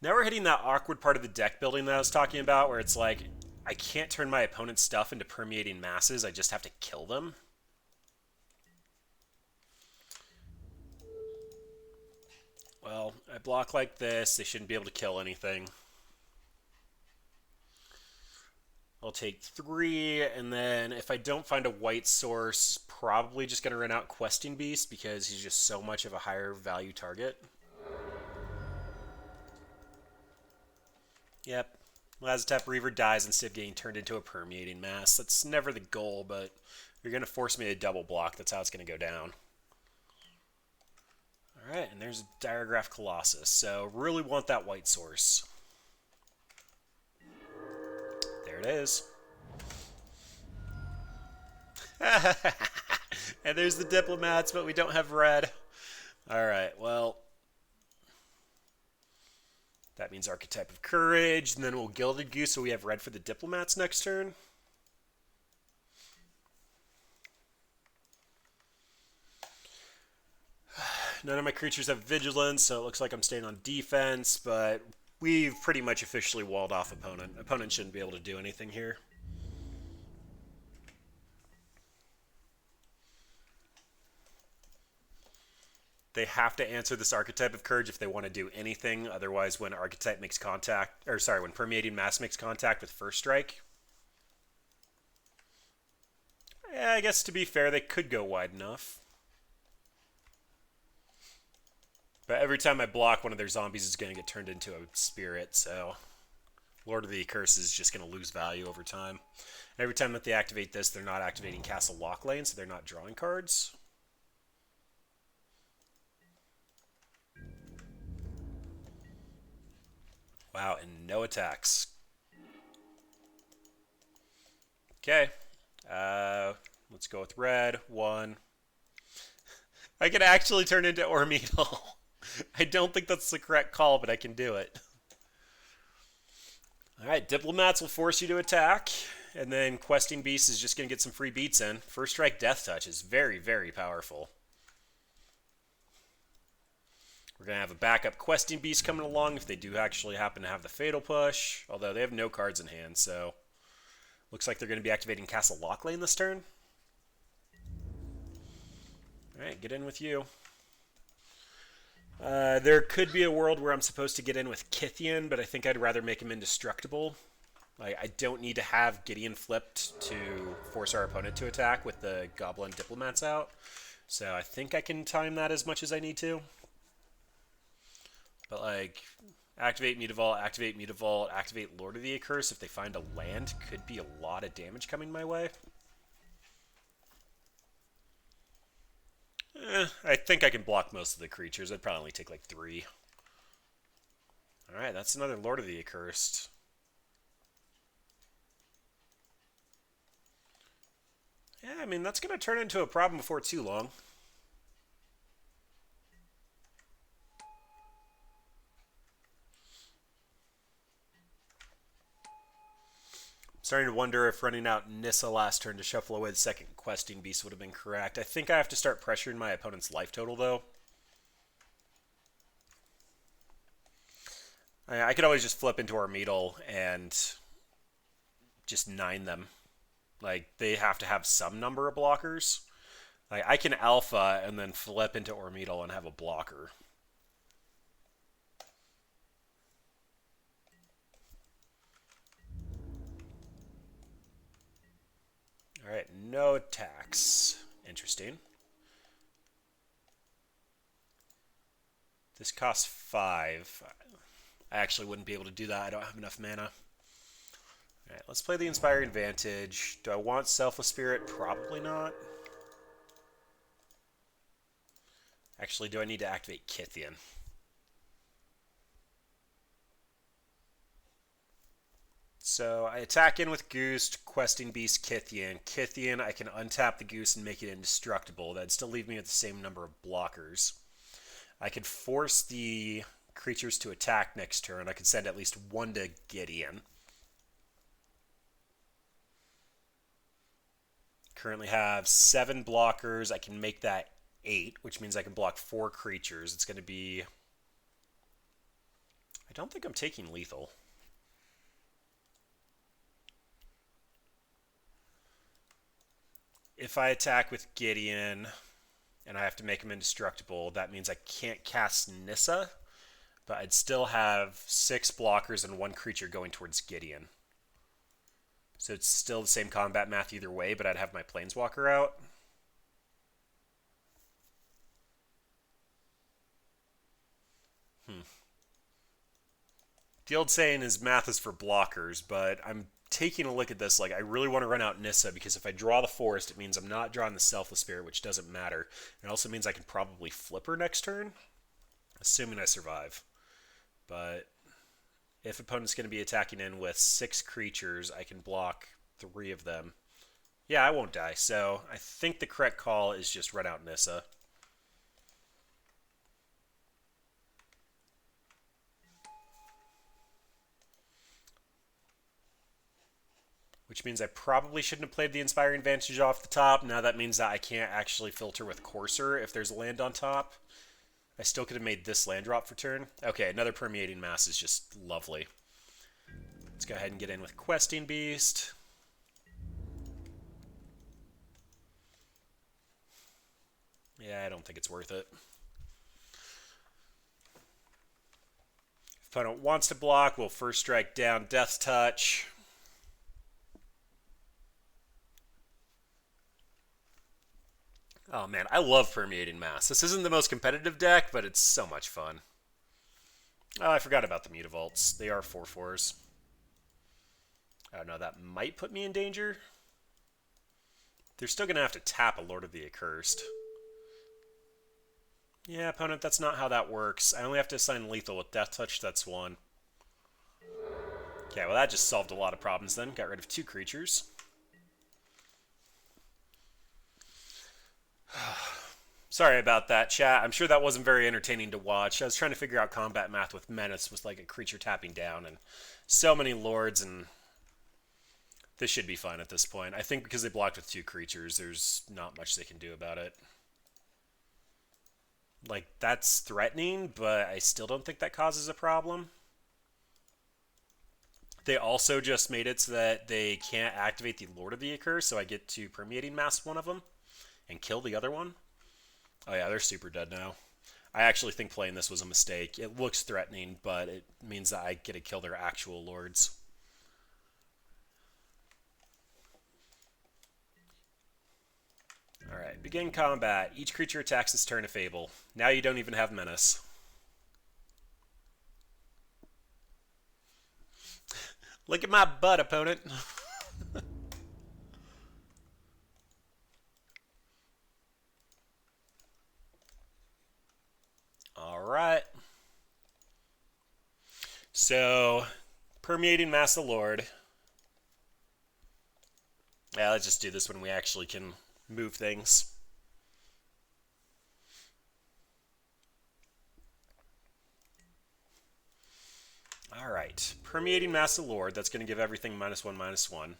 Now we're hitting that awkward part of the deck building that I was talking about, where it's like, I can't turn my opponent's stuff into Permeating Masses, I just have to kill them. Well, I block like this, they shouldn't be able to kill anything. I'll take 3, and then if I don't find a white source, probably just going to run out Questing Beast because he's just so much of a higher value target. Yep. Lazatep Reaver dies instead of getting turned into a Permeating Mass. That's never the goal, but you're going to force me to double block. That's how it's going to go down. Alright, and there's a Diregraph Colossus. So really want that white source. There it is. And there's the Diplomats, but we don't have red. Alright, well, that means Archetype of Courage, and then we'll Gilded Goose so we have red for the Diplomats next turn. None of my creatures have Vigilance, so it looks like I'm staying on defense, but we've pretty much officially walled off opponent. Opponent shouldn't be able to do anything here. They have to answer this Archetype of Courage if they want to do anything. Otherwise, when Archetype makes contact, or sorry, when Permeating Mass makes contact with First Strike. Yeah, I guess to be fair, they could go wide enough. But every time I block, one of their zombies is going to get turned into a spirit, so Lord of the Accursed is just going to lose value over time. Every time that they activate this, they're not activating Castle Locklane, so they're not drawing cards. Wow, and no attacks. Okay. Let's go with red. One. I can actually turn into Ormeal. I don't think that's the correct call, but I can do it. Alright, Diplomats will force you to attack, and then Questing Beast is just going to get some free beats in. First Strike Death Touch is very, very powerful. We're going to have a backup Questing Beast coming along if they do actually happen to have the Fatal Push, although they have no cards in hand, so looks like they're going to be activating Castle Locklane this turn. Alright, get in with you. There could be a world where I'm supposed to get in with Kithian, but I think I'd rather make him indestructible. Like, I don't need to have Gideon flipped to force our opponent to attack with the Goblin Diplomats out. So I think I can time that as much as I need to. But, like, activate Mutavault, activate Mutavault, activate Lord of the Accursed. If they find a land, could be a lot of damage coming my way. I think I can block most of the creatures. I'd probably only take like 3. Alright, that's another Lord of the Accursed. Yeah, I mean, that's going to turn into a problem before too long. Starting to wonder if running out Nissa last turn to shuffle away the second Questing Beast would have been correct. I think I have to start pressuring my opponent's life total, though. I could always just flip into Ormeal and just 9 them. Like, they have to have some number of blockers. Like, I can alpha and then flip into Ormeal and have a blocker. Alright, no attacks. Interesting. This costs 5. I actually wouldn't be able to do that. I don't have enough mana. Alright, let's play the Inspiring Advantage. Do I want Selfless Spirit? Probably not. Actually, do I need to activate Kithian? So I attack in with Goose, Questing Beast, Kithian. Kithian, I can untap the Goose and make it indestructible. That'd still leave me with the same number of blockers. I could force the creatures to attack next turn. I could send at least 1 to Gideon. Currently have 7 blockers. I can make that 8, which means I can block 4 creatures. It's going to be... I don't think I'm taking lethal. If I attack with Gideon and I have to make him indestructible, that means I can't cast Nissa, but I'd still have 6 blockers and 1 creature going towards Gideon. So it's still the same combat math either way, but I'd have my Planeswalker out. The old saying is math is for blockers, but I'm taking a look at this, like, I really want to run out Nissa, because if I draw the Forest, it means I'm not drawing the Selfless Spirit, which doesn't matter. It also means I can probably flip her next turn, assuming I survive. But if opponent's going to be attacking in with 6 creatures, I can block 3 of them. Yeah, I won't die, so I think the correct call is just run out Nissa. Which means I probably shouldn't have played the Inspiring Advantage off the top. Now that means that I can't actually filter with Courser if there's a land on top. I still could have made this land drop for turn. Okay, another Permeating Mass is just lovely. Let's go ahead and get in with Questing Beast. Yeah, I don't think it's worth it. If opponent wants to block, we'll first strike down Death Touch. Oh man, I love Permeating Mass. This isn't the most competitive deck, but it's so much fun. Oh, I forgot about the Mutavaults. They are 4/4s. Oh no, that might put me in danger. They're still going to have to tap a Lord of the Accursed. Yeah, opponent, that's not how that works. I only have to assign lethal with Death Touch, that's 1. Okay, well that just solved a lot of problems then. Got rid of 2 creatures. Sorry about that, chat. I'm sure that wasn't very entertaining to watch. I was trying to figure out combat math with Menace with like a creature tapping down and so many lords, and this should be fine at this point. I think because they blocked with 2 creatures, there's not much they can do about it. Like, that's threatening, but I still don't think that causes a problem. They also just made it so that they can't activate the Lord of the Accursed, so I get to Permeating Mass one of them and kill the other one. Oh yeah, they're super dead now. I actually think playing this was a mistake. It looks threatening, but it means that I get to kill their actual lords. Alright, begin combat. Each creature attacks this turn if able. Now you don't even have Menace. Look at my butt, opponent. Alright. So, Permeating Mass the Lord. Yeah, let's just do this when we actually can move things. Alright. Permeating Mass the Lord, that's going to give everything -1/-1.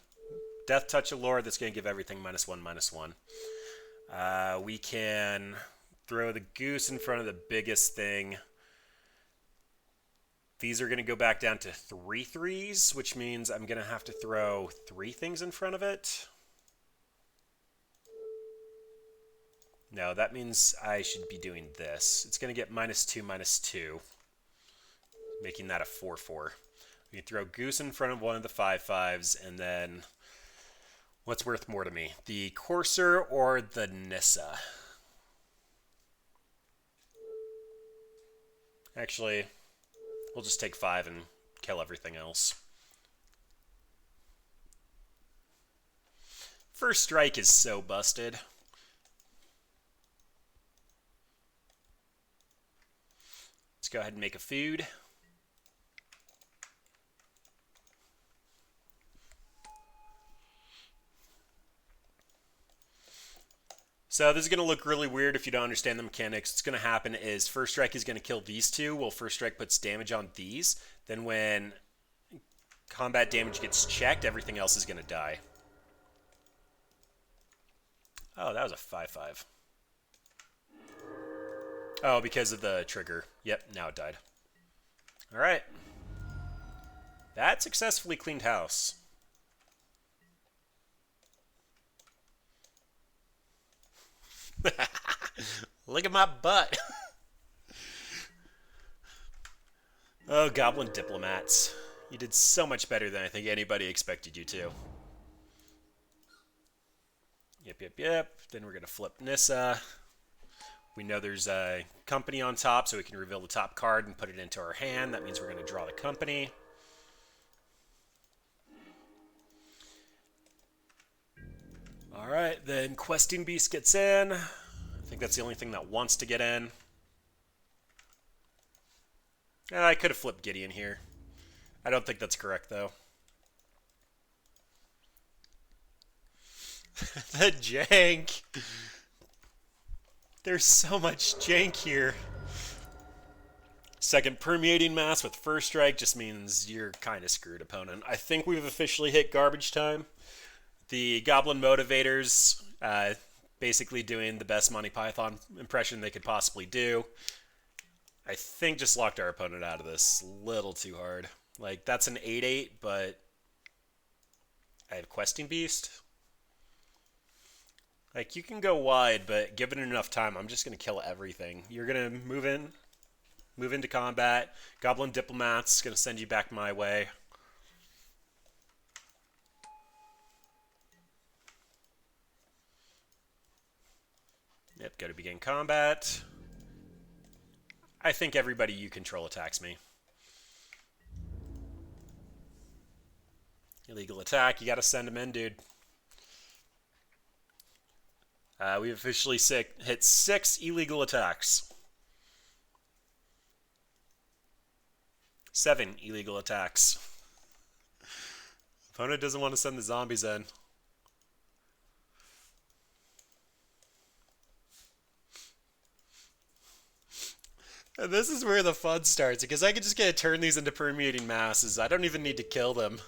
Death Touch a Lord, that's going to give everything -1/-1. We can throw the goose in front of the biggest thing. These are going to go back down to 3 3s, which means I'm going to have to throw 3 things in front of it. No, that means I should be doing this. It's going to get -2/-2, making that a 4/4. We can throw goose in front of one of the 5/5s, and then what's worth more to me? The Courser or the Nissa? Actually, we'll just take 5 and kill everything else. First Strike is so busted. Let's go ahead and make a food. So this is going to look really weird if you don't understand the mechanics. What's going to happen is First Strike is going to kill these 2. Well, First Strike puts damage on these. Then when combat damage gets checked, everything else is going to die. Oh, that was a 5/5. Oh, because of the trigger. Yep, now it died. Alright. That successfully cleaned house. Look at my butt. Oh, Goblin Diplomats. You did so much better than I think anybody expected you to. Yep. Then we're going to flip Nissa. We know there's a company on top, so we can reveal the top card and put it into our hand. That means we're going to draw the company. Alright, then Questing Beast gets in. I think that's the only thing that wants to get in. I could have flipped Gideon here. I don't think that's correct, though. The jank. There's so much jank here. Second Permeating Mass with First Strike just means you're kind of screwed, opponent. I think we've officially hit garbage time. The Goblin Motivators basically doing the best Monty Python impression they could possibly do. I think just locked our opponent out of this a little too hard. Like, that's an 8/8, but I have Questing Beast. Like, you can go wide, but given enough time, I'm just going to kill everything. You're going to move into combat. Goblin Diplomat's going to send you back my way. Yep, go to begin combat. I think everybody you control attacks me. Illegal attack, you gotta send them in, dude. We've officially hit 6 illegal attacks. 7 illegal attacks. Opponent doesn't want to send the zombies in. And this is where the fun starts, because I can just get to turn these into permeating masses. I don't even need to kill them.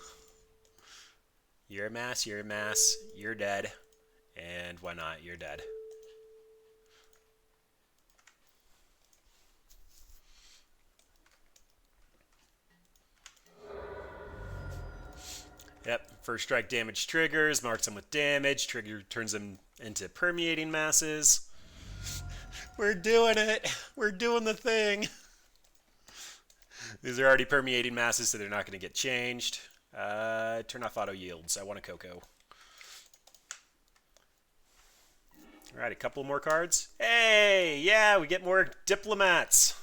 You're a mass, you're a mass, you're dead. And why not? You're dead. Yep, first strike damage triggers, marks them with damage, trigger turns them into permeating masses. We're doing it! We're doing the thing! These are already permeating masses, so they're not going to get changed. Turn off auto yields. I want a Cocoa. Alright, a couple more cards. Hey! Yeah, we get more diplomats.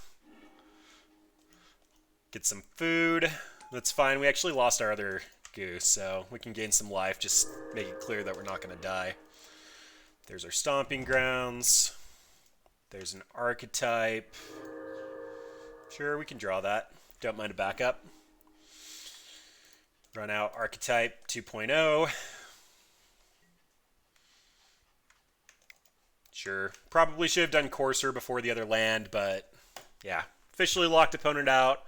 Get some food. That's fine. We actually lost our other goose, so we can gain some life. Just make it clear that we're not going to die. There's our stomping grounds. There's an archetype. Sure, we can draw that. Don't mind a backup. Run out archetype 2.0. Sure. Probably should have done Courser before the other land, but yeah. Officially locked opponent out.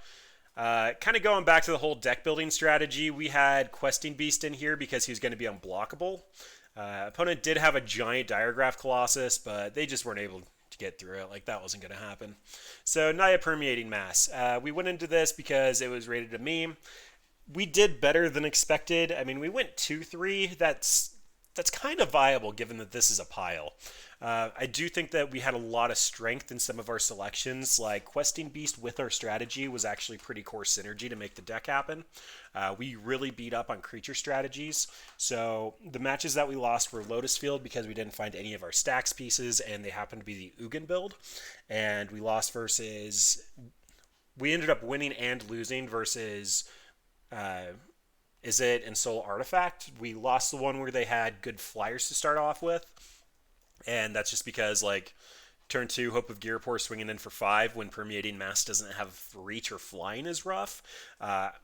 Kind of going back to the whole deck building strategy, we had Questing Beast in here because he was going to be unblockable. Opponent did have a giant Diregraph Colossus, but they just weren't able to get through it. Like, that wasn't going to happen. So, Naya Permeating Mass. We went into this because it was rated a meme. We did better than expected. I mean, we went 2-3. That's kind of viable given that this is a pile. I do think that we had a lot of strength in some of our selections. Like Questing Beast with our strategy was actually pretty core synergy to make the deck happen. We really beat up on creature strategies. So the matches that we lost were Lotus Field because we didn't find any of our stacks pieces, and they happened to be the Ugin build. And we lost versus... We ended up winning and losing versus... Izzet and Soul Artifact. We lost the one where they had good flyers to start off with. And that's just because, like, turn 2, Hope of Ghirapur swinging in for 5 when Permeating Mass doesn't have reach or flying is rough.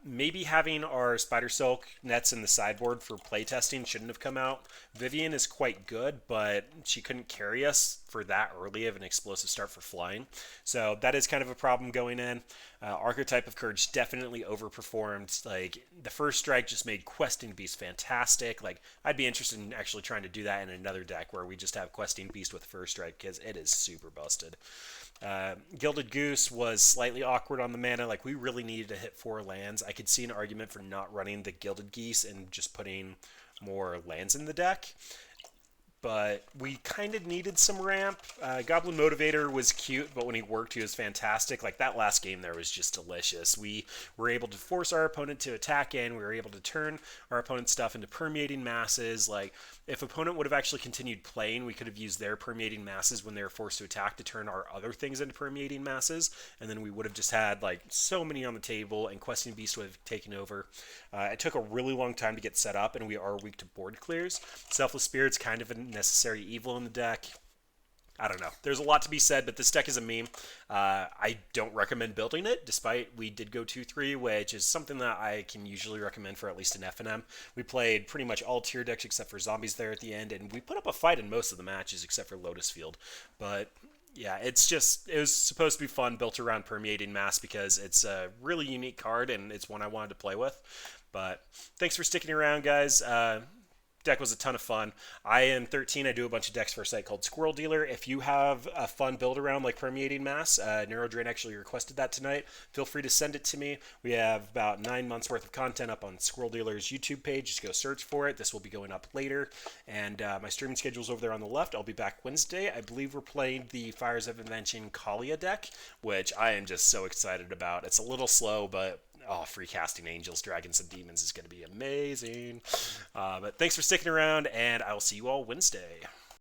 Maybe having our Spider Silk nets in the sideboard for playtesting shouldn't have come out. Vivian is quite good, but she couldn't carry us for that early of an explosive start for flying. So that is kind of a problem going in. Archetype of Courage definitely overperformed. Like, the first strike just made Questing Beast fantastic. Like, I'd be interested in actually trying to do that in another deck where we just have Questing Beast with first strike because it is super busted. Gilded Goose was slightly awkward on the mana. Like, we really needed to hit 4 lands. I could see an argument for not running the Gilded Geese and just putting more lands in the deck. But we kind of needed some ramp. Goblin Motivator was cute, but when he worked, he was fantastic. Like, that last game there was just delicious. We were able to force our opponent to attack in. We were able to turn our opponent's stuff into permeating masses. Like, if opponent would have actually continued playing, we could have used their permeating masses when they were forced to attack to turn our other things into permeating masses. And then we would have just had, like, so many on the table, and Questing Beast would have taken over. It took a really long time to get set up, and we are weak to board clears. Selfless Spirit's kind of a necessary evil in the deck. I don't know. There's a lot to be said, but this deck is a meme. I don't recommend building it, despite we did go 2-3, which is something that I can usually recommend for at least an FNM. We played pretty much all tier decks except for zombies there at the end, and we put up a fight in most of the matches except for Lotus Field. But yeah, it was supposed to be fun, built around Permeating Mass because it's a really unique card, and it's one I wanted to play with. But thanks for sticking around, guys. Deck was a ton of fun. I am thirteene. I do a bunch of decks for a site called Squirrel Dealer. If you have a fun build around like Permeating Mass, Neurodrain actually requested that tonight. Feel free to send it to me. We have about 9 months worth of content up on Squirrel Dealer's YouTube page. Just go search for it. This will be going up later. And my streaming schedule's over there on the left. I'll be back Wednesday. I believe we're playing the Fires of Invention Kalia deck, which I am just so excited about. It's a little slow, but free casting Angels, Dragons, and Demons is going to be amazing. But thanks for sticking around, and I will see you all Wednesday.